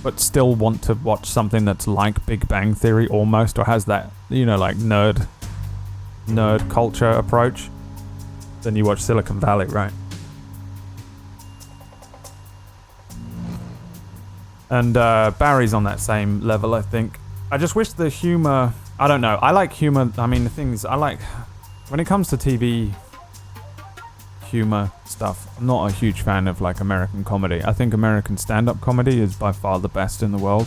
but still want to watch something that's like Big Bang Theory almost, or has that, you know, like nerd culture approach, then you watch Silicon Valley, right? And Barry's on that same level, I think. I just wish the humor... I don't know. I like humor. I mean, the things I like... When it comes to TV humor stuff, I'm not a huge fan of, like, American comedy. I think American stand-up comedy is by far the best in the world.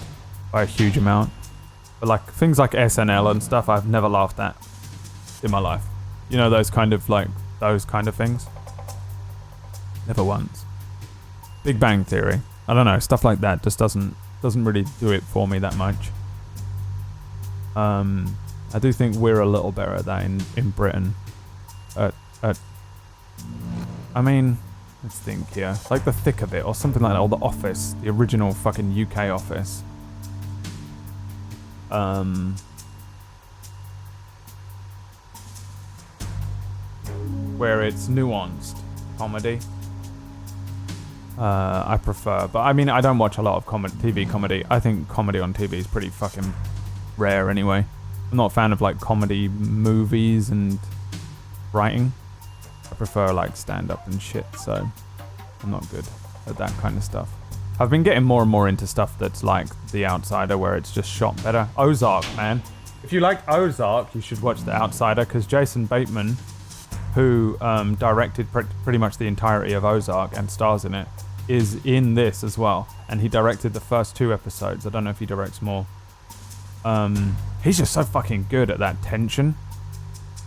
By a huge amount. But, like, things like SNL and stuff, I've never laughed at in my life. You know, those kind of things? Never once. Big Bang Theory. I don't know, stuff like that just doesn't really do it for me that much. I do think we're a little better at that in Britain. I mean, let's think here. Like The Thick of It or something like that, or The Office, the original fucking UK Office. Where it's nuanced comedy. I prefer, but I mean, I don't watch a lot of TV comedy. I think comedy on TV is pretty fucking rare anyway. I'm not a fan of like comedy movies and writing. I prefer like stand-up and shit, so I'm not good at that kind of stuff. I've been getting more and more into stuff that's like The Outsider, where it's just shot better. Ozark, man. If you like Ozark, you should watch The Outsider, because Jason Bateman, who directed pretty much the entirety of Ozark and stars in it, is in this as well. And he directed the first 2 episodes. I don't know if he directs more. He's just so fucking good at that tension.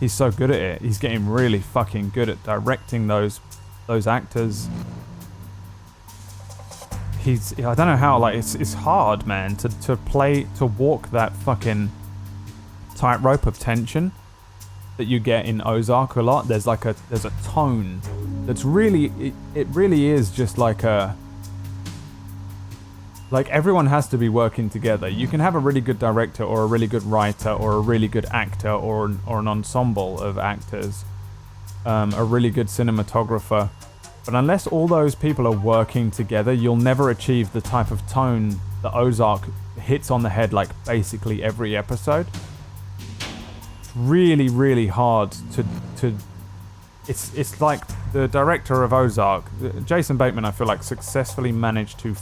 He's so good at it. He's getting really fucking good at directing those actors. I don't know how, like, it's hard, man, to walk that fucking tightrope of tension that you get in Ozark a lot. There's a tone that's really, it really is just like everyone has to be working together. You can have a really good director or a really good writer or a really good actor or an ensemble of actors, a really good cinematographer, but unless all those people are working together, you'll never achieve the type of tone that Ozark hits on the head like basically every episode. Really, really hard to it's like the director of Ozark, Jason Bateman, I feel like successfully managed to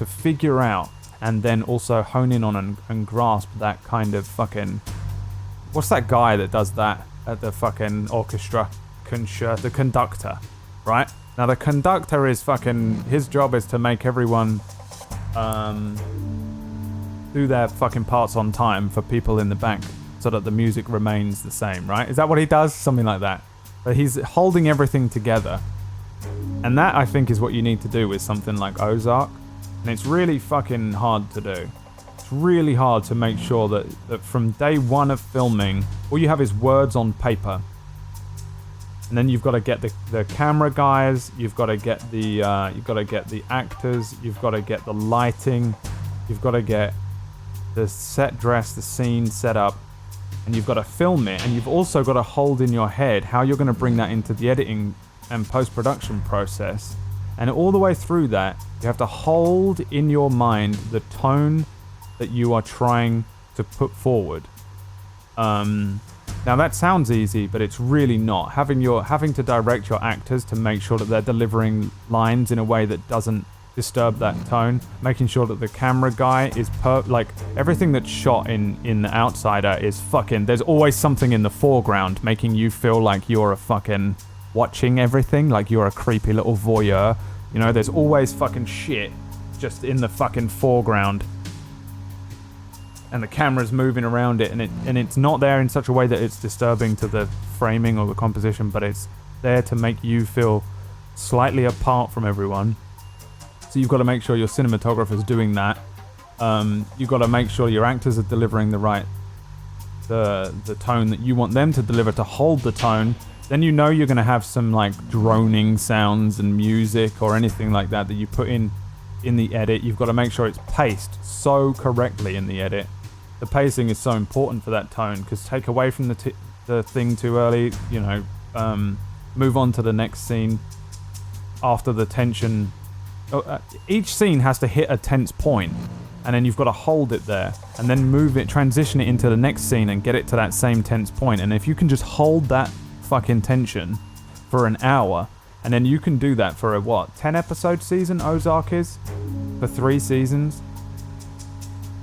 figure out and then also hone in on and grasp that kind of fucking, what's that guy that does that? the fucking orchestra, the conductor, right? Now the conductor is fucking, his job is to make everyone do their fucking parts on time for people in the back so that the music remains the same, right? Is that what he does? Something like that. But he's holding everything together. And that, I think, is what you need to do with something like Ozark. And it's really fucking hard to do. It's really hard to make sure that from day one of filming, all you have is words on paper. And then you've got to get the camera guys, you've got to get the actors, you've got to get the lighting, you've got to get the set dress, the scene set up, and you've got to film it, and you've also got to hold in your head how you're going to bring that into the editing and post-production process. And all the way through that, you have to hold in your mind the tone that you are trying to put forward. Now that sounds easy, but it's really not. Having to direct your actors to make sure that they're delivering lines in a way that doesn't disturb that tone, making sure that the camera guy is everything that's shot in The Outsider is fucking, there's always something in the foreground making you feel like you're a fucking watching everything, like you're a creepy little voyeur. You know, there's always fucking shit just in the fucking foreground, and the camera's moving around it, and it's not there in such a way that it's disturbing to the framing or the composition, but it's there to make you feel slightly apart from everyone. So you've got to make sure your cinematographer's doing that. You've got to make sure your actors are delivering the tone that you want them to deliver, to hold the tone. Then you know you're going to have some like droning sounds and music or anything like that you put in the edit. You've got to make sure it's paced so correctly in the edit. The pacing is so important for that tone, because take away from the thing too early, you know, move on to the next scene after the tension. Each scene has to hit a tense point, and then you've got to hold it there, and then transition it into the next scene and get it to that same tense point. And if you can just hold that fucking tension for an hour, and then you can do that for a 10 episode season Ozark is, for 3 seasons,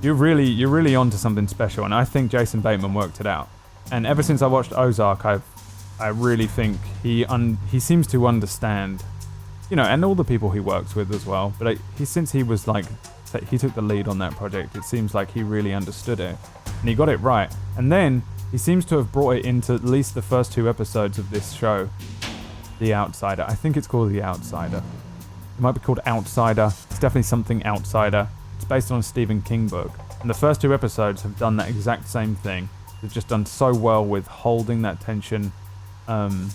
you're really onto something special. And I think Jason Bateman worked it out. And ever since I watched Ozark, I really think he seems to understand, you know, and all the people he works with as well. But since he was he took the lead on that project, it seems like he really understood it, and he got it right. And then he seems to have brought it into at least the first 2 episodes of this show, The Outsider. I think it's called The Outsider. It might be called Outsider. It's definitely something Outsider. It's based on a Stephen King book. And the first 2 episodes have done that exact same thing. They've just done so well with holding that tension. And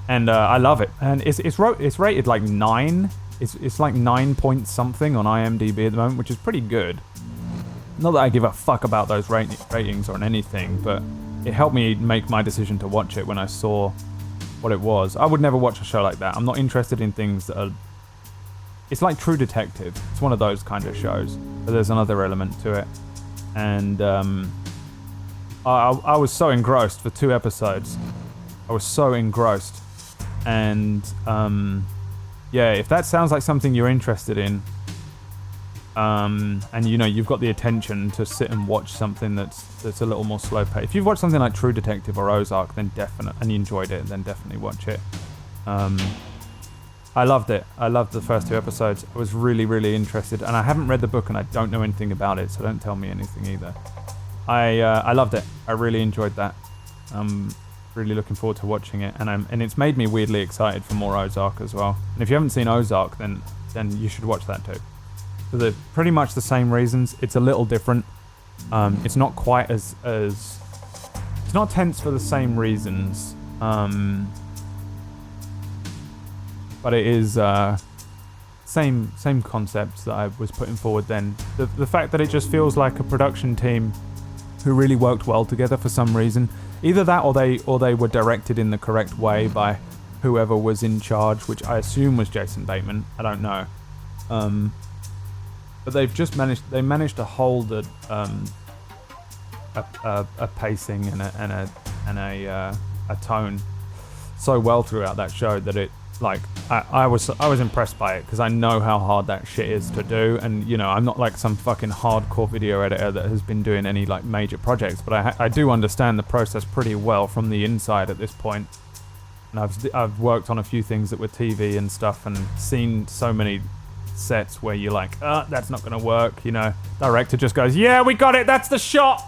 I love it. And it's rated like 9. It's like 9 point something on IMDb at the moment, which is pretty good. Not that I give a fuck about those ratings or anything, but it helped me make my decision to watch it when I saw what it was. I would never watch a show like that. I'm not interested in things that are... It's like True Detective. It's one of those kind of shows, but there's another element to it. And I was so engrossed for 2 episodes. I was so engrossed. And yeah, if that sounds like something you're interested in, and you know you've got the attention to sit and watch something that's a little more slow paced. If you've watched something like True Detective or Ozark, then and you enjoyed it, then definitely watch it. I loved it. I loved the first 2 episodes. I was really, really interested, and I haven't read the book and I don't know anything about it, so don't tell me anything either. I loved it. I really enjoyed that. I'm really looking forward to watching it, and it's made me weirdly excited for more Ozark as well. And if you haven't seen Ozark, then you should watch that too. For pretty much the same reasons. It's a little different. It's not quite as it's not tense for the same reasons. But it is same concepts that I was putting forward then. The fact that it just feels like a production team who really worked well together for some reason. Either that or they were directed in the correct way by whoever was in charge, which I assume was Jason Bateman. I don't know. But they've just managed to hold a pacing and a tone so well throughout that show that like, I was impressed by it because I know how hard that shit is to do, and you know, I'm not like some fucking hardcore video editor that has been doing any like major projects, but I do understand the process pretty well from the inside at this point. And I've worked on a few things that were TV and stuff, and seen so many sets where you're like, that's not gonna work, you know. Director just goes, yeah, we got it, that's the shot.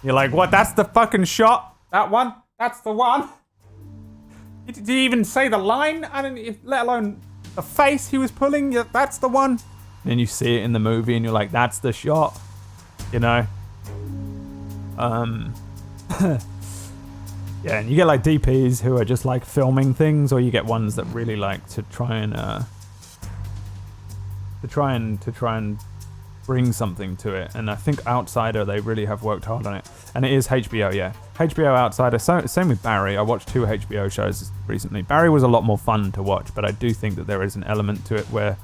You're like, what? That's the fucking shot? That one? That's the one? Did he even say the line? I don't, let alone the face he was pulling. Yeah, that's the one. And then you see it in the movie, and you're like, that's the shot. You know. Yeah, and you get like DPs who are just like filming things, or you get ones that really like to try and bring something to it. And I think Outsider, they really have worked hard on it. And it is HBO, yeah. HBO Outsider, same with Barry. I watched 2 HBO shows recently. Barry was a lot more fun to watch, but I do think that there is an element to it where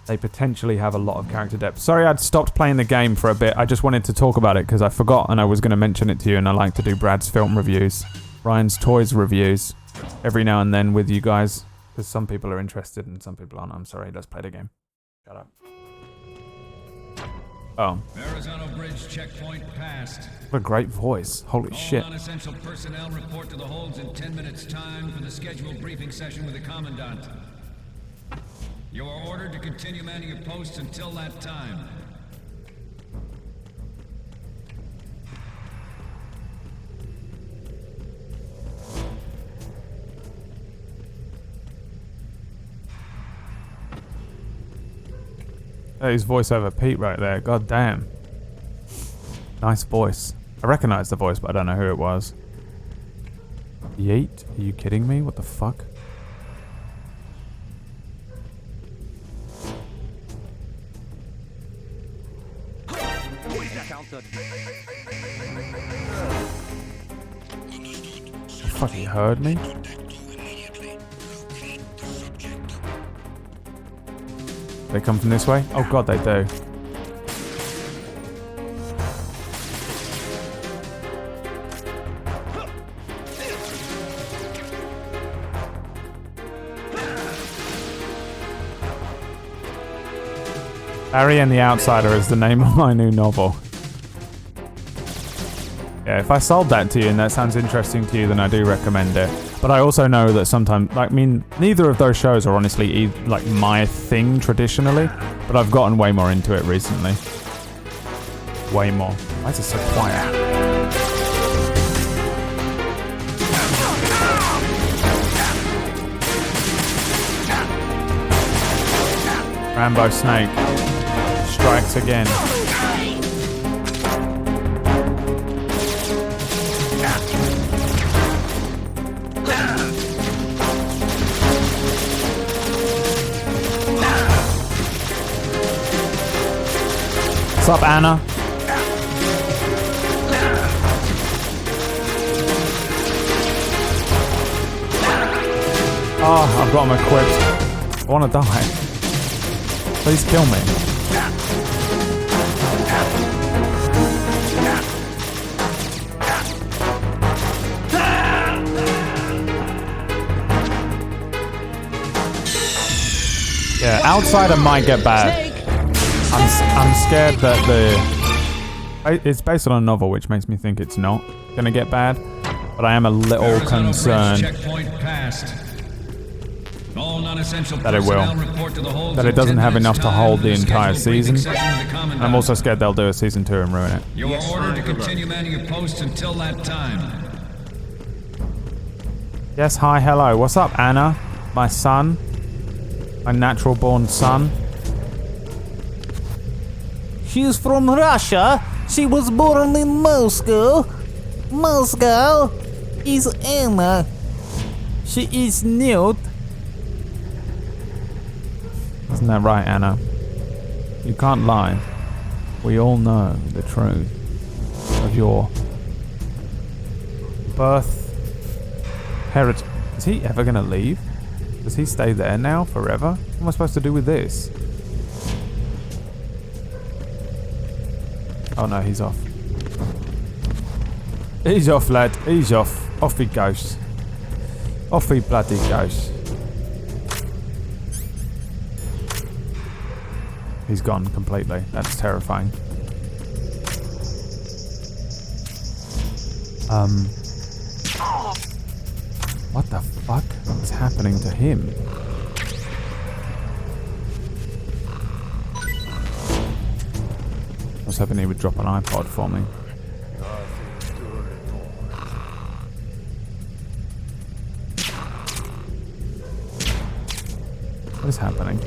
they potentially have a lot of character depth. Sorry, I'd stopped playing the game for a bit. I just wanted to talk about it because I forgot, and I was going to mention it to you, and I like to do Brad's film reviews, Ryan's toys reviews, every now and then with you guys, because some people are interested and some people aren't. I'm sorry, let's play the game. Shut up. Oh. Arizona Bridge checkpoint passed. What a great voice. Holy shit. All non-essential personnel report to the holds in 10 minutes time for the scheduled briefing session with the Commandant. You are ordered to continue manning your posts until that time. There's voiceover Pete right there. God damn. Nice voice. I recognize the voice, but I don't know who it was. Yeet? Are you kidding me? What the fuck? Fuck, he heard me? They come from this way? Oh god, they do. Barry and the Outsider is the name of my new novel. Yeah, if I sold that to you and that sounds interesting to you, then I do recommend it. But I also know that sometimes, like, I mean, neither of those shows are honestly like my thing traditionally, but I've gotten way more into it recently. Way more. Why is it so quiet? Rambo Snake strikes again. What's up, Anna? Oh, I've got him equipped. I want to die. Please kill me. Yeah, Outsider might get bad. I'm scared that it's based on a novel, which makes me think it's not gonna get bad. But I am a little concerned that it will. That it doesn't have enough to hold the entire season. And I'm also scared they'll do a season 2 and ruin it. You are ordered to continue manning your posts until that time. Yes, hi, hello. What's up, Anna? My son. My natural born son. She's from Russia. She was born in Moscow. Moscow is Anna. She is nude. Isn't that right, Anna? You can't lie. We all know the truth of your birth heritage. Is he ever gonna leave? Does he stay there now forever? What am I supposed to do with this? Oh no, he's off. He's off, lad. He's off. Off he goes. Off he bloody goes. He's gone completely. That's terrifying. What the fuck is happening to him? I was hoping he would drop an iPod for me. What is happening?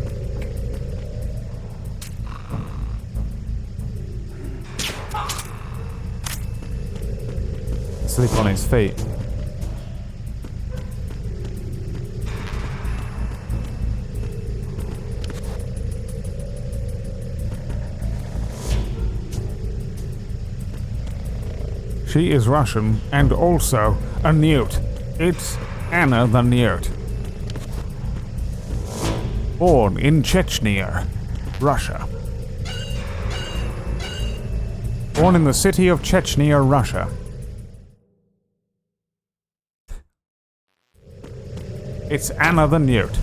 Sleep on his feet. She is Russian and also a newt. It's Anna the Newt. Born in Chechnya, Russia. Born in the city of Chechnya, Russia. It's Anna the Newt.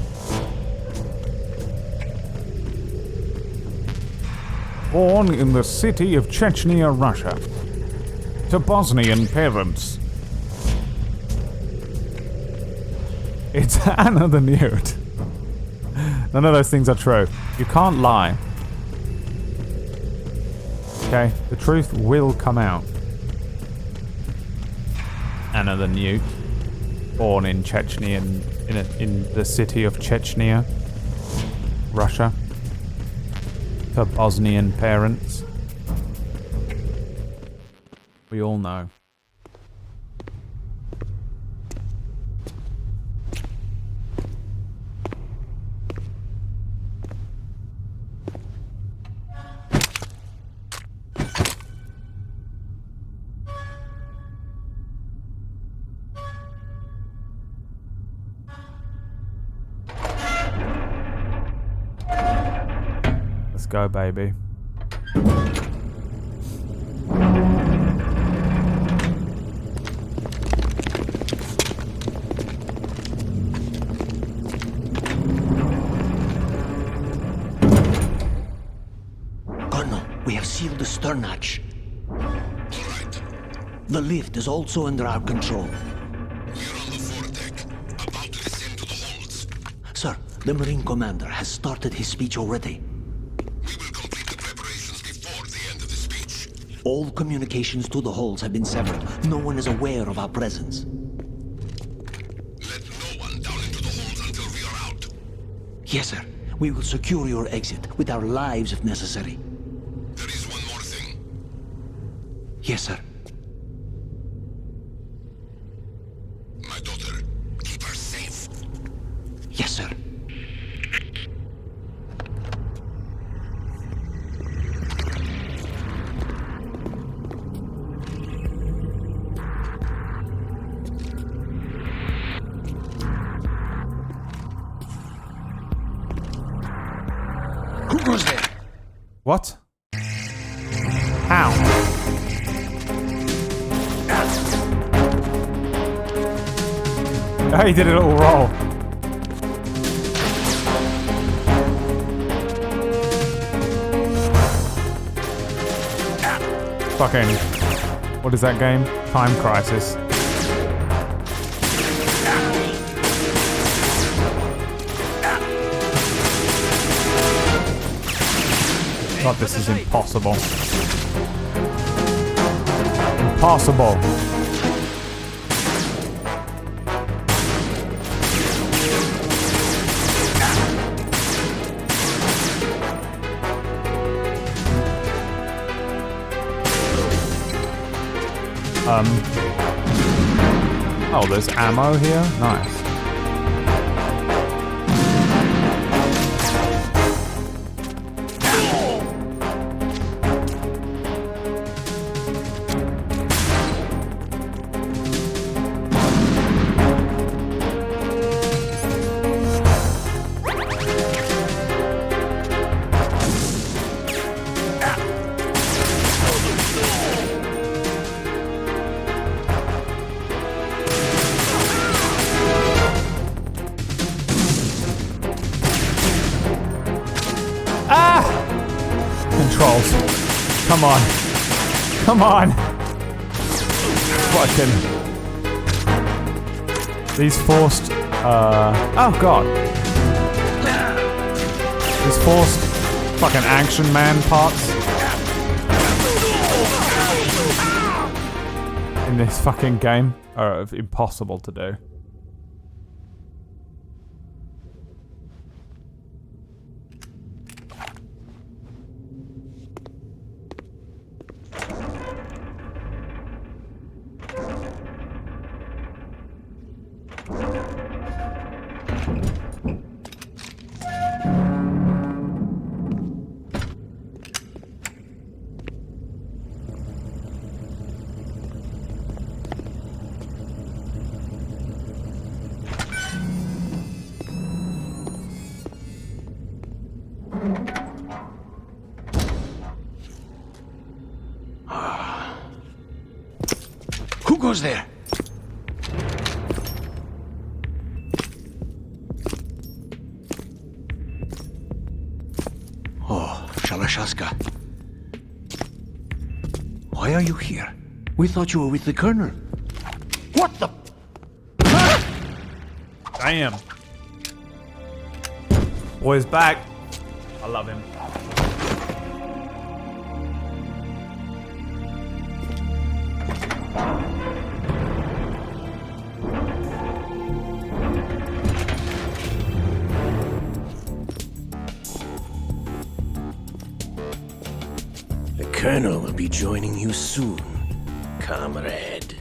Born in the city of Chechnya, Russia. To Bosnian parents. It's Anna the Newt. None of those things are true. You can't lie. Okay, the truth will come out. Anna the Newt. Born in Chechnya, in the city of Chechnya, Russia. To Bosnian parents. We all know. Let's go, baby. We have sealed the stern hatch. The lift is also under our control. We're on the foredeck, about to descend to the holds. Sir, the Marine Commander has started his speech already. We will complete the preparations before the end of the speech. All communications to the holds have been severed. No one is aware of our presence. Let no one down into the holds until we are out. Yes, sir. We will secure your exit, with our lives if necessary. There is one more thing. Yes, sir. My daughter, keep her safe. Yes, sir. Who goes there? What? How? Oh, he did a little roll. Fucking... What is that game? Time Crisis. God, this is impossible. Impossible. Oh, there's ammo here? Nice. Come on. Come on. Fucking. These forced, oh god. These forced fucking action man parts. In this fucking game are impossible to do. Who goes there? Oh, Shalashaska. Why are you here? We thought you were with the Colonel. What the? Damn. Boy's back. I love him. The Colonel will be joining you soon, comrade.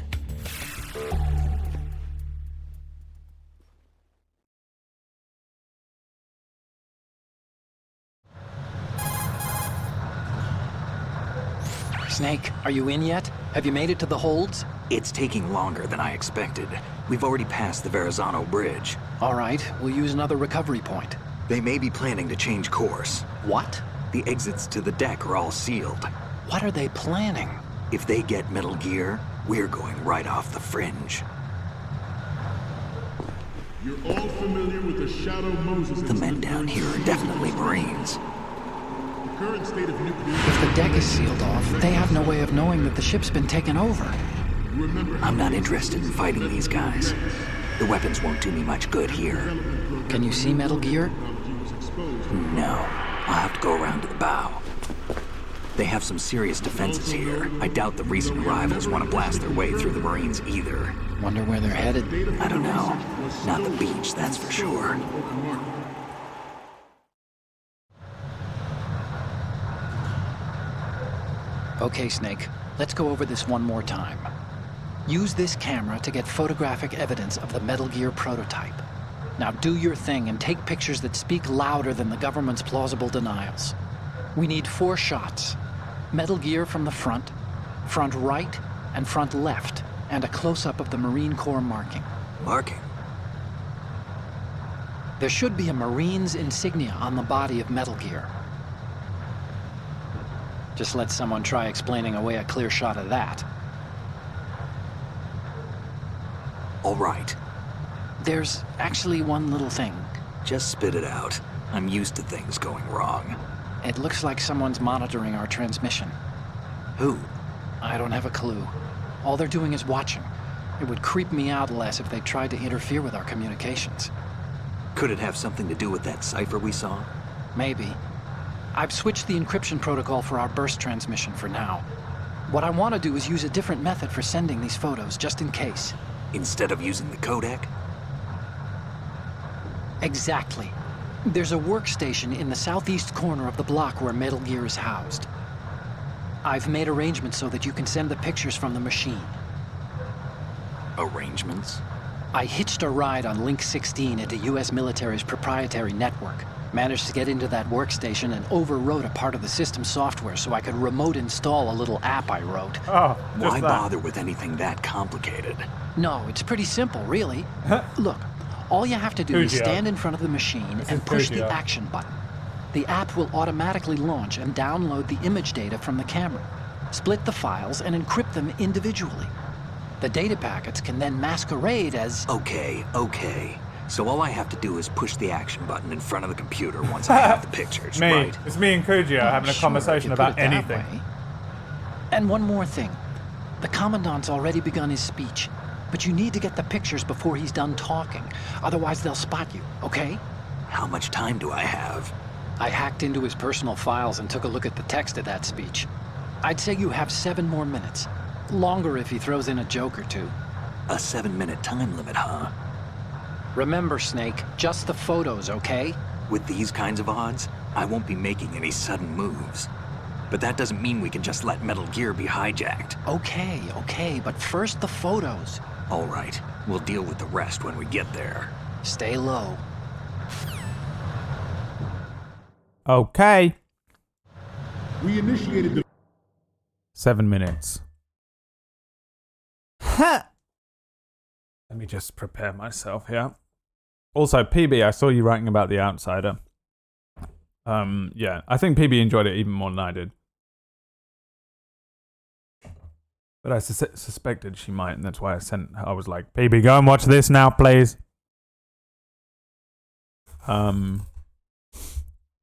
Snake, are you in yet? Have you made it to the holds? It's taking longer than I expected. We've already passed the Verrazano Bridge. All right, we'll use another recovery point. They may be planning to change course. What? The exits to the deck are all sealed. What are they planning? If they get Metal Gear, we're going right off the fringe. You're all familiar with the Shadow Moses. The men down here are definitely Marines. The current state of nuclear... If the deck is sealed off, they have no way of knowing that the ship's been taken over. I'm not interested in fighting these guys. The weapons won't do me much good here. Can you see Metal Gear? No. I'll have to go around to the bow. They have some serious defenses here. I doubt the recent arrivals want to blast their way through the Marines either. Wonder where they're headed? I don't know. Not the beach, that's for sure. Okay, Snake. Let's go over this one more time. Use this camera to get photographic evidence of the Metal Gear prototype. Now do your thing and take pictures that speak louder than the government's plausible denials. We need 4 shots. Metal Gear from the front right, and front left, and a close-up of the Marine Corps marking. Marking? There should be a Marine's insignia on the body of Metal Gear. Just let someone try explaining away a clear shot of that. All right. There's actually one little thing. Just spit it out. I'm used to things going wrong. It looks like someone's monitoring our transmission. Who? I don't have a clue. All they're doing is watching. It would creep me out less if they tried to interfere with our communications. Could it have something to do with that cipher we saw? Maybe. I've switched the encryption protocol for our burst transmission for now. What I want to do is use a different method for sending these photos, just in case. Instead of using the codec? Exactly. There's a workstation in the southeast corner of the block where Metal Gear is housed. I've made arrangements so that you can send the pictures from the machine. Arrangements? I hitched a ride on Link 16 into U.S. military's proprietary network. Managed to get into that workstation and overwrote a part of the system software so I could remote install a little app I wrote. Oh, why bother with anything that complicated? No, it's pretty simple, really. Look, all you have to do is stand in front of the machine and push the action button. The app will automatically launch and download the image data from the camera, split the files, and encrypt them individually. The data packets can then masquerade as... Okay. So all I have to do is push the action button in front of the computer once I have the pictures, right? It's me and Kujia having a conversation about anything. And one more thing. The Commandant's already begun his speech, but you need to get the pictures before he's done talking. Otherwise, they'll spot you, okay? How much time do I have? I hacked into his personal files and took a look at the text of that speech. I'd say you have 7 more minutes. Longer if he throws in a joke or two. A 7-minute time limit, huh? Remember, Snake, just the photos, okay? With these kinds of odds, I won't be making any sudden moves. But that doesn't mean we can just let Metal Gear be hijacked. Okay, but first the photos. All right, we'll deal with the rest when we get there. Stay low. Okay. We initiated the 7 minutes. Ha! Let me just prepare myself here. Also, PB, I saw you writing about The Outsider. Yeah, I think PB enjoyed it even more than I did. But I suspected she might, and that's why I was like, PB, go and watch this now, please.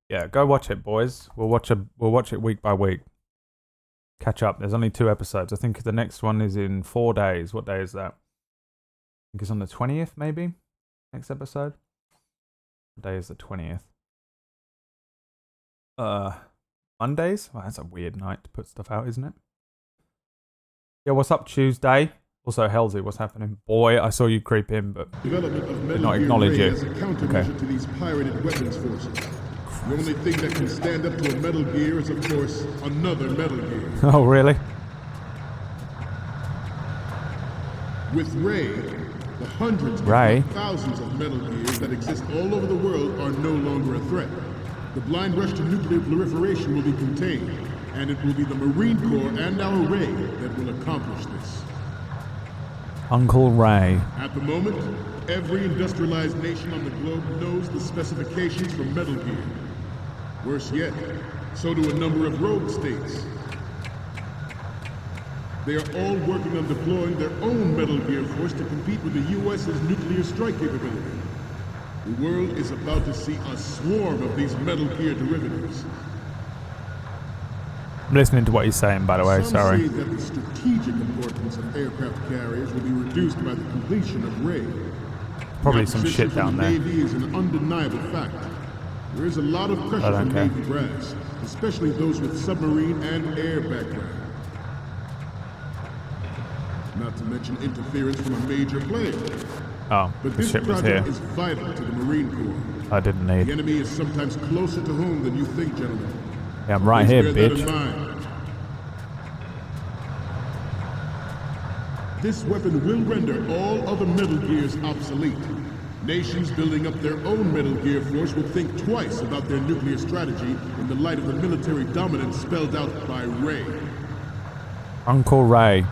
Yeah, go watch it, boys. We'll watch it week by week. Catch up. There's only 2 episodes. I think the next one is in 4 days. What day is that? I think it's on the 20th, maybe? Next episode? What day is the 20th? Mondays? Well, that's a weird night to put stuff out, isn't it? Yeah, what's up, Tuesday? Also, Halsey, what's happening? Boy, I saw you creep in, but did not acknowledge you. Okay. to these pirated weapons forces. The only thing that can stand up to a Metal Gear is, of course, another Metal Gear. Oh, really? With Ray, the hundreds, if not thousands of Metal Gears that exist all over the world are no longer a threat. The blind rush to nuclear proliferation will be contained, and it will be the Marine Corps and our Ray that will accomplish this. Uncle Ray. At the moment, every industrialized nation on the globe knows the specifications for Metal Gear. Worse yet, so do a number of rogue states. They are all working on deploying their own Metal Gear force to compete with the U.S.'s nuclear strike capability. The world is about to see a swarm of these Metal Gear derivatives. I'm listening to what he's saying, by the way, sorry. Some say that the strategic importance of aircraft carriers will be reduced by the completion of Ray. Probably some shit down there. The Navy is an undeniable fact. There is a lot of pressure on Navy brass, especially those with submarine and air background. Not to mention interference from a major player. Oh, but the this ship was here. project is vital to the Marine Corps. I didn't need. The enemy is sometimes closer to home than you think, gentlemen. Yeah, I'm right here, bitch. This weapon will render all other Metal Gears obsolete. Nations building up their own Metal Gear force will think twice about their nuclear strategy in the light of the military dominance spelled out by Ray. Uncle Ray.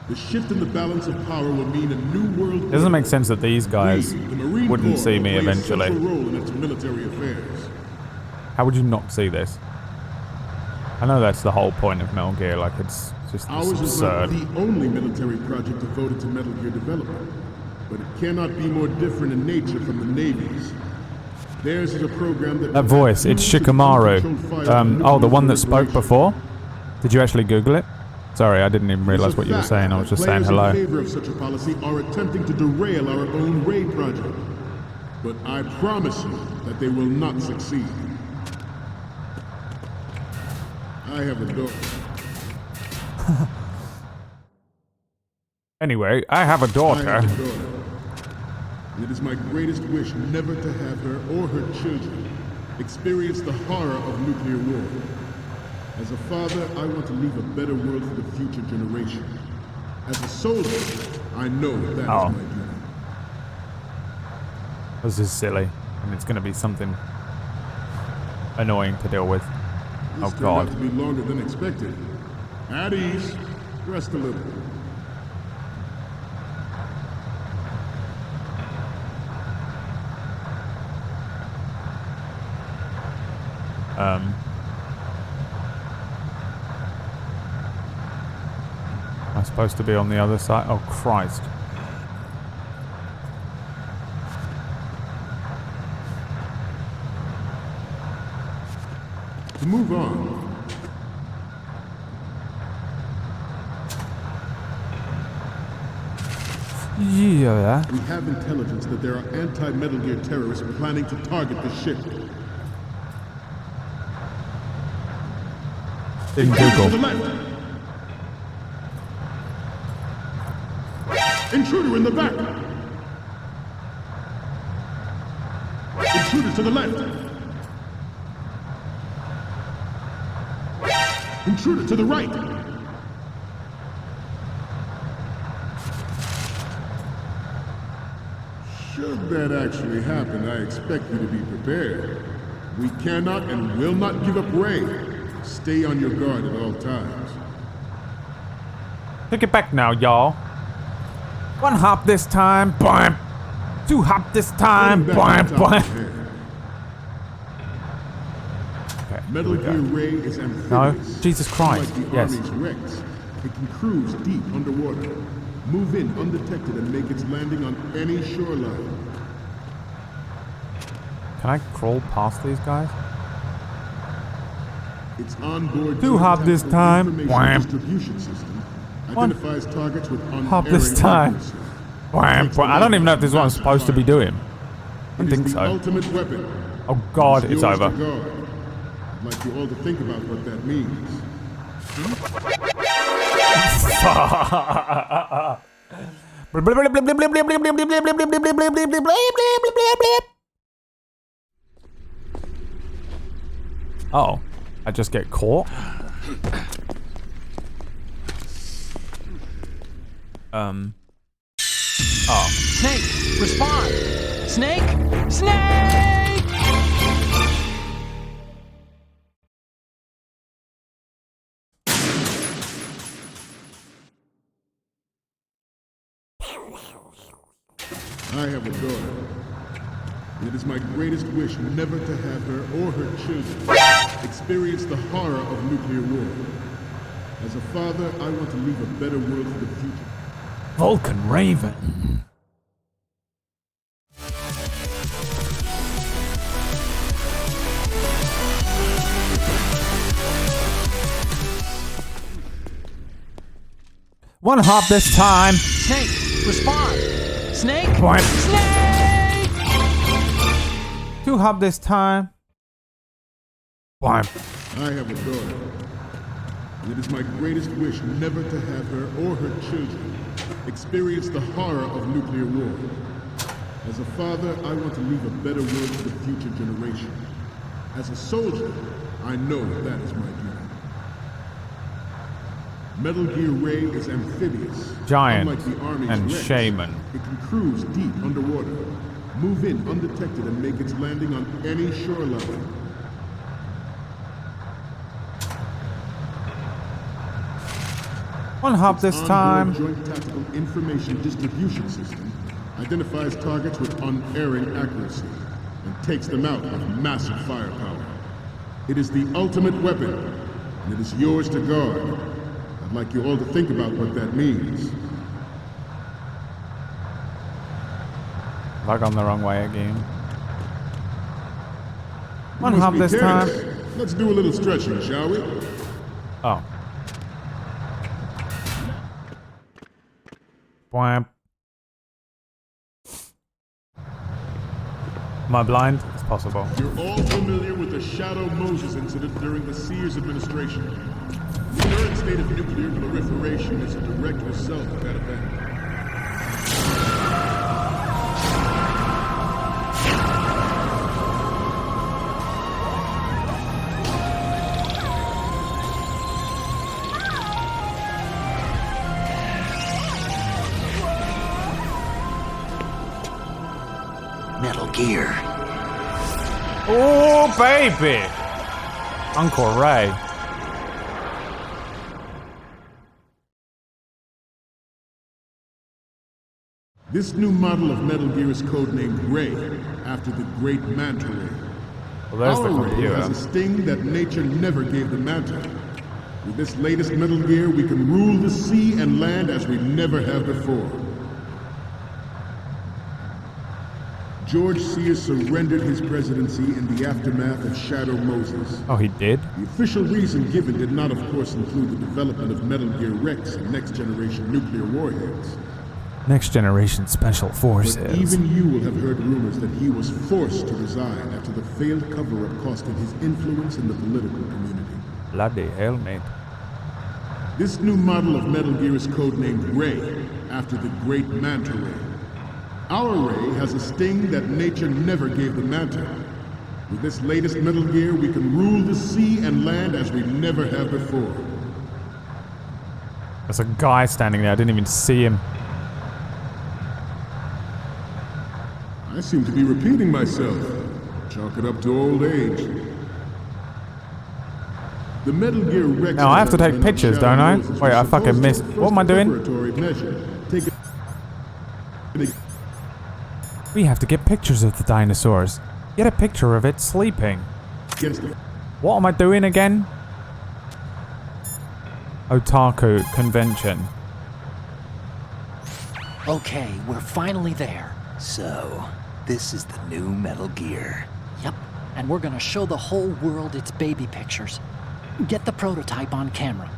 The shift in the balance of power will mean a new world. It doesn't make sense that these guys wouldn't see me eventually. Role in its military affairs. How would you not see this? I know that's the whole point of Metal Gear, like it's just Ours absurd. is not the only military project devoted to Metal Gear development, but it cannot be more different in nature from the Navy's. Theirs is a program that voice, it's Shikamaru. Oh, the one that spoke before? Did you actually Google it? Sorry, I didn't even realize what you were saying. I was just saying hello. Players in favor of such a policy are attempting to derail our own Ray project. But I promise you that they will not succeed. I have a daughter. Anyway, I have a daughter. I have a daughter. And it is my greatest wish never to have her or her children experience the horror of nuclear war. As a father, I want to leave a better world for the future generation. As a soldier, I know that is my duty. This is silly, and it's going to be something annoying to deal with. This turned out to be longer than expected. At ease. Rest a little. Am I supposed to be on the other side? Oh, Christ. To move on, We have intelligence that there are anti-Metal Gear terrorists planning to target the ship. In Google. To the left. Intruder in the back. Intruder to the left. Intruder to the right. Should that actually happen, I expect you to be prepared. We cannot and will not give up Ray. Stay on your guard at all times. Take it back now, y'all. 1 hop this time, boing. 2 hop this time, boing, boing. Okay, Metal Gear Ray is amphibious. No, Jesus Christ. Unlike the Yes. Army's Rex, it can cruise deep underwater, move in undetected, and make its landing on any shoreline. Can I crawl past these guys? Its onboard 2 hop this time, boing. distribution system identifies targets with Hop this time. Boing, boing. I don't even know if this is what I'm supposed to be doing. I don't think so. Ultimate weapon. Oh God, it's over. I'd like you all to think about what that means. Oh, I just get caught? Oh. Snake, respond! Snake! Snake! I have a daughter. It is my greatest wish never to have her or her children experience the horror of nuclear war. As a father, I want to leave a better world for the future. Vulcan Raven. One hop this time. Snake, respond! Snake! Point. Snake! 2 hop this time. Boing. I have a daughter. It is my greatest wish never to have her or her children experience the horror of nuclear war. As a father, I want to leave a better world for the future generation. As a soldier, I know that is my duty. Metal Gear Ray is amphibious. Giant Unlike the Army's and Rex, shaman. it can cruise deep underwater, move in undetected, and make its landing on any shoreline. One hop this time. Joint Tactical Information Distribution System identifies targets with unerring accuracy and takes them out with massive firepower. It is the ultimate weapon, and it is yours to guard. I'd like you all to think about what that means. Have I gone the wrong way again? One hop this time. Let's do a little stretching, shall we? Oh. Boing. Am I blind? It's possible. You're all familiar with the Shadow Moses incident during the Sears administration. The current state of nuclear proliferation is a direct result of that event. Metal Gear. Oh, baby! Uncle Ray. This new model of Metal Gear is codenamed Ray, after the great Manta Ray. Well, there's the Our Ray computer. has a sting that nature never gave the Manta. With this latest Metal Gear, we can rule the sea and land as we never have before. George Sears surrendered his presidency in the aftermath of Shadow Moses. Oh, he did? The official reason given did not, of course, include the development of Metal Gear Rex and next-generation nuclear warheads. Next Generation Special But Forces. even you will have heard rumors that he was forced to resign after the failed cover-up costed his influence in the political community. Bloody hell, mate. This new model of Metal Gear is codenamed Ray, after the great Manta Ray. Our Ray has a sting that nature never gave the Manta. With this latest Metal Gear, we can rule the sea and land as we never have before. There's a guy standing there. I didn't even see him. I seem to be repeating myself. Chalk it up to old age. The Metal Gear Rex. Now I have to take pictures, don't I? Wait, I fucking missed. What am I doing? We have to get pictures of the dinosaurs. Get a picture of it sleeping. What am I doing again? Otaku convention. Okay, we're finally there. So, this is the new Metal Gear. Yep, and we're gonna show the whole world its baby pictures. Get the prototype on camera.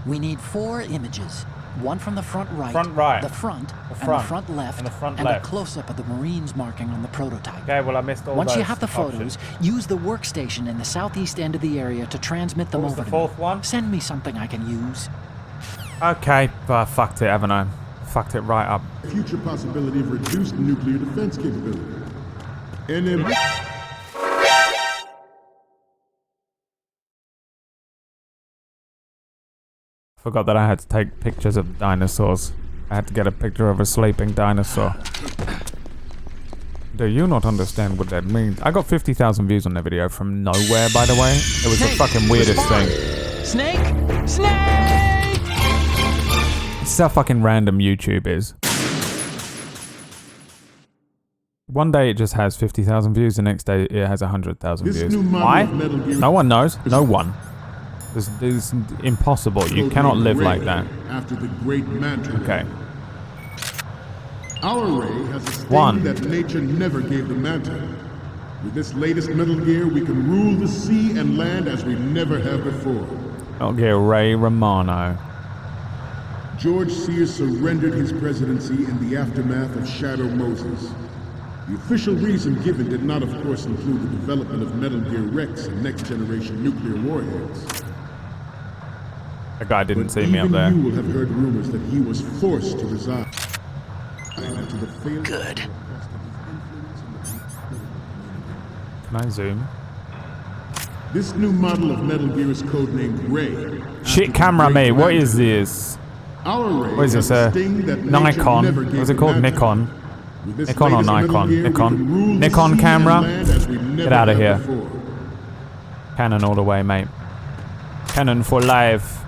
We need 4 images. One from the front right, the front, and the front left, and a close-up of the Marines marking on the prototype. Okay, well I missed all Once those you have the photos, use the workstation in the southeast end of the area to transmit them over to me. One? Send me something I can use. Okay, but I fucked it, haven't I? Fucked it right up. Future possibility of reduced nuclear defense capability. NM. Forgot that I had to take pictures of dinosaurs. I had to get a picture of a sleeping dinosaur. Do you not understand what that means? I got 50,000 views on the video from nowhere, by the way. It was the fucking weirdest thing. Snake! Snake! This is how fucking random YouTube is. One day it just has 50,000 views, the next day it has 100,000 views. Why? No one knows. No one. This is impossible. You cannot live like that. After the great Manta Ray. Okay. Our Ray has a sting that nature never gave the Manta. With this latest Metal Gear, we can rule the sea and land as we never have before. Metal Gear Ray Romano. George Sears surrendered his presidency in the aftermath of Shadow Moses. The official reason given did not, of course, include the development of Metal Gear Rex and next-generation nuclear warheads. That guy didn't see me up there. You will have heard rumors that he was forced to resign. Good. Can I zoom? This new model of Metal Gear is codenamed Ray. Shit camera, mate. What is this? Our Ray what is this? Nikon? What's it called? Nikon. Nikon or Nikon? Nikon. Nikon camera. Get out of here. Canon all the way, mate. Canon for life.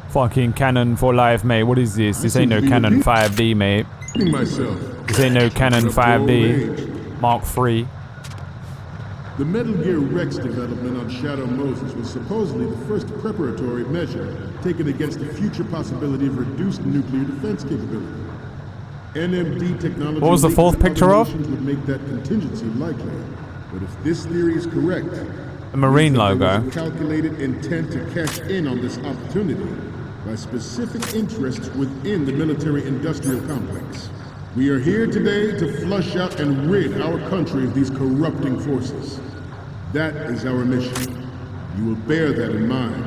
Fucking Canon for life, mate. What is this? This ain't no Canon 5D, mate. This ain't no Canon 5D. Mark III. The Metal Gear Rex development on Shadow Moses was supposedly the first preparatory measure taken against the future possibility of reduced nuclear defense capability. NMD technology. What was the fourth picture of? Would make that contingency likely. But if this theory is correct, the Marine logo. There was a calculated intent to cash in on this opportunity by specific interests within the military-industrial complex. We are here today to flush out and rid our country of these corrupting forces. That is our mission. You will bear that in mind.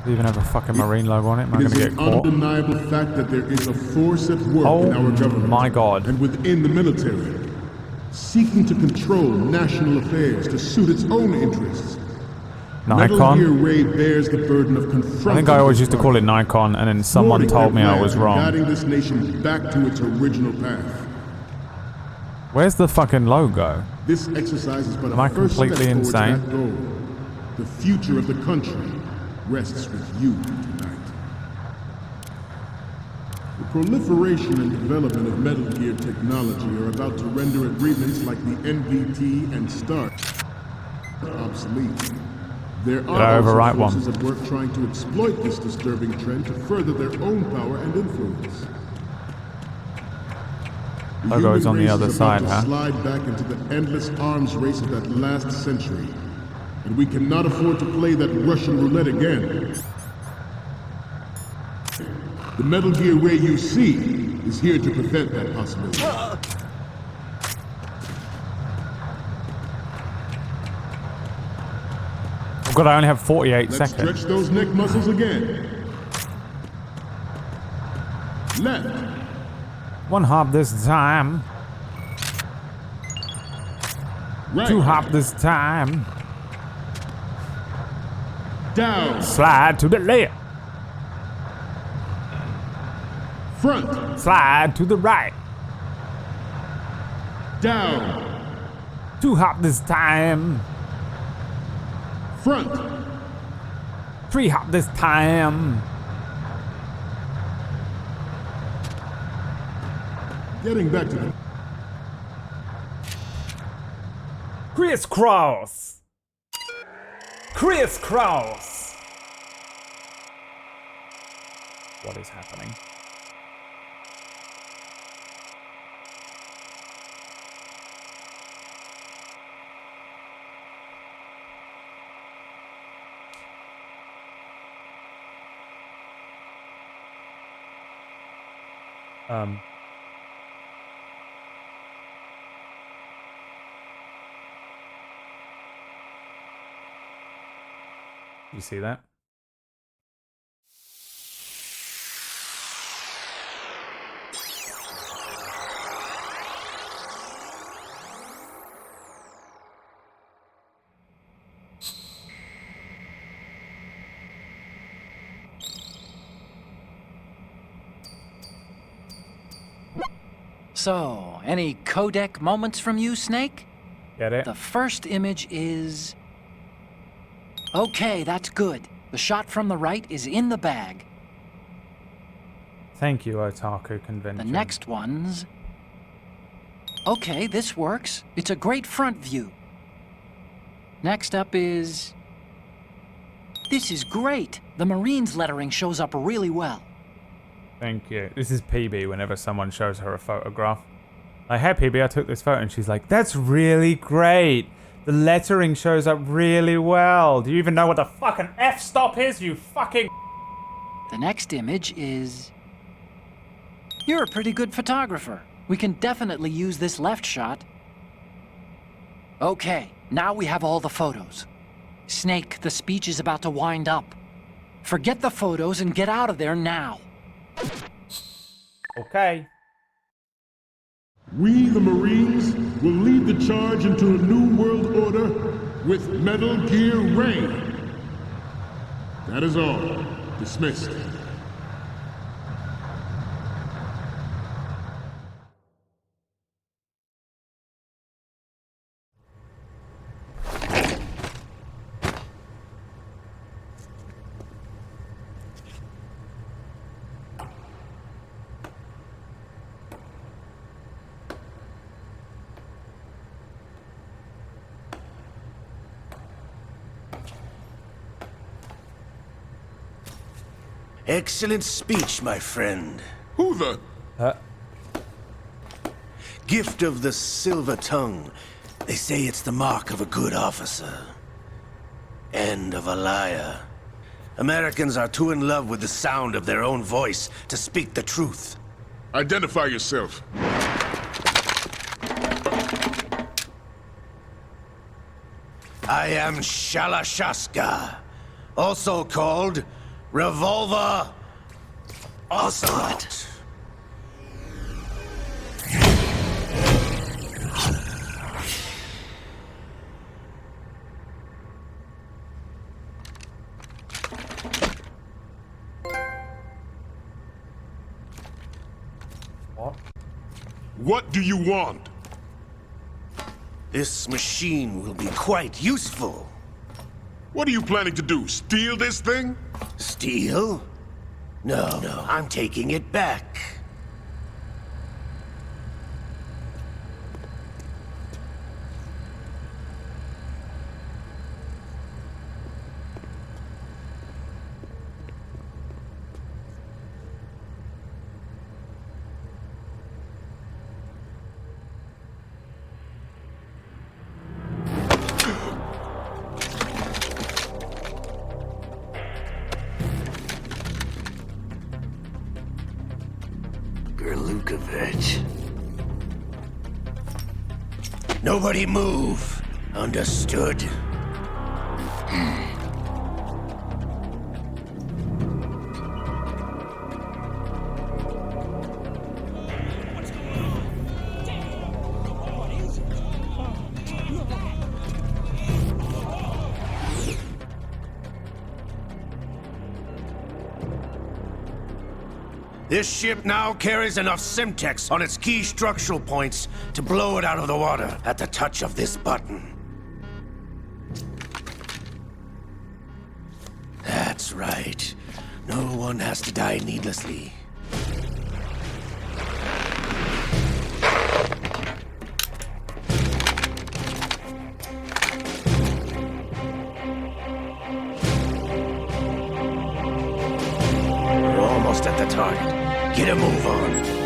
Do you even have a fucking Marine logo on it? Am I going to get caught? It is an undeniable fact that there is a force at work in our government. My God. And within the military, seeking to control national affairs to suit its own interests. Nikon? Metal Gear Ray bears the burden of confronting. I think I always used to call it Nikon, and then someone told me I was wrong. Guiding this nation back to its original path. Where's the fucking logo? This exercise is but Am I completely insane? That goal. The future of the country rests with you tonight. The proliferation and development of Metal Gear technology are about to render agreements like the NVT and START obsolete. There are also forces at work trying to exploit this disturbing trend to further their own power and influence. Logo is on the other side, huh? Slide back into the endless arms race of that last century, and we cannot afford to play that Russian roulette again. The Metal Gear Ray you see is here to prevent that possibility. Oh god, I only have 48 Let's seconds. stretch those neck muscles again. Left. One hop this time. Right. Two hop this time. Down. Slide to the left. Front. Slide to the right. Down. Two hop this time. Front. Three hop this time. Getting back to the... Crisscross. Crisscross. What is happening? You see that? So, any codec moments from you, Snake? Get it? The first image is... Okay, that's good. The shot from the right is in the bag. Thank you, Otaku Convention. The next one's... Okay, this works. It's a great front view. Next up is... This is great. The Marines lettering shows up really well. Thank you. This is PB whenever someone shows her a photograph. Like, hey PB, I took this photo, and she's like, that's really great. The lettering shows up really well. Do you even know what the fucking f-stop is, you fucking... The next image is... You're a pretty good photographer. We can definitely use this left shot. Okay, now we have all the photos. Snake, the speech is about to wind up. Forget the photos and get out of there now. Okay. We, the Marines, will lead the charge into a new world order with Metal Gear Ray. That is all. Dismissed. Excellent speech, my friend. Who the... Gift of the silver tongue. They say it's the mark of a good officer. And of a liar. Americans are too in love with the sound of their own voice to speak the truth. Identify yourself. I am Shalashaska, also called Revolver Ocelot. What do you want? This machine will be quite useful. What are you planning to do? Steal this thing? Steal? No, I'm taking it back. Nobody move. Understood? This ship now carries enough Simtex on its key structural points to blow it out of the water at the touch of this button. That's right. No one has to die needlessly. We're almost at the target. Get a move on.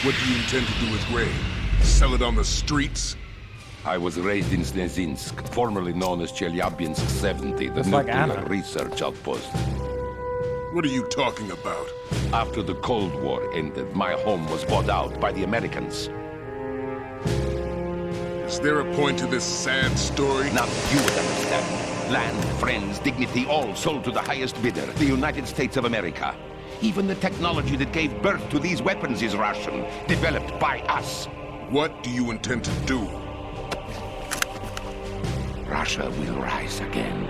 What do you intend to do with grain? Sell it on the streets? I was raised in Snezinsk, formerly known as Chelyabinsk 70, the It's like nuclear Anna. research outpost. What are you talking about? After the Cold War ended, my home was bought out by the Americans. Is there a point to this sad story? Now you would understand. Land, friends, dignity, all sold to the highest bidder, the United States of America. Even the technology that gave birth to these weapons is Russian, developed by us. What do you intend to do? Russia will rise again.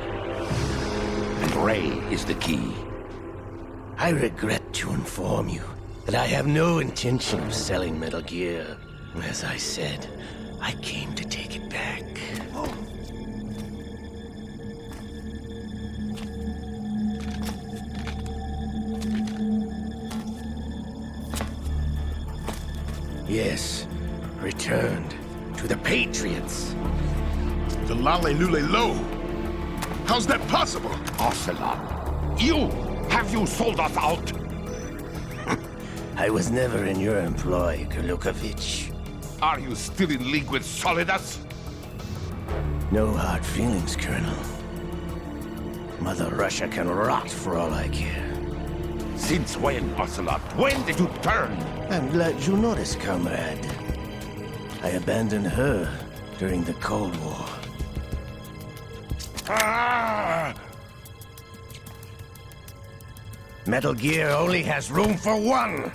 And Ray is the key. I regret to inform you that I have no intention of selling Metal Gear. As I said, I came to take it back. Yes, returned to the Patriots. The Lale Lule Lo? How's that possible? Ocelot, have you sold us out? I was never in your employ, Kurlukovich. Are you still in league with Solidas? No hard feelings, Colonel. Mother Russia can rot for all I care. Since when, Ocelot? When did you turn? I'm glad you noticed, comrade. I abandoned her during the Cold War. Ah! Metal Gear only has room for one!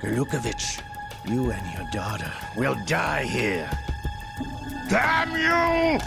Kurlukovich, you and your daughter will die here. Damn you!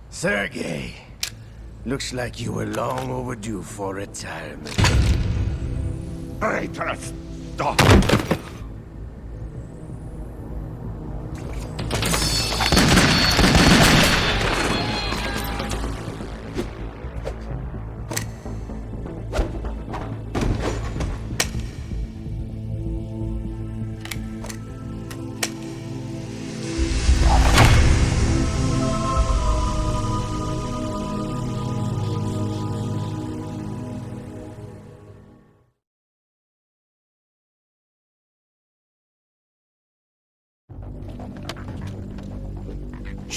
Sergei, looks like you were long overdue for retirement. Traitorous dog!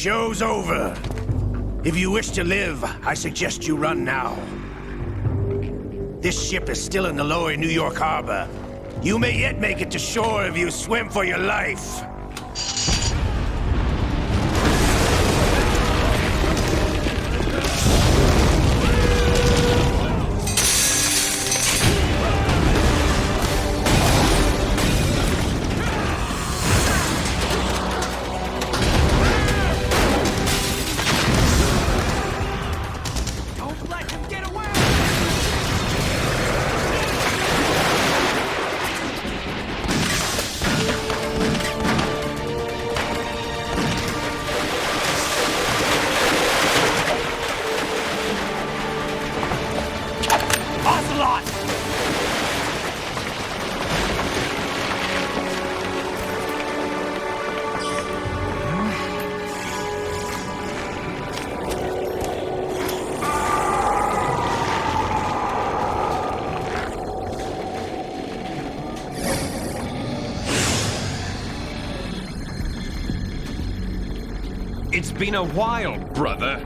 Show's over. If you wish to live, I suggest you run now. This ship is still in the lower New York harbor. You may yet make it to shore if you swim for your life. It's been a while, brother.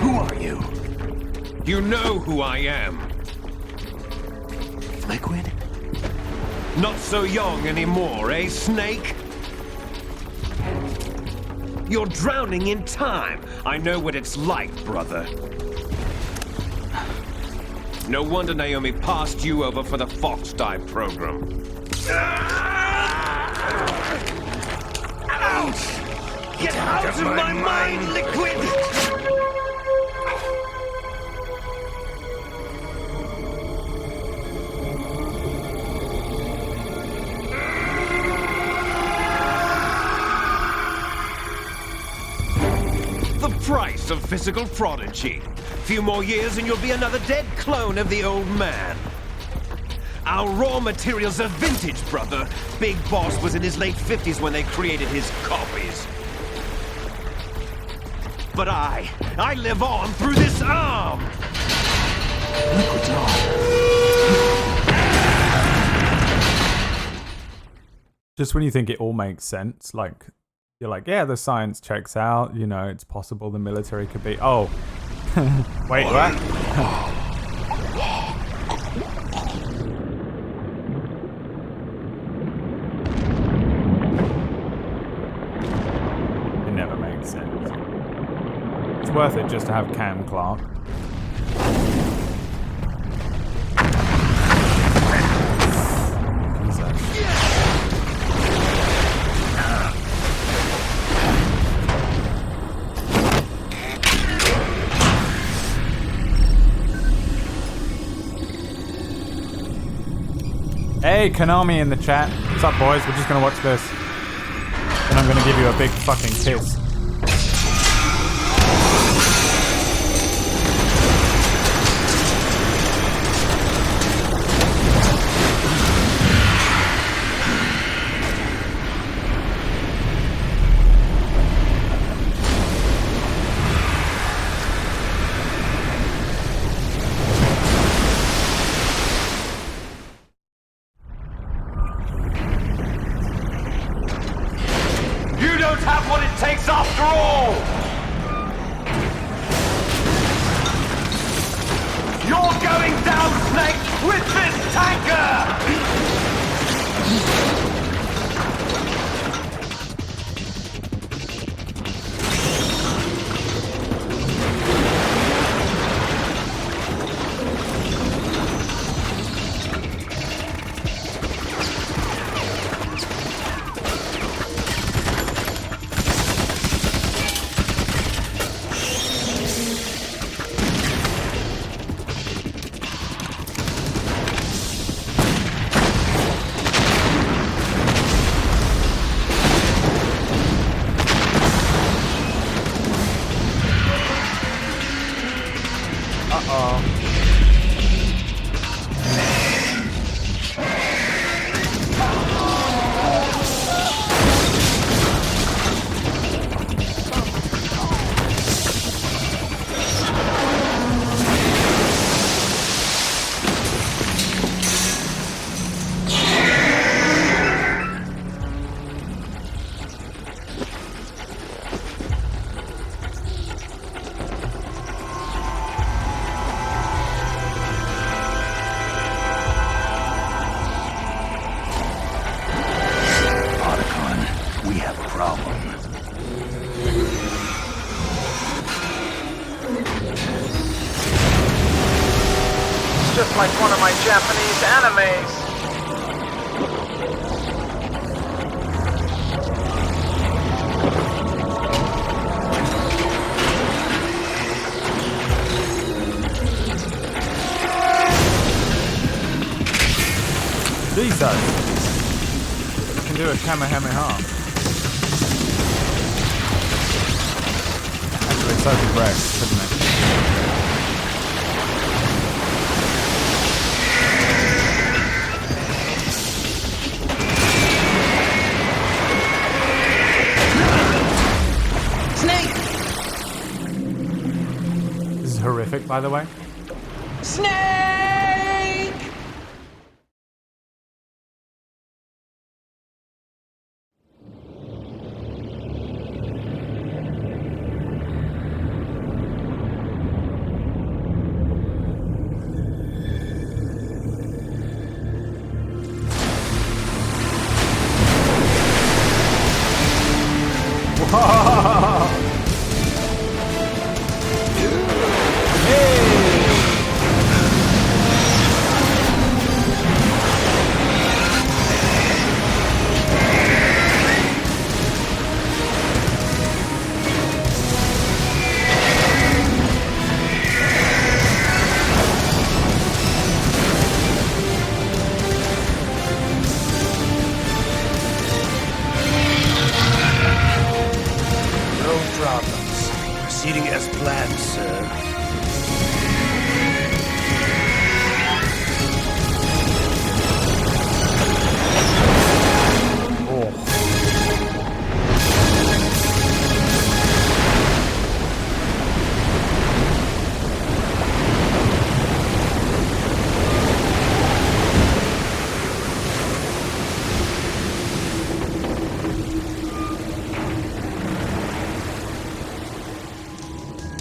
Who are you? You know who I am. Liquid? Not so young anymore, eh, Snake? You're drowning in time. I know what it's like, brother. No wonder Naomi passed you over for the Fox Dive program. Ouch! Get out of my mind, Liquid! The price of physical prodigy. Few more years and you'll be another dead clone of the old man. Our raw materials are vintage, brother. Big Boss was in his late 50s when they created his copies. But I live on through this arm! Liquid's on. Just when you think it all makes sense, like, you're like, yeah, the science checks out, you know, it's possible the military could be... Oh. Wait, what? It never makes sense. It's worth it just to have Cam Clark. Hey, Konami in the chat. What's up, boys? We're just gonna watch this. And I'm gonna give you a big fucking kiss. Just like one of my Japanese animes. Jesus! You can do a Kamehameha. Actually, it's so correct, isn't it? Horrific, by the way. Snake! Proceeding as planned, sir.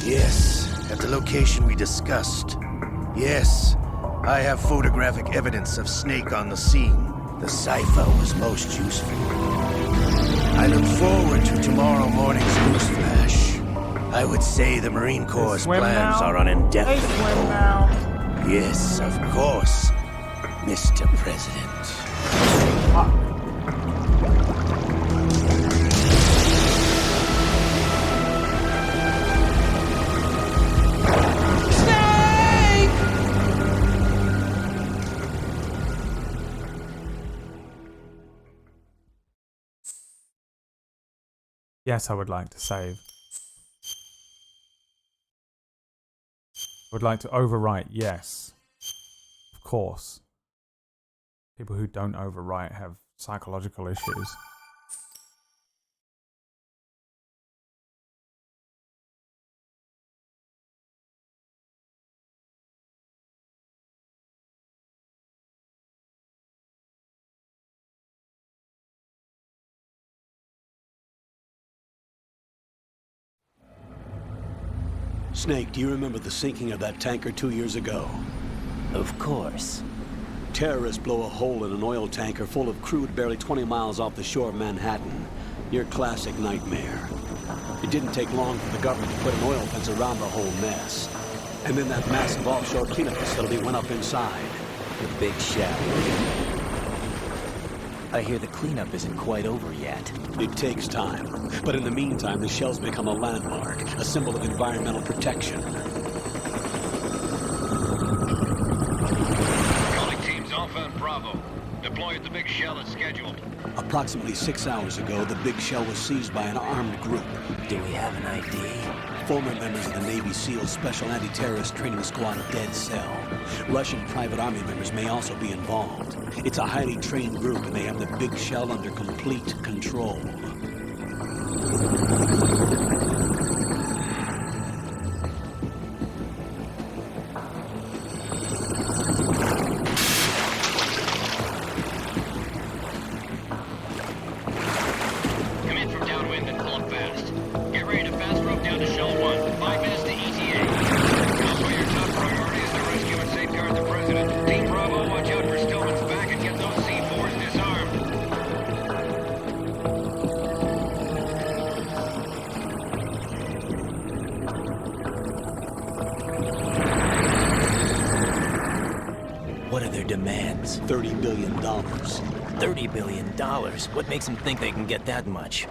Yes, at the location we discussed. Yes, I have photographic evidence of Snake on the scene. The cipher was most useful. I look forward to tomorrow morning's newsflash. I would say the Marine Corps' plans are on indefinite hold. Yes, of course, Mr. President. Yes, I would like to save. I would like to overwrite, yes. Of course. People who don't overwrite have psychological issues. Snake, do you remember the sinking of that tanker 2 years ago? Of course. Terrorists blow a hole in an oil tanker full of crude barely 20 miles off the shore of Manhattan. Your classic nightmare. It didn't take long for the government to put an oil fence around the whole mess. And then that massive offshore cleanup facility went up inside. The big shell. I hear the cleanup isn't quite over yet. It takes time. But in the meantime, the shell's become a landmark, a symbol of environmental protection. Calling teams Alpha and Bravo. Deploy at the big shell as scheduled. Approximately 6 hours ago, the big shell was seized by an armed group. Do we have an ID? Former members of the Navy SEALs Special Anti-Terrorist Training Squad Dead Cell. Russian private army members may also be involved. It's a highly trained group, and they have the big shell under complete control. Come in from downwind and pull up fast. Get ready to fast rope down to Shell 1. 5 minutes to ETA. Also, your top priority is to rescue and safeguard the President. Team Bravo, watch out for Stillman's back and get those C4s disarmed. What are their demands? $30 billion. $30 billion? What makes them think they can get that much?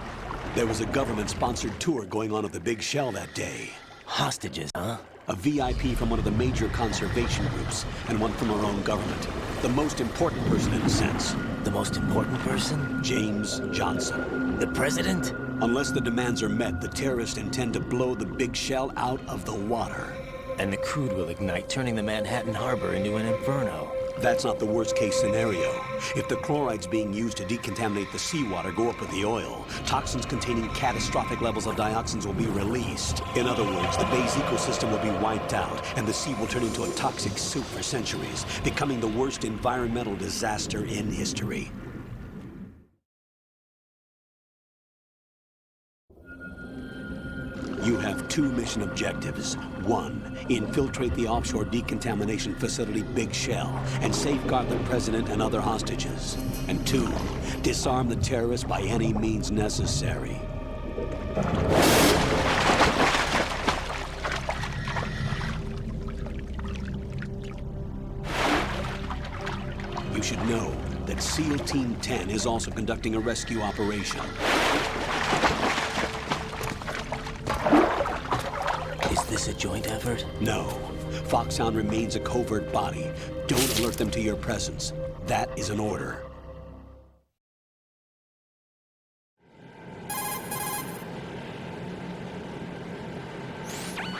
There was a government-sponsored tour going on at the big shell that day. Hostages, huh? A VIP from one of the major conservation groups, and one from our own government. The most important person in a sense. The most important person? James Johnson. The president? Unless the demands are met, the terrorists intend to blow the big shell out of the water. And the crude will ignite, turning the Manhattan Harbor into an inferno. That's not the worst-case scenario. If the chlorides being used to decontaminate the seawater go up with the oil, toxins containing catastrophic levels of dioxins will be released. In other words, the bay's ecosystem will be wiped out, and the sea will turn into a toxic soup for centuries, becoming the worst environmental disaster in history. You have 2 mission objectives. 1, infiltrate the offshore decontamination facility Big Shell and safeguard the president and other hostages. And 2, disarm the terrorists by any means necessary. You should know that SEAL Team 10 is also conducting a rescue operation. Is this a joint effort? No. Foxhound remains a covert body. Don't alert them to your presence. That is an order.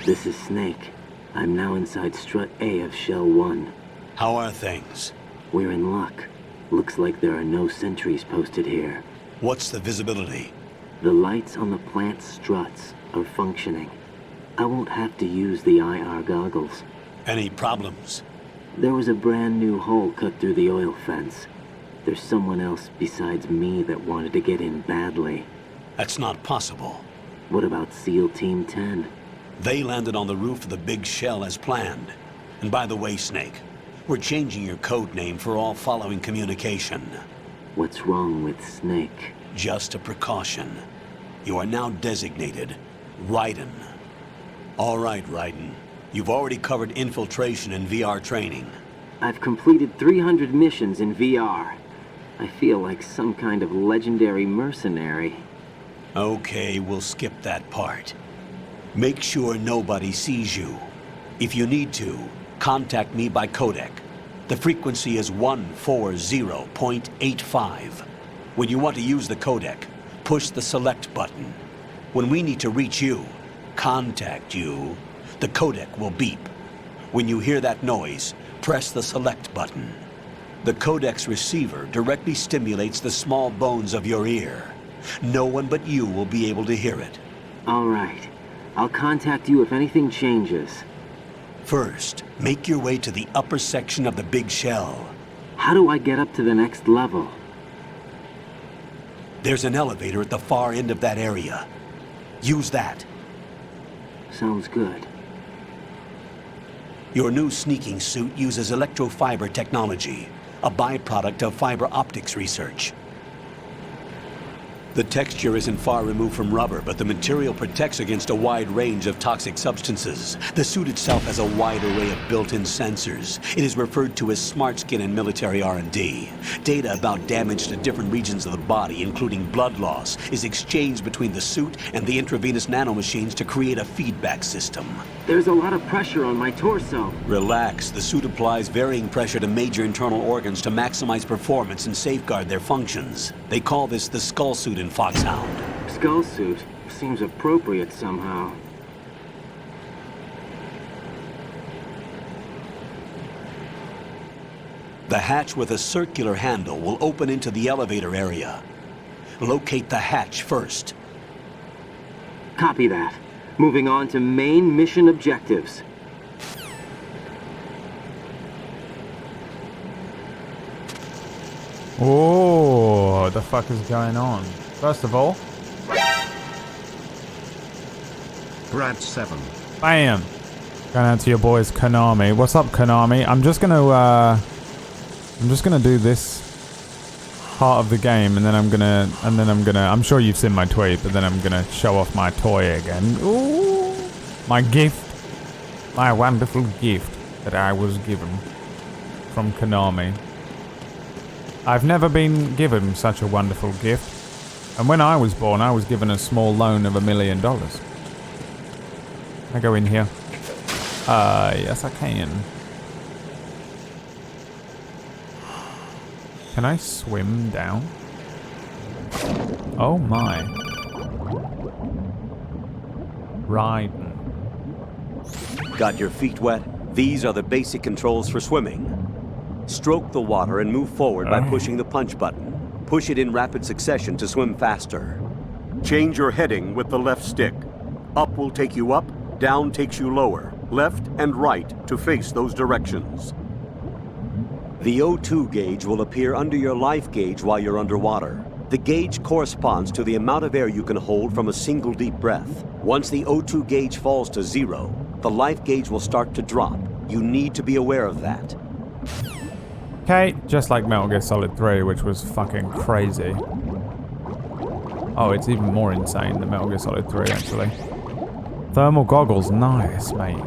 This is Snake. I'm now inside Strut A of Shell 1. How are things? We're in luck. Looks like there are no sentries posted here. What's the visibility? The lights on the plant struts are functioning. I won't have to use the IR goggles. Any problems? There was a brand new hole cut through the oil fence. There's someone else besides me that wanted to get in badly. That's not possible. What about SEAL Team 10? They landed on the roof of the big shell as planned. And by the way, Snake, we're changing your code name for all following communication. What's wrong with Snake? Just a precaution. You are now designated Raiden. All right, Raiden. You've already covered infiltration and VR training. I've completed 300 missions in VR. I feel like some kind of legendary mercenary. Okay, we'll skip that part. Make sure nobody sees you. If you need to, contact me by codec. The frequency is 140.85. When you want to use the codec, push the select button. When we need to reach you, contact you, the codec will beep. When you hear that noise, press the select button. The codec's receiver directly stimulates the small bones of your ear. No one but you will be able to hear it. All right. I'll contact you if anything changes. First, make your way to the upper section of the big shell. How do I get up to the next level? There's an elevator at the far end of that area. Use that. Sounds good. Your new sneaking suit uses electrofiber technology, a byproduct of fiber optics research. The texture isn't far removed from rubber, but the material protects against a wide range of toxic substances. The suit itself has a wide array of built-in sensors. It is referred to as smart skin in military R&D. Data about damage to different regions of the body, including blood loss, is exchanged between the suit and the intravenous nanomachines to create a feedback system. There's a lot of pressure on my torso. Relax. The suit applies varying pressure to major internal organs to maximize performance and safeguard their functions. They call this the skull suit in Foxhound. Skull suit seems appropriate somehow. The hatch with a circular handle will open into the elevator area. Locate the hatch first. Copy that. Moving on to main mission objectives. Oh, what the fuck is going on? First of all, Brad 7. Bam! Going out to your boys, Konami. What's up, Konami? I'm just gonna do this part of the game, and then I'm gonna, I'm sure you've seen my tweet, but then I'm gonna show off my toy again. Ooh! My gift. My wonderful gift that I was given from Konami. I've never been given such a wonderful gift. And when I was born, I was given a small loan of $1 million. I go in here. Yes I can. Can I swim down? Oh my. Riding. Got your feet wet? These are the basic controls for swimming. Stroke the water and move forward by pushing the punch button. Push it in rapid succession to swim faster. Change your heading with the left stick. Up will take you up, down takes you lower. Left and right to face those directions. The O2 gauge will appear under your life gauge while you're underwater. The gauge corresponds to the amount of air you can hold from a single deep breath. Once the O2 gauge falls to 0, the life gauge will start to drop. You need to be aware of that. Okay, just like Metal Gear Solid 3, which was fucking crazy. Oh, it's even more insane than Metal Gear Solid 3, actually. Thermal goggles, nice, mate.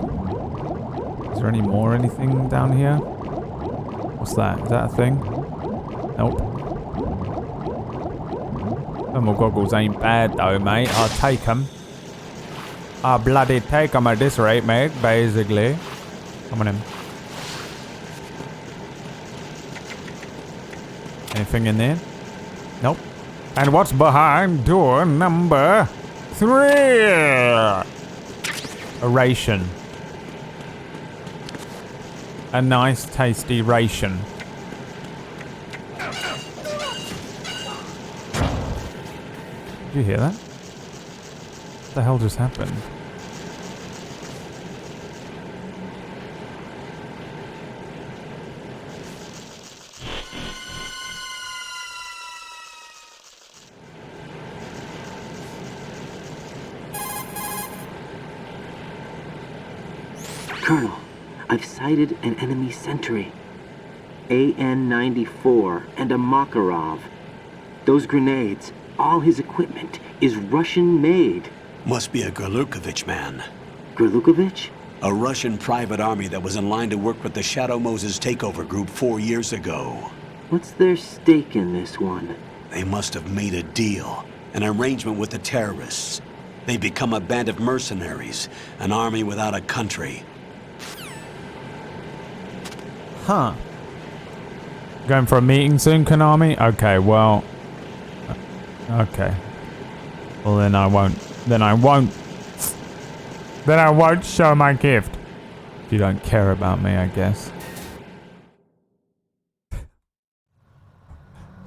Is there any more anything down here? What's that? Is that a thing? Nope. Thermal goggles ain't bad though, mate. I'll take them. I'll bloody take them at this rate, mate, basically. Come on in. Anything in there? Nope. And what's behind door number 3? A ration. A nice, tasty ration. Did you hear that? What the hell just happened? Colonel, I've sighted an enemy sentry. AN-94 and a Makarov. Those grenades, all his equipment, is Russian-made. Must be a Gorlukovich man. Gorlukovich? A Russian private army that was in line to work with the Shadow Moses takeover group 4 years ago. What's their stake in this one? They must have made a deal, an arrangement with the terrorists. They become a band of mercenaries, an army without a country. Huh. Going for a meeting soon, Konami? Okay, well... Okay. Well, then I won't. Then I won't show my gift. You don't care about me, I guess.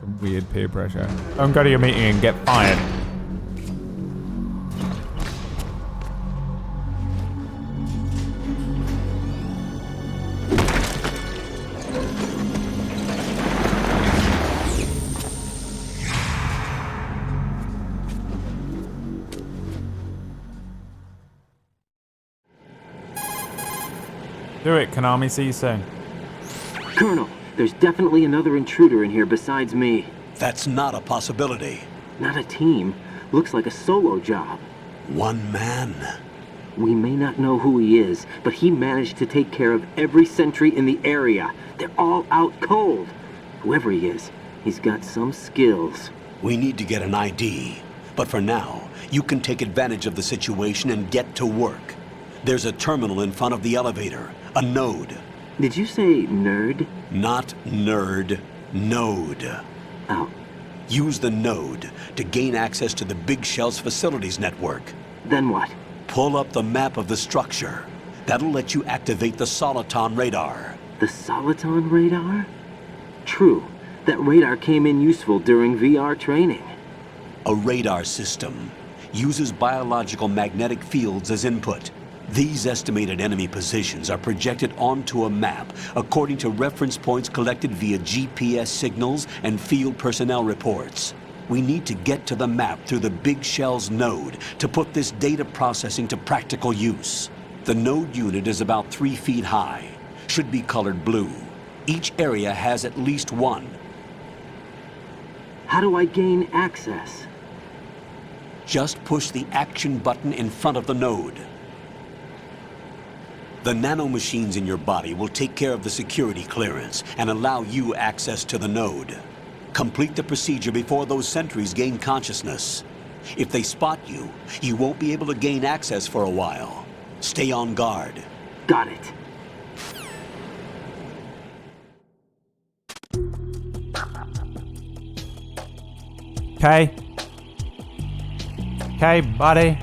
Some weird peer pressure. Don't go to your meeting and get fired. Do it, Konami. See you soon. Colonel, there's definitely another intruder in here besides me. That's not a possibility. Not a team. Looks like a solo job. One man. We may not know who he is, but he managed to take care of every sentry in the area. They're all out cold. Whoever he is, he's got some skills. We need to get an ID. But for now, you can take advantage of the situation and get to work. There's a terminal in front of the elevator. A node. Did you say nerd? Not nerd. Node. Oh. Use the node to gain access to the Big Shell's facilities network. Then what? Pull up the map of the structure. That'll let you activate the Soliton radar. The Soliton radar? True. That radar came in useful during VR training. A radar system uses biological magnetic fields as input. These estimated enemy positions are projected onto a map according to reference points collected via GPS signals and field personnel reports. We need to get to the map through the Big Shell's node to put this data processing to practical use. The node unit is about 3 feet high, should be colored blue. Each area has at least one. How do I gain access? Just push the action button in front of the node. The nanomachines in your body will take care of the security clearance and allow you access to the node. Complete the procedure before those sentries gain consciousness. If they spot you, you won't be able to gain access for a while. Stay on guard. Got it. Okay. Okay, buddy.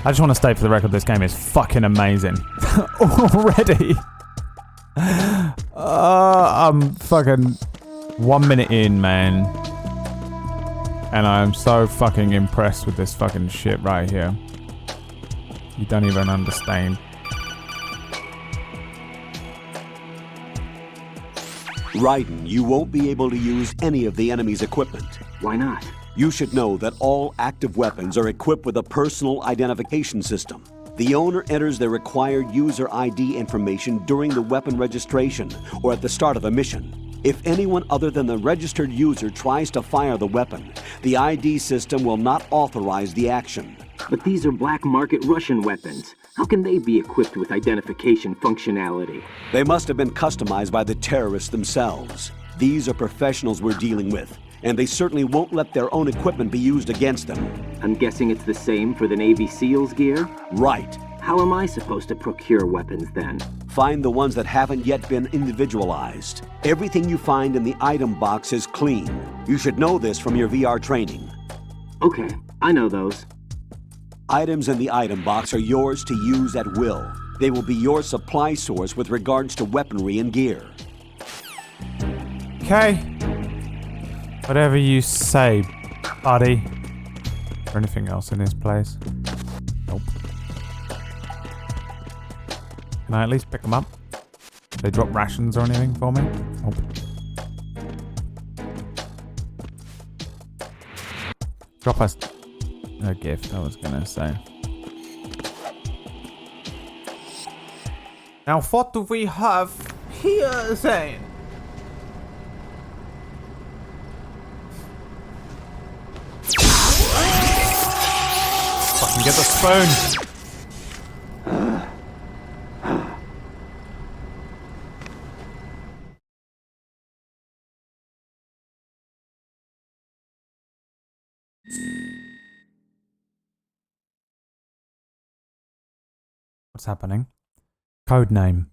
I just want to state for the record, this game is fucking amazing. Already. I'm fucking 1 minute in, man. And I'm so fucking impressed with this fucking shit right here. You don't even understand. Raiden, you won't be able to use any of the enemy's equipment. Why not? You should know that all active weapons are equipped with a personal identification system. The owner enters their required user ID information during the weapon registration or at the start of a mission. If anyone other than the registered user tries to fire the weapon, the ID system will not authorize the action. But these are black market Russian weapons. How can they be equipped with identification functionality? They must have been customized by the terrorists themselves. These are professionals we're dealing with, and they certainly won't let their own equipment be used against them. I'm guessing it's the same for the Navy SEALs gear? Right. How am I supposed to procure weapons then? Find the ones that haven't yet been individualized. Everything you find in the item box is clean. You should know this from your VR training. Okay, I know those. Items in the item box are yours to use at will. They will be your supply source with regards to weaponry and gear. Okay. Whatever you say, buddy. Or anything else in this place? Nope. Can I at least pick them up? They drop rations or anything for me? Nope. Drop us a gift, I was gonna say. Now what do we have here then? Fucking get the spoon! What's happening? Code name.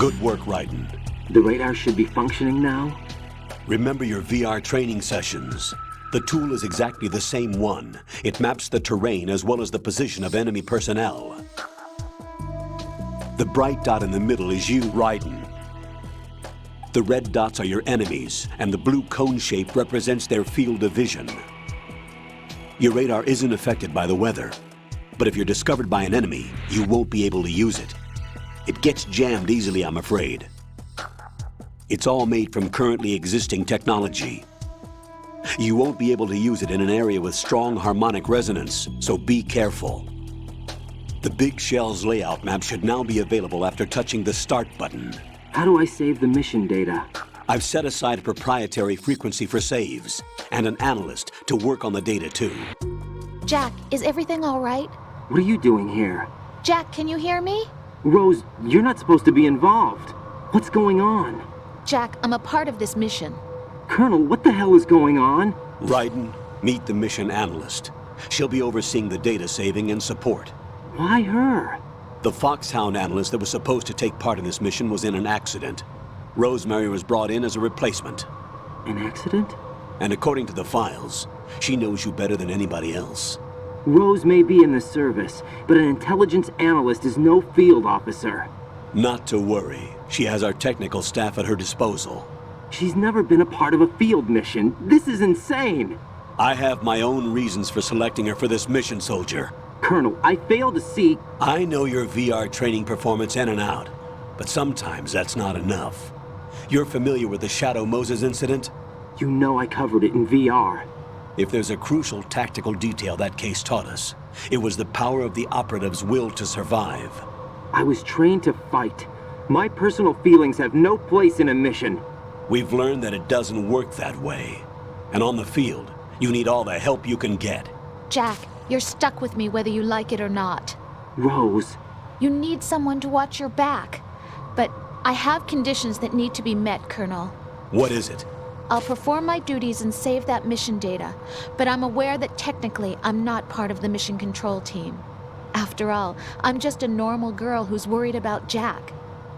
Good work, Raiden. The radar should be functioning now? Remember your VR training sessions. The tool is exactly the same one. It maps the terrain as well as the position of enemy personnel. The bright dot in the middle is you, Raiden. The red dots are your enemies, and the blue cone shape represents their field of vision. Your radar isn't affected by the weather, but if you're discovered by an enemy, you won't be able to use it. It gets jammed easily, I'm afraid. It's all made from currently existing technology. You won't be able to use it in an area with strong harmonic resonance, so be careful. The Big Shell's layout map should now be available after touching the Start button. How do I save the mission data? I've set aside a proprietary frequency for saves, and an analyst to work on the data too. Jack, is everything all right? What are you doing here? Jack, can you hear me? Rose, you're not supposed to be involved. What's going on? Jack, I'm a part of this mission. Colonel, what the hell is going on? Raiden, meet the mission analyst. She'll be overseeing the data saving and support. Why her? The Foxhound analyst that was supposed to take part in this mission was in an accident. Rosemary was brought in as a replacement. An accident? And according to the files, she knows you better than anybody else. Rose may be in the service, but an intelligence analyst is no field officer. Not to worry. She has our technical staff at her disposal. She's never been a part of a field mission. This is insane. I have my own reasons for selecting her for this mission, soldier. Colonel, I fail to see... I know your VR training performance in and out, but sometimes that's not enough. You're familiar with the Shadow Moses incident? You know I covered it in VR. If there's a crucial tactical detail that case taught us, it was the power of the operative's will to survive. I was trained to fight. My personal feelings have no place in a mission. We've learned that it doesn't work that way. And on the field, you need all the help you can get. Jack, you're stuck with me whether you like it or not. Rose. You need someone to watch your back. But I have conditions that need to be met, Colonel. What is it? I'll perform my duties and save that mission data, but I'm aware that technically I'm not part of the mission control team. After all, I'm just a normal girl who's worried about Jack.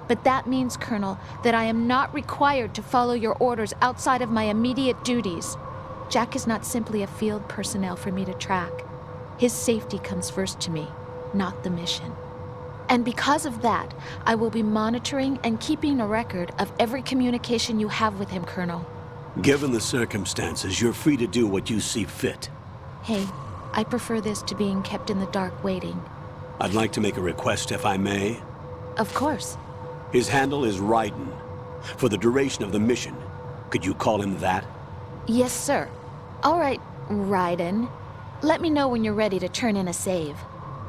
But that means, Colonel, that I am not required to follow your orders outside of my immediate duties. Jack is not simply a field personnel for me to track. His safety comes first to me, not the mission. And because of that, I will be monitoring and keeping a record of every communication you have with him, Colonel. Given the circumstances, you're free to do what you see fit. Hey, I prefer this to being kept in the dark waiting. I'd like to make a request, if I may. Of course. His handle is Raiden. For the duration of the mission, could you call him that? Yes, sir. All right, Raiden. Let me know when you're ready to turn in a save.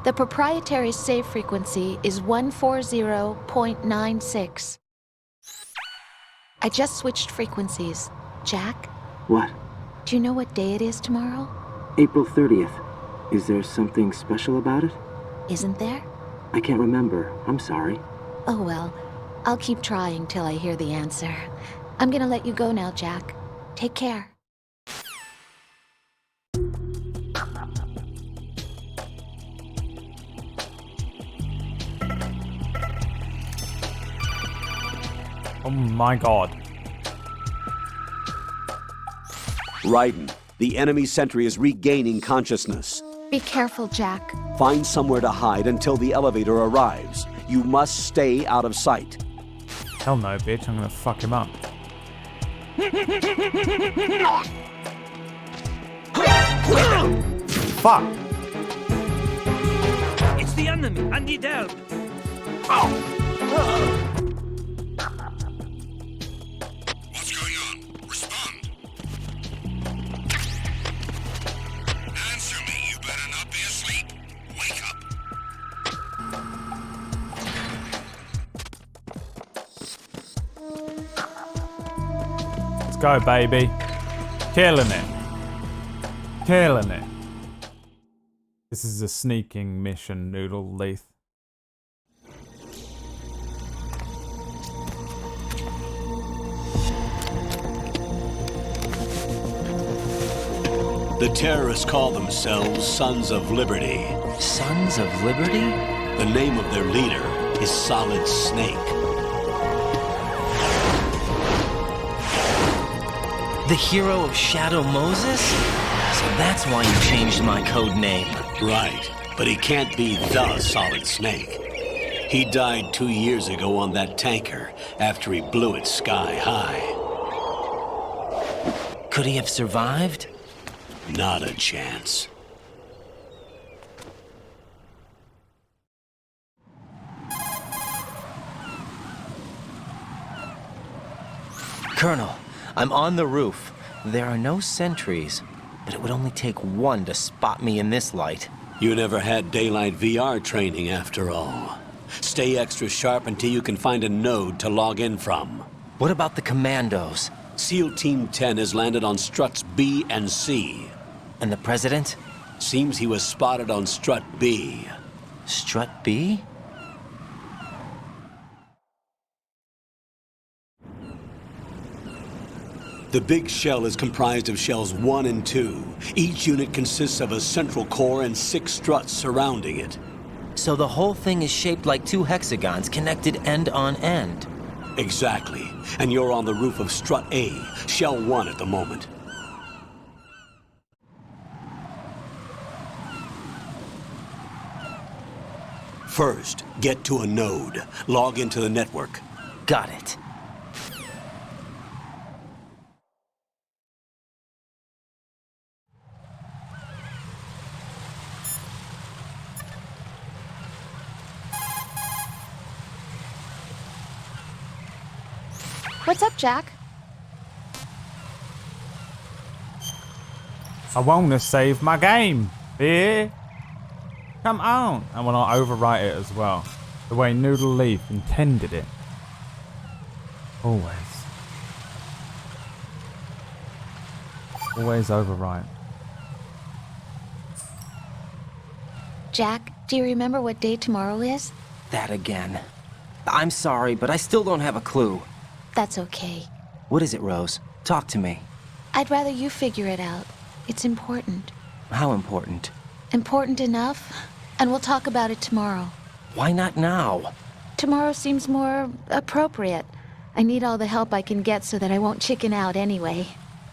The proprietary save frequency is 140.96. I just switched frequencies. Jack? What? Do you know what day it is tomorrow? April 30th. Is there something special about it? Isn't there? I can't remember. I'm sorry. Oh well, I'll keep trying till I hear the answer. I'm gonna let you go now, Jack. Take care. Oh my god. Raiden, the enemy sentry is regaining consciousness. Be careful, Jack. Find somewhere to hide until the elevator arrives. You must stay out of sight. Hell no, bitch. I'm gonna fuck him up. Fuck. It's the enemy. I need help. What's going on? Respond. Answer me. You better not be asleep. Wake up. Let's go, baby. Killing it. Killing it. This is a sneaking mission, Noodle Leith. The terrorists call themselves Sons of Liberty. Sons of Liberty? The name of their leader is Solid Snake. The hero of Shadow Moses? So that's why you changed my code name. Right, but he can't be the Solid Snake. He died 2 years ago on that tanker after he blew it sky high. Could he have survived? Not a chance. Colonel, I'm on the roof. There are no sentries, but it would only take one to spot me in this light. You never had daylight VR training after all. Stay extra sharp until you can find a node to log in from. What about the commandos? SEAL Team 10 has landed on struts B and C. And the president? Seems he was spotted on strut B. Strut B? The big shell is comprised of shells 1 and 2. Each unit consists of a central core and 6 struts surrounding it. So the whole thing is shaped like 2 hexagons connected end on end. Exactly. And you're on the roof of strut A, shell 1 at the moment. First, get to a node. Log into the network. Got it. What's up, Jack? I want to save my game. Yeah. Come on. I want to overwrite it as well. The way Noodle Leaf intended it. Always. Always overwrite. Jack, do you remember what day tomorrow is? That again. I'm sorry, but I still don't have a clue. That's okay. What is it, Rose? Talk to me. I'd rather you figure it out. It's important. How important? Important enough And we'll talk about it tomorrow. Why not now? Tomorrow seems more appropriate. I need all the help I can get so that I won't chicken out anyway.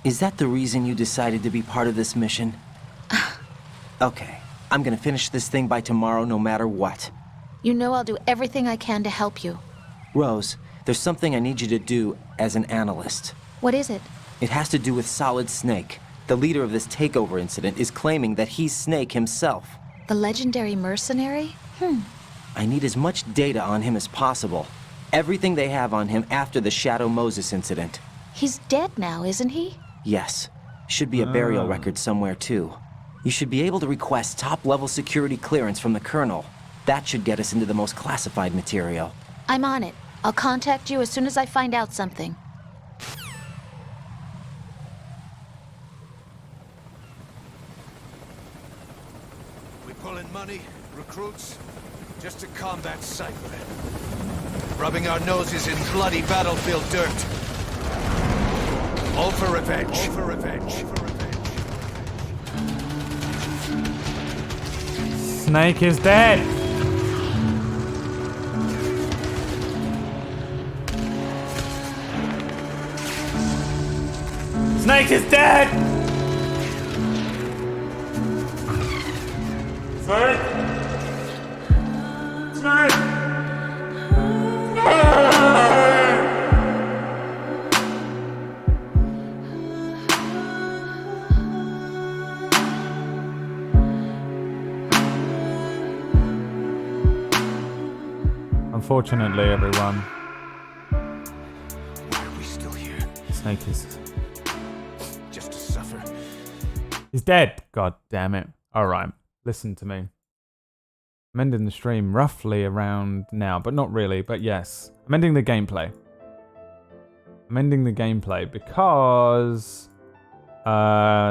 Is that the reason you decided to be part of this mission? Okay, I'm gonna finish this thing by tomorrow no matter what. You know I'll do everything I can to help you. Rose, there's something I need you to do as an analyst. What is it? It has to do with Solid Snake. The leader of this takeover incident is claiming that he's Snake himself. The legendary mercenary? I need as much data on him as possible. Everything they have on him after the Shadow Moses incident. He's dead now, isn't he? Yes. Should be a burial record somewhere, too. You should be able to request top-level security clearance from the Colonel. That should get us into the most classified material. I'm on it. I'll contact you as soon as I find out something. We pulling money, recruits, just to combat Cypher. Rubbing our noses in bloody battlefield dirt. All for revenge. All for revenge. Snake is dead. Snake is dead. Snake. Snake. Unfortunately, everyone. Why are we still here? Snake is... Just to suffer. He's dead. God damn it. Alright, listen to me. I'm ending the stream roughly around now, but not really, but yes. I'm ending the gameplay. I'm ending the gameplay because...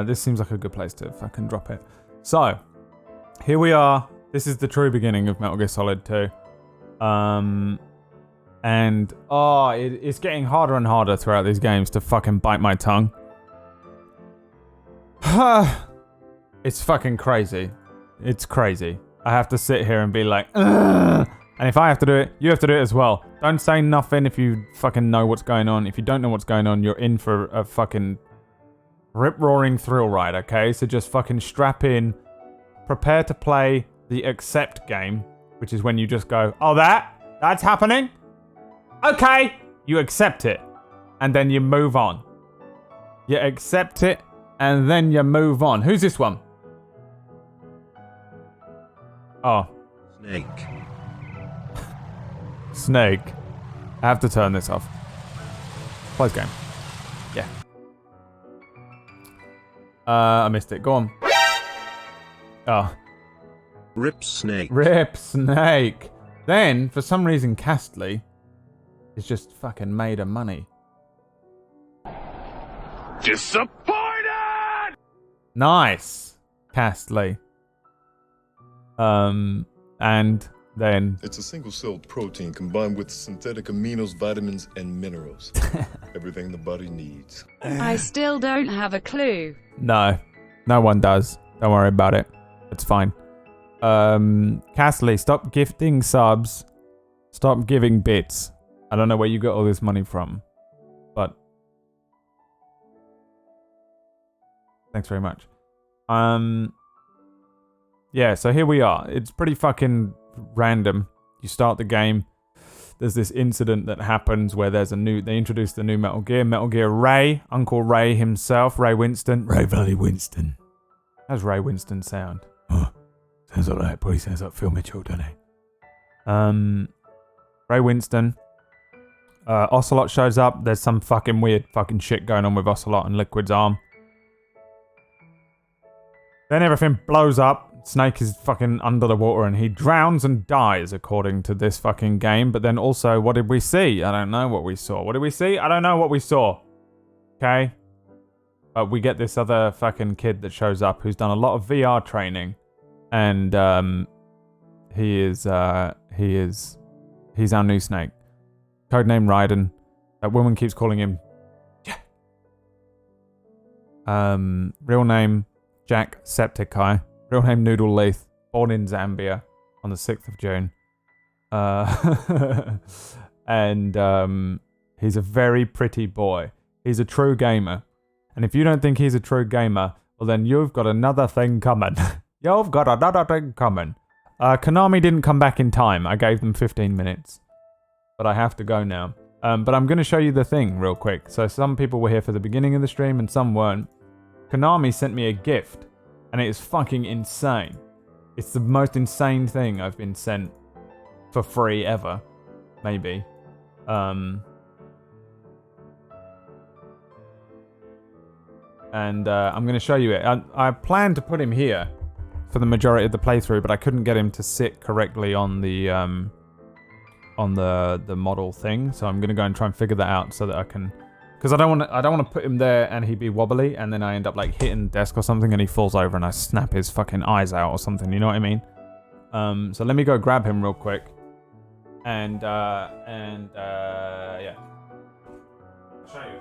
this seems like a good place to fucking drop it. So, here we are. This is the true beginning of Metal Gear Solid 2. And it's getting harder and harder throughout these games to fucking bite my tongue. It's fucking crazy. It's crazy. I have to sit here and be like, ugh! And if I have to do it, you have to do it as well. Don't say nothing if you fucking know what's going on. If you don't know what's going on, you're in for a fucking rip-roaring thrill ride, okay? So just fucking strap in, prepare to play the accept game, which is when you just go, oh, that's happening? Okay. You accept it. And then you move on. You accept it, and then you move on. Who's this one? Oh. Snake. Snake. I have to turn this off. Close game. Yeah. I missed it. Go on. Oh. Rip Snake. Rip Snake. Then, for some reason, Castley is just fucking made of money. Disappointed! Nice. Castley. And then... It's a single-celled protein combined with synthetic aminos, vitamins, and minerals. Everything the body needs. I still don't have a clue. No. No one does. Don't worry about it. It's fine. Castley, stop gifting subs. Stop giving bits. I don't know where you got all this money from. But... thanks very much. Yeah, so here we are. It's pretty fucking random. You start the game. There's this incident that happens where there's they introduce the new Metal Gear Ray, Uncle Ray himself, Ray Winston. Ray Valley Winston. How's Ray Winston sound? Oh, sounds like that. Probably sounds like Phil Mitchell, doesn't he? Ray Winston. Ocelot shows up. There's some fucking weird fucking shit going on with Ocelot and Liquid's arm. Then everything blows up. Snake is fucking under the water and he drowns and dies according to this fucking game. But then also, what did we see? I don't know what we saw. What did we see? I don't know what we saw. Okay? But we get this other fucking kid that shows up who's done a lot of VR training. And he's our new Snake. Codename Raiden. That woman keeps calling him Jack. Real name Jack Septiceye. Real name Noodle Leith. born in Zambia on the 6th of June. And he's a very pretty boy. He's a true gamer. And if you don't think he's a true gamer, well then you've got another thing coming. You've got another thing coming. Konami didn't come back in time. I gave them 15 minutes. But I have to go now. But I'm going to show you the thing real quick. So some people were here for the beginning of the stream and some weren't. Konami sent me a gift. And it is fucking insane. It's the most insane thing I've been sent for free ever. Maybe. And I'm going to show you it. I planned to put him here for the majority of the playthrough, but I couldn't get him to sit correctly on the model thing. So I'm going to go and try and figure that out so that I can, because I don't want to put him there and he'd be wobbly and then I end up like hitting the desk or something and he falls over and I snap his fucking eyes out or something. You know what I mean? So let me go grab him real quick. And yeah. I'll show you.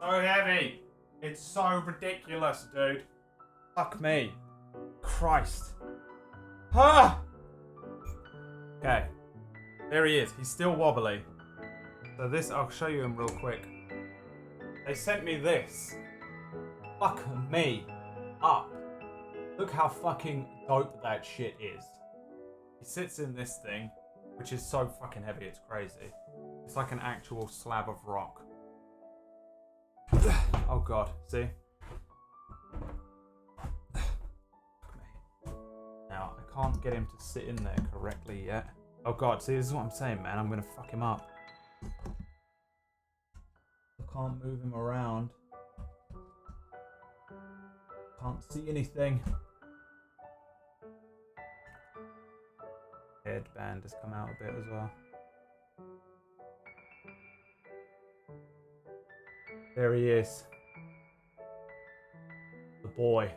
So heavy. It's so ridiculous, dude. Fuck me. Christ. Ah! Okay. There he is. He's still wobbly. So this, I'll show you him real quick. They sent me this. Fuck me up. Look how fucking dope that shit is. He sits in this thing, which is so fucking heavy, it's crazy. It's like an actual slab of rock. Oh god, see? Now, I can't get him to sit in there correctly yet. Oh god, see, this is what I'm saying, man. I'm gonna fuck him up. I can't move him around. Can't see anything. Headband has come out a bit as well. There he is. The boy.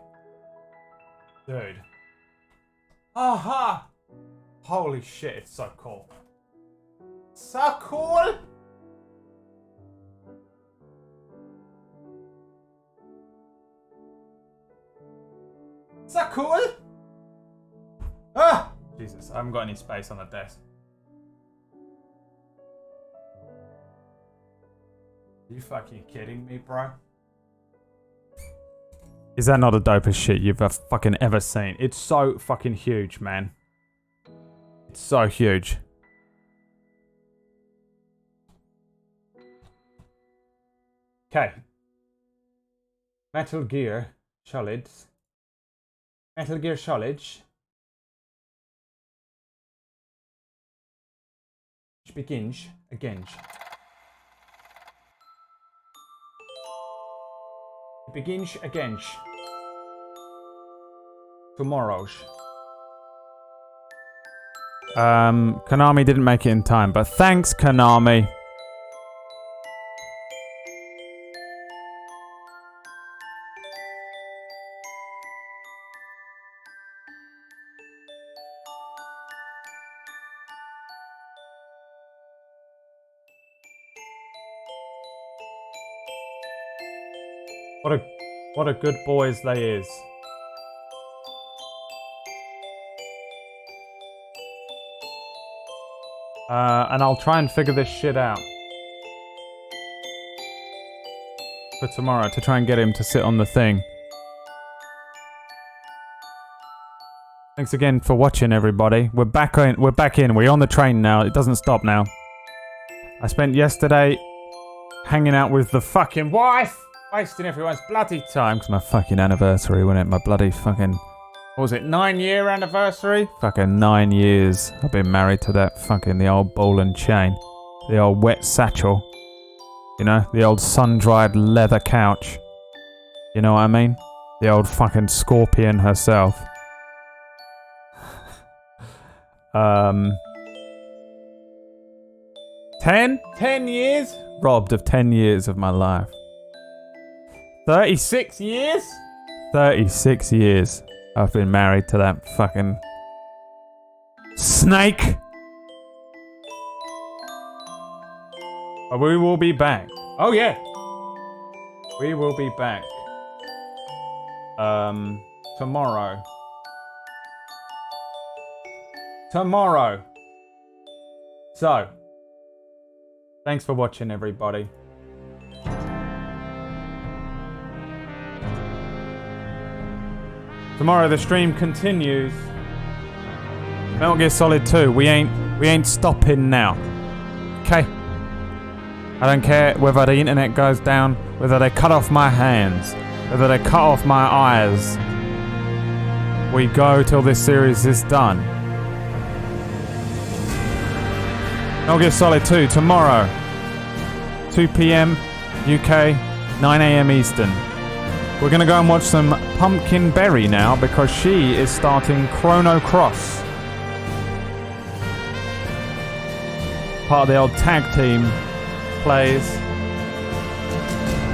Dude. Aha! Holy shit, it's so cool. So cool! So cool! Ah! Jesus, I haven't got any space on the desk. Are you fucking kidding me, bro? Is that not the dopest shit you've fucking ever seen? It's so fucking huge, man. It's so huge. Okay. Metal Gear Solid. Metal Gear Solid. Which begins again. It begins again. Tomorrow's. Konami didn't make it in time, but thanks, Konami. What a good boys they is. And I'll try and figure this shit out for tomorrow to try and get him to sit on the thing. Thanks again for watching, everybody. We're back in. We're on the train now. It doesn't stop now. I spent yesterday hanging out with the fucking wife. Wasting everyone's bloody time. It's my fucking anniversary, wasn't it? My bloody fucking... What was it? 9-year anniversary? Fucking 9 years. I've been married to that fucking... The old ball and chain. The old wet satchel. You know? The old sun-dried leather couch. You know what I mean? The old fucking scorpion herself. 10 years? Robbed of 10 years of my life. 36 years? 36 years I've been married to that fucking snake. But we will be back. Oh yeah. We will be back. Tomorrow. So, thanks for watching, everybody. Tomorrow the stream continues. Metal Gear Solid 2. We ain't stopping now. Okay? I don't care whether the internet goes down, whether they cut off my hands, whether they cut off my eyes. We go till this series is done. Metal Gear Solid 2 tomorrow. 2 PM UK, 9 AM Eastern. We're gonna go and watch some Pumpkin Berry now because she is starting Chrono Cross. Part of the old tag team plays.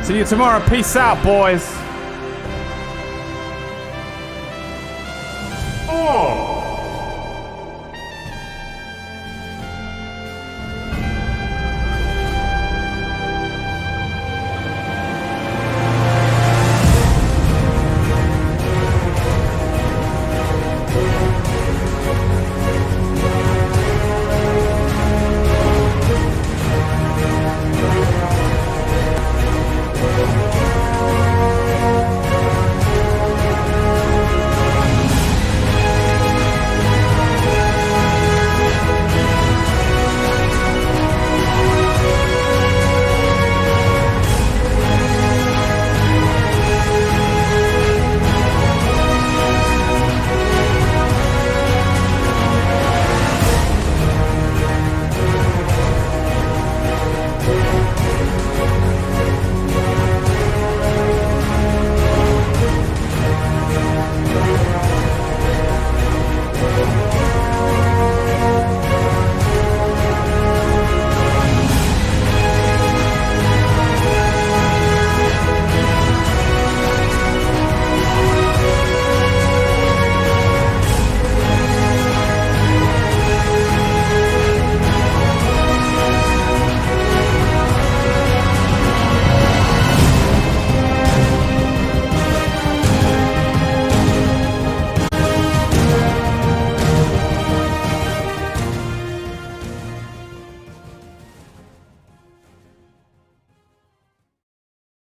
See you tomorrow. Peace out, boys.